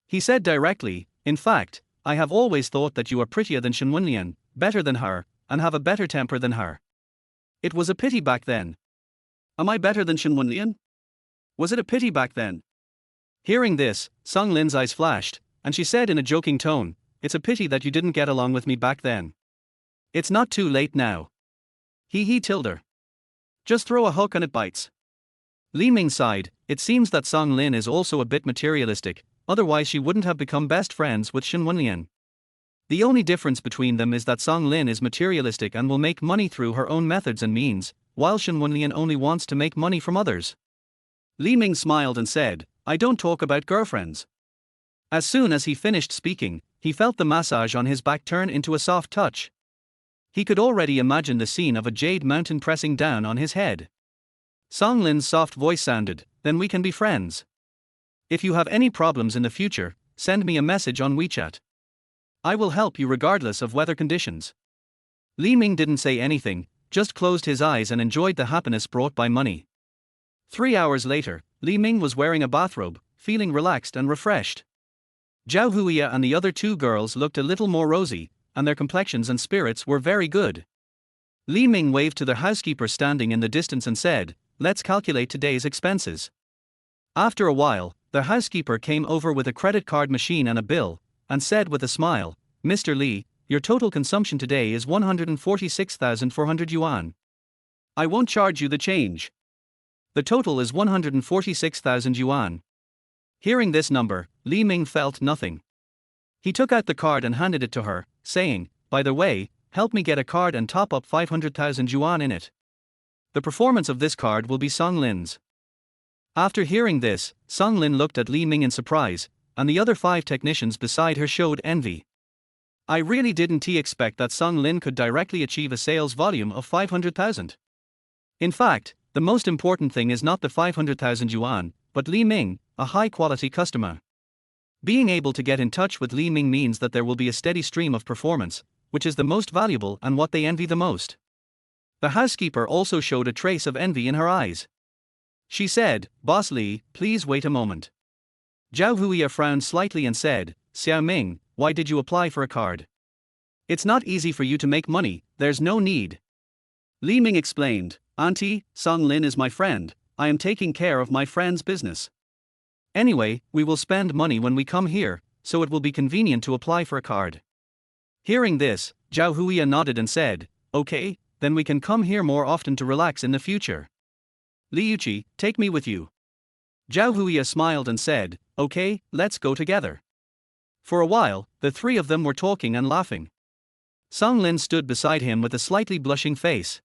He said directly, "In fact, I have always thought that you are prettier than Shen Wenlian, better than her, and have a better temper than her. It was a pity back then." "Am I better than Shen Wenlian? Was it a pity back then?" Hearing this, Song Lin's eyes flashed, and she said in a joking tone, "It's a pity that you didn't get along with me back then. It's not too late now. He tilder. Just throw a hook and it bites." Li Ming sighed, "It seems that Song Lin is also a bit materialistic, otherwise she wouldn't have become best friends with Shen Wenlian. The only difference between them is that Song Lin is materialistic and will make money through her own methods and means, while Shen Wenlian only wants to make money from others." Li Ming smiled and said, "I don't talk about girlfriends." As soon as he finished speaking, he felt the massage on his back turn into a soft touch. He could already imagine the scene of a jade mountain pressing down on his head. Song Lin's soft voice sounded, "Then we can be friends. If you have any problems in the future, send me a message on WeChat. I will help you regardless of weather conditions." Li Ming didn't say anything, just closed his eyes and enjoyed the happiness brought by money. 3 hours later, Li Ming was wearing a bathrobe, feeling relaxed and refreshed. Zhao Huiya and the other two girls looked a little more rosy, and their complexions and spirits were very good. Li Ming waved to their housekeeper standing in the distance and said, "Let's calculate today's expenses." After a while, the housekeeper came over with a credit card machine and a bill, and said with a smile, "Mr. Li, your total consumption today is 146,400 yuan. I won't charge you the change. The total is 146,000 yuan." Hearing this number, Li Ming felt nothing. He took out the card and handed it to her, saying, "By the way, help me get a card and top up 500,000 yuan in it. The performance of this card will be Song Lin's." After hearing this, Song Lin looked at Li Ming in surprise, and the other 5 technicians beside her showed envy. I really didn't expect that Song Lin could directly achieve a sales volume of 500,000. In fact, the most important thing is not the 500,000 yuan, but Li Ming, a high-quality customer. Being able to get in touch with Li Ming means that there will be a steady stream of performance, which is the most valuable and what they envy the most. The housekeeper also showed a trace of envy in her eyes. She said, "Boss Li, please wait a moment." Zhao Huiya frowned slightly and said, "Xiao Ming, why did you apply for a card? It's not easy for you to make money, there's no need." Li Ming explained, "Auntie, Song Lin is my friend, I am taking care of my friend's business. Anyway, we will spend money when we come here, so it will be convenient to apply for a card." Hearing this, Zhao Huiya nodded and said, "Okay, then we can come here more often to relax in the future. Li Yuqi, take me with you." Zhao Huiya smiled and said, "Okay, let's go together." For a while, the 3 of them were talking and laughing. Song Lin stood beside him with a slightly blushing face.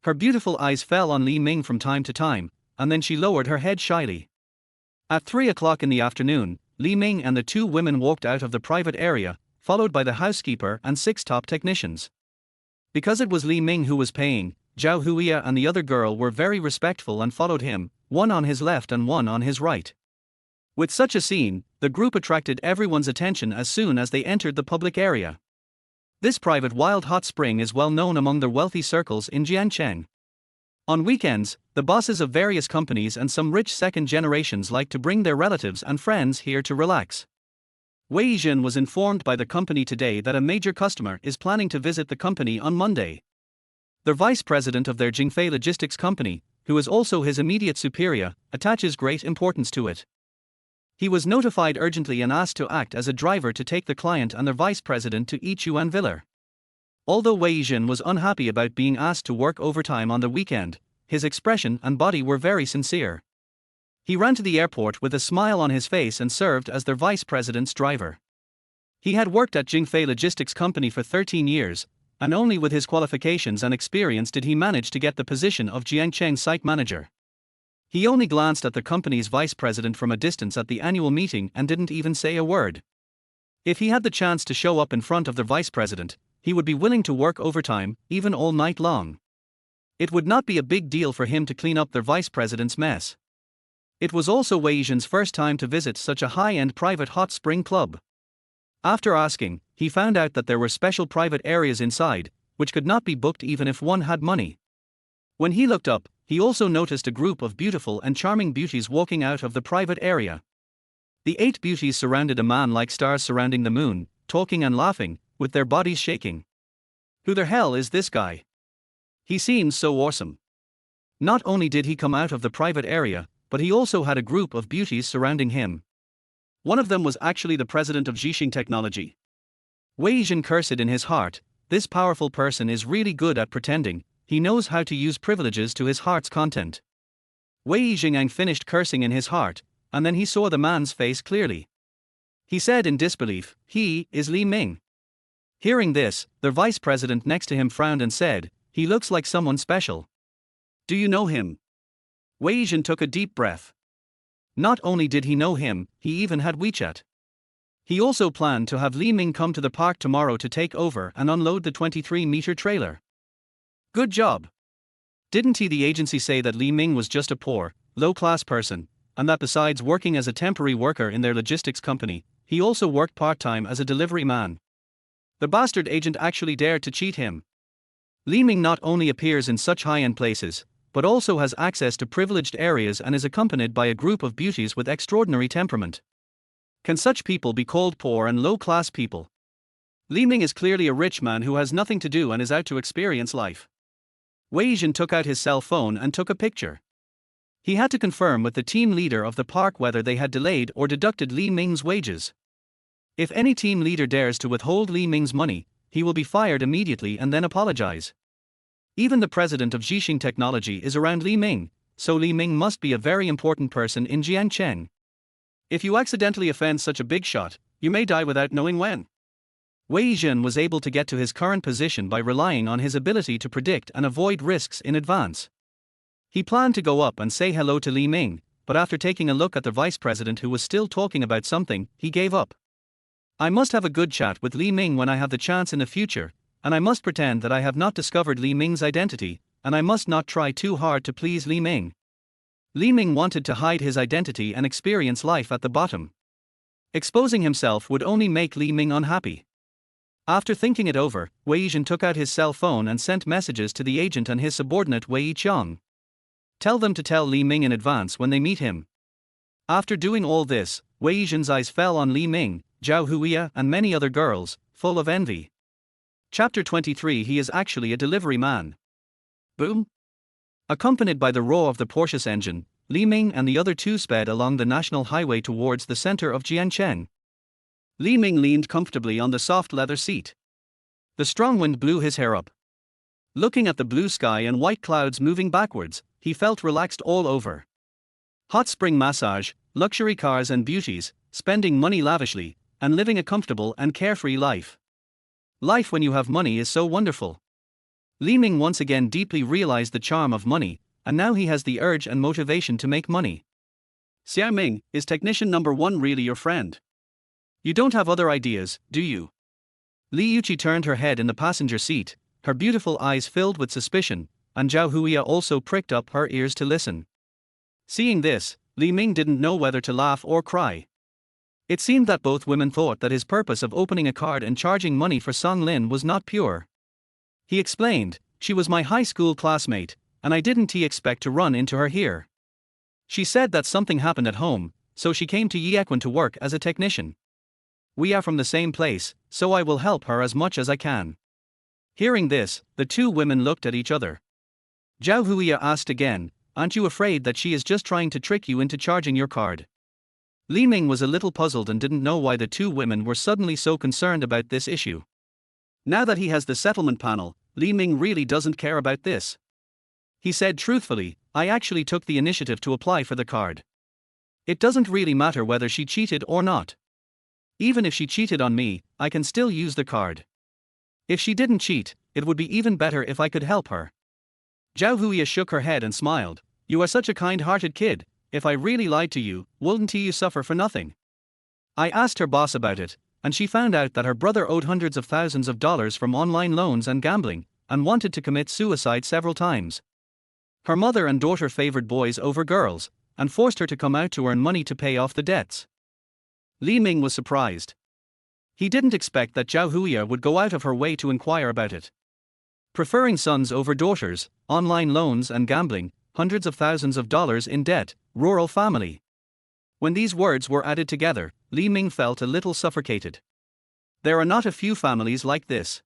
Her beautiful eyes fell on Li Ming from time to time, and then she lowered her head shyly. At 3 o'clock in the afternoon, Li Ming and the 2 women walked out of the private area, followed by the housekeeper and 6 top technicians. Because it was Li Ming who was paying, Zhao Huiya and the other girl were very respectful and followed him, one on his left and one on his right. With such a scene, the group attracted everyone's attention as soon as they entered the public area. This private wild hot spring is well known among the wealthy circles in Jiancheng. On weekends, the bosses of various companies and some rich second generations like to bring their relatives and friends here to relax. Wei Jin was informed by the company today that a major customer is planning to visit the company on Monday. The vice president of their Jingfei logistics company, who is also his immediate superior, attaches great importance to it. He was notified urgently and asked to act as a driver to take the client and their vice president to Yichuan Villa. Although Wei Jin was unhappy about being asked to work overtime on the weekend, his expression and body were very sincere. He ran to the airport with a smile on his face and served as their vice president's driver. He had worked at Jingfei Logistics Company for 13 years, and only with his qualifications and experience did he manage to get the position of Jiangcheng site manager. He only glanced at the company's vice president from a distance at the annual meeting and didn't even say a word. If he had the chance to show up in front of the vice president, he would be willing to work overtime, even all night long. It would not be a big deal for him to clean up their vice president's mess. It was also Wei Jin's first time to visit such a high-end private hot spring club. After asking, he found out that there were special private areas inside, which could not be booked even if one had money. When he looked up, he also noticed a group of beautiful and charming beauties walking out of the private area. The 8 beauties surrounded a man like stars surrounding the moon, talking and laughing, with their bodies shaking. Who the hell is this guy? He seems so awesome. Not only did he come out of the private area, but he also had a group of beauties surrounding him. One of them was actually the president of Zhixing Technology. Wei Jin cursed in his heart, this powerful person is really good at pretending, he knows how to use privileges to his heart's content. Wei Jing'ang finished cursing in his heart, and then he saw the man's face clearly. He said in disbelief, "He is Li Ming." Hearing this, the vice president next to him frowned and said, "He looks like someone special. Do you know him?" Wei Jin took a deep breath. Not only did he know him, he even had WeChat. He also planned to have Li Ming come to the park tomorrow to take over and unload the 23-meter trailer. Good job. Didn't the agency say that Li Ming was just a poor, low-class person, and that besides working as a temporary worker in their logistics company, he also worked part-time as a delivery man? The bastard agent actually dared to cheat him. Li Ming not only appears in such high-end places, but also has access to privileged areas and is accompanied by a group of beauties with extraordinary temperament. Can such people be called poor and low-class people? Li Ming is clearly a rich man who has nothing to do and is out to experience life. Wei Jin took out his cell phone and took a picture. He had to confirm with the team leader of the park whether they had delayed or deducted Li Ming's wages. If any team leader dares to withhold Li Ming's money, he will be fired immediately and then apologize. Even the president of Zhixing Technology is around Li Ming, so Li Ming must be a very important person in Jiangcheng. If you accidentally offend such a big shot, you may die without knowing when. Wei Jin was able to get to his current position by relying on his ability to predict and avoid risks in advance. He planned to go up and say hello to Li Ming, but after taking a look at the vice president who was still talking about something, he gave up. I must have a good chat with Li Ming when I have the chance in the future, and I must pretend that I have not discovered Li Ming's identity, and I must not try too hard to please Li Ming. Li Ming wanted to hide his identity and experience life at the bottom. Exposing himself would only make Li Ming unhappy. After thinking it over, Wei Jin took out his cell phone and sent messages to the agent and his subordinate Wei Qiang. Tell them to tell Li Ming in advance when they meet him. After doing all this, Wei Jin's eyes fell on Li Ming, Zhao Huiya and many other girls, full of envy. Chapter 23. He is actually a delivery man. Boom! Accompanied by the roar of the Porsche's engine, Li Ming and the other two sped along the national highway towards the center of Jiangcheng. Li Ming leaned comfortably on the soft leather seat. The strong wind blew his hair up. Looking at the blue sky and white clouds moving backwards, he felt relaxed all over. Hot spring massage, luxury cars and beauties, spending money lavishly, and living a comfortable and carefree life. Life when you have money is so wonderful. Li Ming once again deeply realized the charm of money, and now he has the urge and motivation to make money. Xiao Ming, is technician number 1 really your friend? You don't have other ideas, do you? Li Yuqi turned her head in the passenger seat, her beautiful eyes filled with suspicion, and Zhao Huiya also pricked up her ears to listen. Seeing this, Li Ming didn't know whether to laugh or cry. It seemed that both women thought that his purpose of opening a card and charging money for Song Lin was not pure. He explained, she was my high school classmate, and I didn't expect to run into her here. She said that something happened at home, so she came to Yequan to work as a technician. We are from the same place, so I will help her as much as I can. Hearing this, the two women looked at each other. Zhao Huiya asked again, aren't you afraid that she is just trying to trick you into charging your card? Li Ming was a little puzzled and didn't know why the two women were suddenly so concerned about this issue. Now that he has the settlement panel, Li Ming really doesn't care about this. He said truthfully, I actually took the initiative to apply for the card. It doesn't really matter whether she cheated or not. Even if she cheated on me, I can still use the card. If she didn't cheat, it would be even better if I could help her. Zhao Huiya shook her head and smiled. You are such a kind-hearted kid. If I really lied to you, wouldn't you suffer for nothing? I asked her boss about it, and she found out that her brother owed hundreds of thousands of dollars from online loans and gambling, and wanted to commit suicide several times. Her mother and daughter favored boys over girls, and forced her to come out to earn money to pay off the debts. Li Ming was surprised. He didn't expect that Zhao Huiya would go out of her way to inquire about it. Preferring sons over daughters, online loans and gambling, hundreds of thousands of dollars in debt, rural family. When these words were added together, Li Ming felt a little suffocated. There are not a few families like this.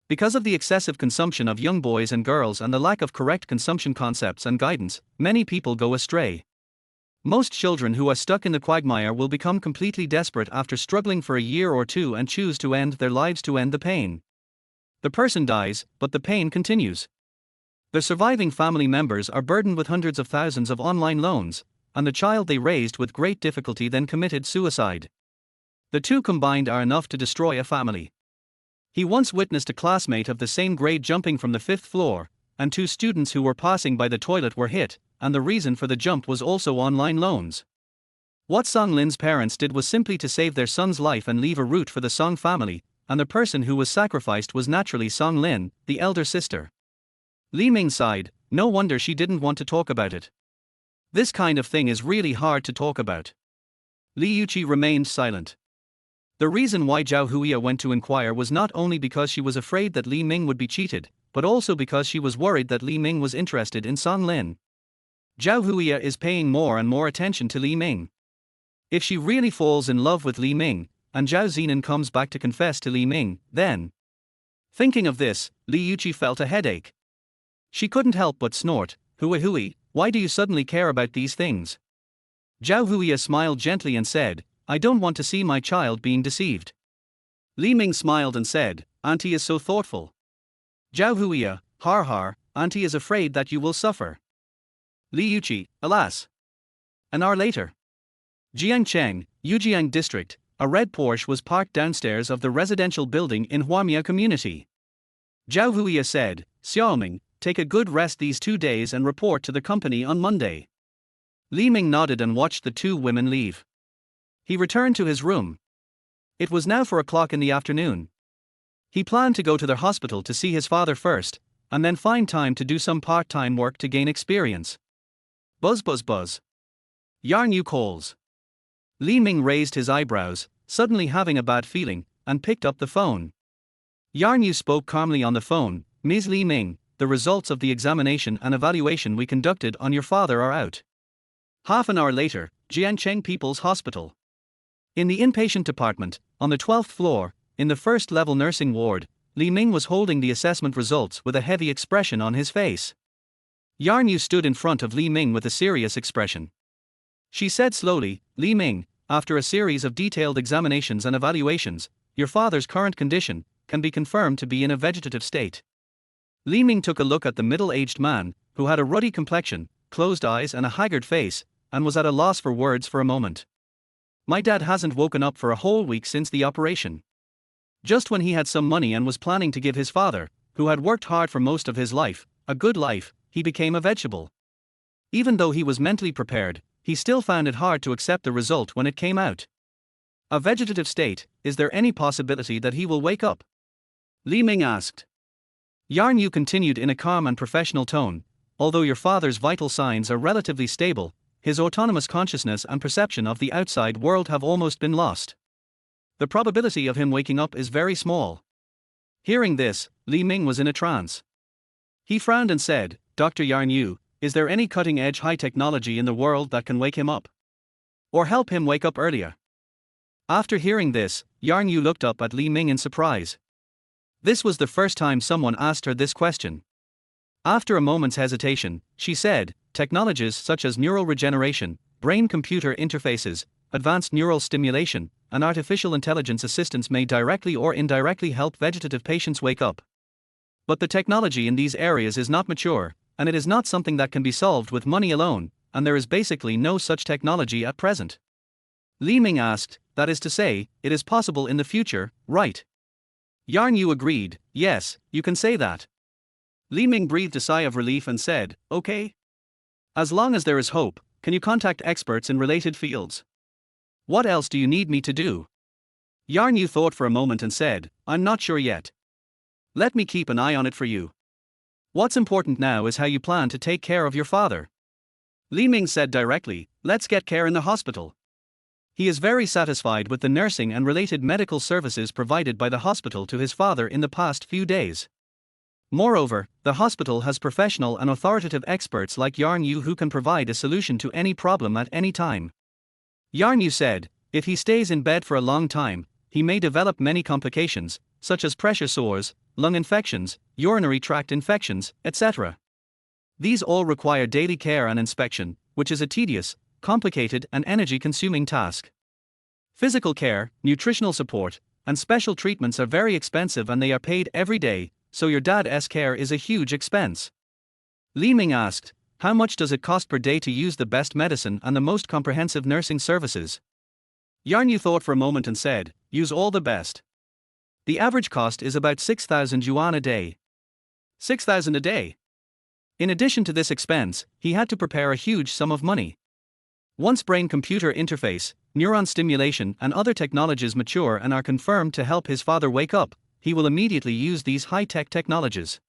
Because of the excessive consumption of young boys and girls and the lack of correct consumption concepts and guidance, many people go astray. Most children who are stuck in the quagmire will become completely desperate after struggling for a year or two and choose to end their lives to end the pain. The person dies, but the pain continues. The surviving family members are burdened with hundreds of thousands of online loans, and the child they raised with great difficulty then committed suicide. The two combined are enough to destroy a family. He once witnessed a classmate of the same grade jumping from the 5th floor, and two students who were passing by the toilet were hit, and the reason for the jump was also online loans. What Song Lin's parents did was simply to save their son's life and leave a root for the Song family, and the person who was sacrificed was naturally Song Lin, the elder sister. Li Ming sighed, no wonder she didn't want to talk about it. This kind of thing is really hard to talk about. Li Yuqi remained silent. The reason why Zhao Huiya went to inquire was not only because she was afraid that Li Ming would be cheated, but also because she was worried that Li Ming was interested in Song Lin. Zhao Huiya is paying more and more attention to Li Ming. If she really falls in love with Li Ming, and Zhao Zinan comes back to confess to Li Ming, then... Thinking of this, Li Yuqi felt a headache. She couldn't help but snort, Hui, why do you suddenly care about these things? Zhao Huiya smiled gently and said, I don't want to see my child being deceived. Li Ming smiled and said, Auntie is so thoughtful. Zhao Huiya, har, Auntie is afraid that you will suffer. Li Yuqi, alas. An hour later. Jiangcheng, Yujiang District, a red Porsche was parked downstairs of the residential building in Huamia community. Zhao Huiya said, Xiaoming, take a good rest these 2 days and report to the company on Monday. Li Ming nodded and watched the two women leave. He returned to his room. It was now 4 o'clock in the afternoon. He planned to go to their hospital to see his father first, and then find time to do some part-time work to gain experience. Buzz. Yarn you calls. Li Ming raised his eyebrows, suddenly having a bad feeling, and picked up the phone. Yarn Yu spoke calmly on the phone, Ms. Li Ming, the results of the examination and evaluation we conducted on your father are out. Half an hour later, Jiangcheng People's Hospital. In the inpatient department, on the 12th floor, in the first-level nursing ward, Li Ming was holding the assessment results with a heavy expression on his face. Yarn Yu stood in front of Li Ming with a serious expression. She said slowly, Li Ming, after a series of detailed examinations and evaluations, your father's current condition can be confirmed to be in a vegetative state. Li Ming took a look at the middle-aged man, who had a ruddy complexion, closed eyes and a haggard face, and was at a loss for words for a moment. My dad hasn't woken up for a whole week since the operation. Just when he had some money and was planning to give his father, who had worked hard for most of his life, a good life, he became a vegetable. Even though he was mentally prepared, he still found it hard to accept the result when it came out. A vegetative state, is there any possibility that he will wake up? Li Ming asked. Yarn Yu continued in a calm and professional tone, although your father's vital signs are relatively stable, his autonomous consciousness and perception of the outside world have almost been lost. The probability of him waking up is very small. Hearing this, Li Ming was in a trance. He frowned and said, Dr. Yarn Yu, is there any cutting-edge high technology in the world that can wake him up? Or help him wake up earlier? After hearing this, Yarn Yu looked up at Li Ming in surprise. This was the first time someone asked her this question. After a moment's hesitation, she said, technologies such as neural regeneration, brain-computer interfaces, advanced neural stimulation, and artificial intelligence assistance may directly or indirectly help vegetative patients wake up. But the technology in these areas is not mature, and it is not something that can be solved with money alone, and there is basically no such technology at present. Li Ming asked, that is to say, it is possible in the future, right? Yarn Yu agreed, yes, you can say that. Li Ming breathed a sigh of relief and said, okay. As long as there is hope, can you contact experts in related fields? What else do you need me to do? Yarn Yu thought for a moment and said, I'm not sure yet. Let me keep an eye on it for you. What's important now is how you plan to take care of your father. Li Ming said directly, let's get care in the hospital. He is very satisfied with the nursing and related medical services provided by the hospital to his father in the past few days. Moreover, the hospital has professional and authoritative experts like Yarn Yu who can provide a solution to any problem at any time. Yarn Yu said, if he stays in bed for a long time, he may develop many complications, such as pressure sores, lung infections, urinary tract infections, etc. These all require daily care and inspection, which is a tedious, complicated and energy-consuming task. Physical care, nutritional support, and special treatments are very expensive and they are paid every day, so your dad's care is a huge expense. Li Ming asked, how much does it cost per day to use the best medicine and the most comprehensive nursing services? Yarn Yu thought for a moment and said, use all the best. The average cost is about 6,000 yuan a day. 6,000 a day. In addition to this expense, he had to prepare a huge sum of money. Once brain-computer interface, neuron stimulation and other technologies mature and are confirmed to help his father wake up, he will immediately use these high-tech technologies.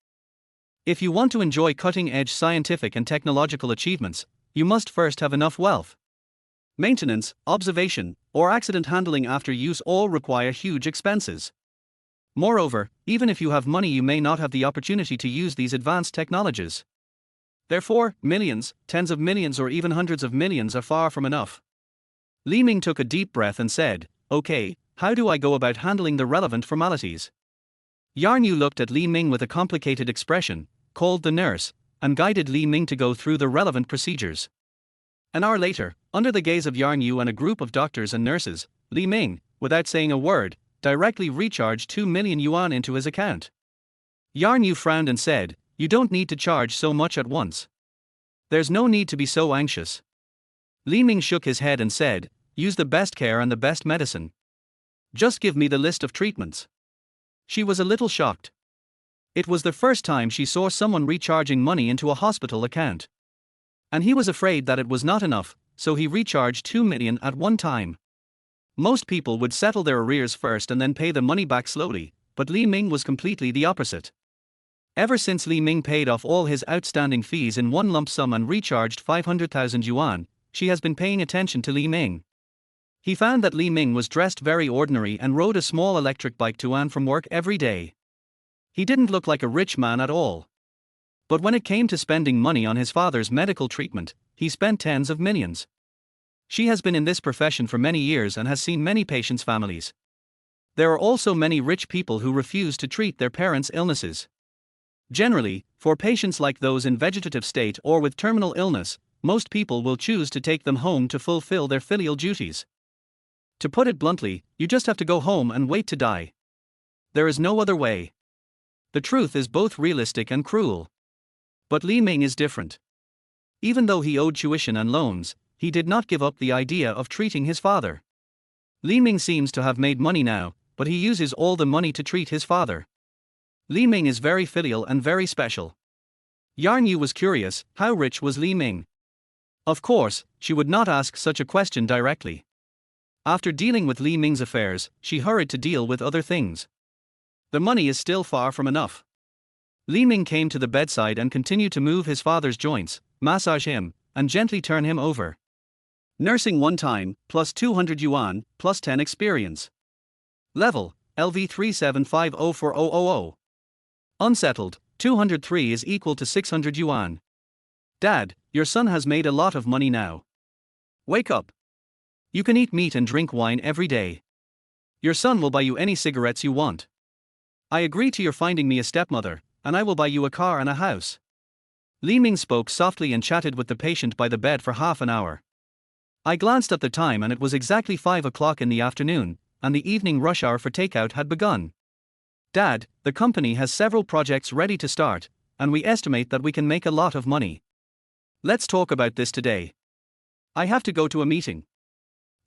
If you want to enjoy cutting-edge scientific and technological achievements, you must first have enough wealth. Maintenance, observation, or accident handling after use all require huge expenses. Moreover, even if you have money you may not have the opportunity to use these advanced technologies. Therefore, millions, tens of millions or even hundreds of millions are far from enough. Li Ming took a deep breath and said, okay, how do I go about handling the relevant formalities? Yarn Yu looked at Li Ming with a complicated expression, called the nurse, and guided Li Ming to go through the relevant procedures. An hour later, under the gaze of Yarn Yu and a group of doctors and nurses, Li Ming, without saying a word, directly recharged 2 million yuan into his account. Yarn Yu frowned and said, you don't need to charge so much at once. There's no need to be so anxious. Li Ming shook his head and said, use the best care and the best medicine. Just give me the list of treatments. She was a little shocked. It was the first time she saw someone recharging money into a hospital account. And he was afraid that it was not enough, so he recharged 2 million at one time. Most people would settle their arrears first and then pay the money back slowly, but Li Ming was completely the opposite. Ever since Li Ming paid off all his outstanding fees in one lump sum and recharged 500,000 yuan, she has been paying attention to Li Ming. He found that Li Ming was dressed very ordinary and rode a small electric bike to and from work every day. He didn't look like a rich man at all. But when it came to spending money on his father's medical treatment, he spent tens of millions. She has been in this profession for many years and has seen many patients' families. There are also many rich people who refuse to treat their parents' illnesses. Generally, for patients like those in vegetative state or with terminal illness, most people will choose to take them home to fulfill their filial duties. To put it bluntly, you just have to go home and wait to die. There is no other way. The truth is both realistic and cruel. But Li Ming is different. Even though he owed tuition and loans, he did not give up the idea of treating his father. Li Ming seems to have made money now, but he uses all the money to treat his father. Li Ming is very filial and very special. Yarn Yu was curious, how rich was Li Ming? Of course, she would not ask such a question directly. After dealing with Li Ming's affairs, she hurried to deal with other things. The money is still far from enough. Li Ming came to the bedside and continued to move his father's joints, massage him, and gently turn him over. Nursing one time, plus 200 yuan, plus 10 experience. Level, LV 3750400. Unsettled, 203 is equal to 600 yuan. Dad, your son has made a lot of money now. Wake up. You can eat meat and drink wine every day. Your son will buy you any cigarettes you want. I agree to your finding me a stepmother, and I will buy you a car and a house. Li Ming spoke softly and chatted with the patient by the bed for half an hour. I glanced at the time and it was exactly 5 o'clock in the afternoon, and the evening rush hour for takeout had begun. Dad, the company has several projects ready to start, and we estimate that we can make a lot of money. Let's talk about this today. I have to go to a meeting.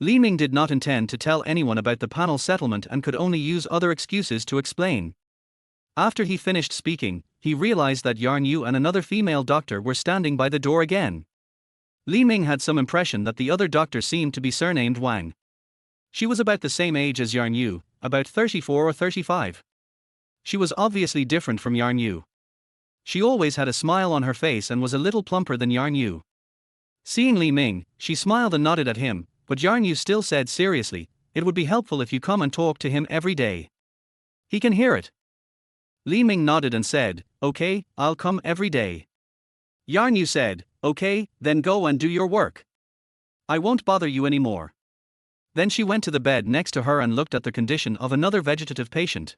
Li Ming did not intend to tell anyone about the panel settlement and could only use other excuses to explain. After he finished speaking, he realized that Yarn Yu and another female doctor were standing by the door again. Li Ming had some impression that the other doctor seemed to be surnamed Wang. She was about the same age as Yarn Yu, about 34 or 35. She was obviously different from Yarn Yu. She always had a smile on her face and was a little plumper than Yarn Yu. Seeing Li Ming, she smiled and nodded at him, but Yarn Yu still said seriously, "It would be helpful if you come and talk to him every day. He can hear it." Li Ming nodded and said, "Okay, I'll come every day." Yarn Yu said, "Okay, then go and do your work. I won't bother you anymore." Then she went to the bed next to her and looked at the condition of another vegetative patient.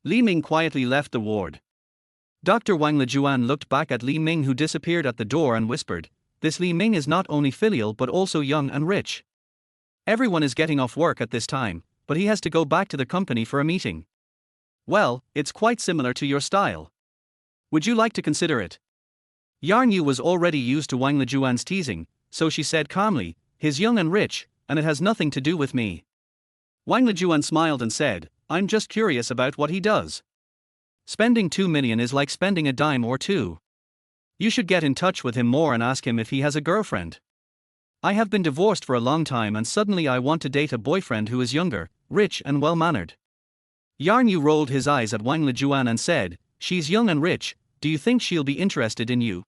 Li Ming quietly left the ward. Dr. Wang Lejuan looked back at Li Ming, who disappeared at the door, and whispered, "This Li Ming is not only filial but also young and rich. Everyone is getting off work at this time, but he has to go back to the company for a meeting. Well, it's quite similar to your style. Would you like to consider it?" Yarn Yu was already used to Wang Lejuan's teasing, so she said calmly, "He's young and rich, and it has nothing to do with me." Wang Lejuan smiled and said, "I'm just curious about what he does. Spending 2 million is like spending a dime or two. You should get in touch with him more and ask him if he has a girlfriend. I have been divorced for a long time and suddenly I want to date a boyfriend who is younger, rich and well-mannered." Yarn Yu rolled his eyes at Wang Lejuan and said, "She's young and rich, do you think she'll be interested in you?"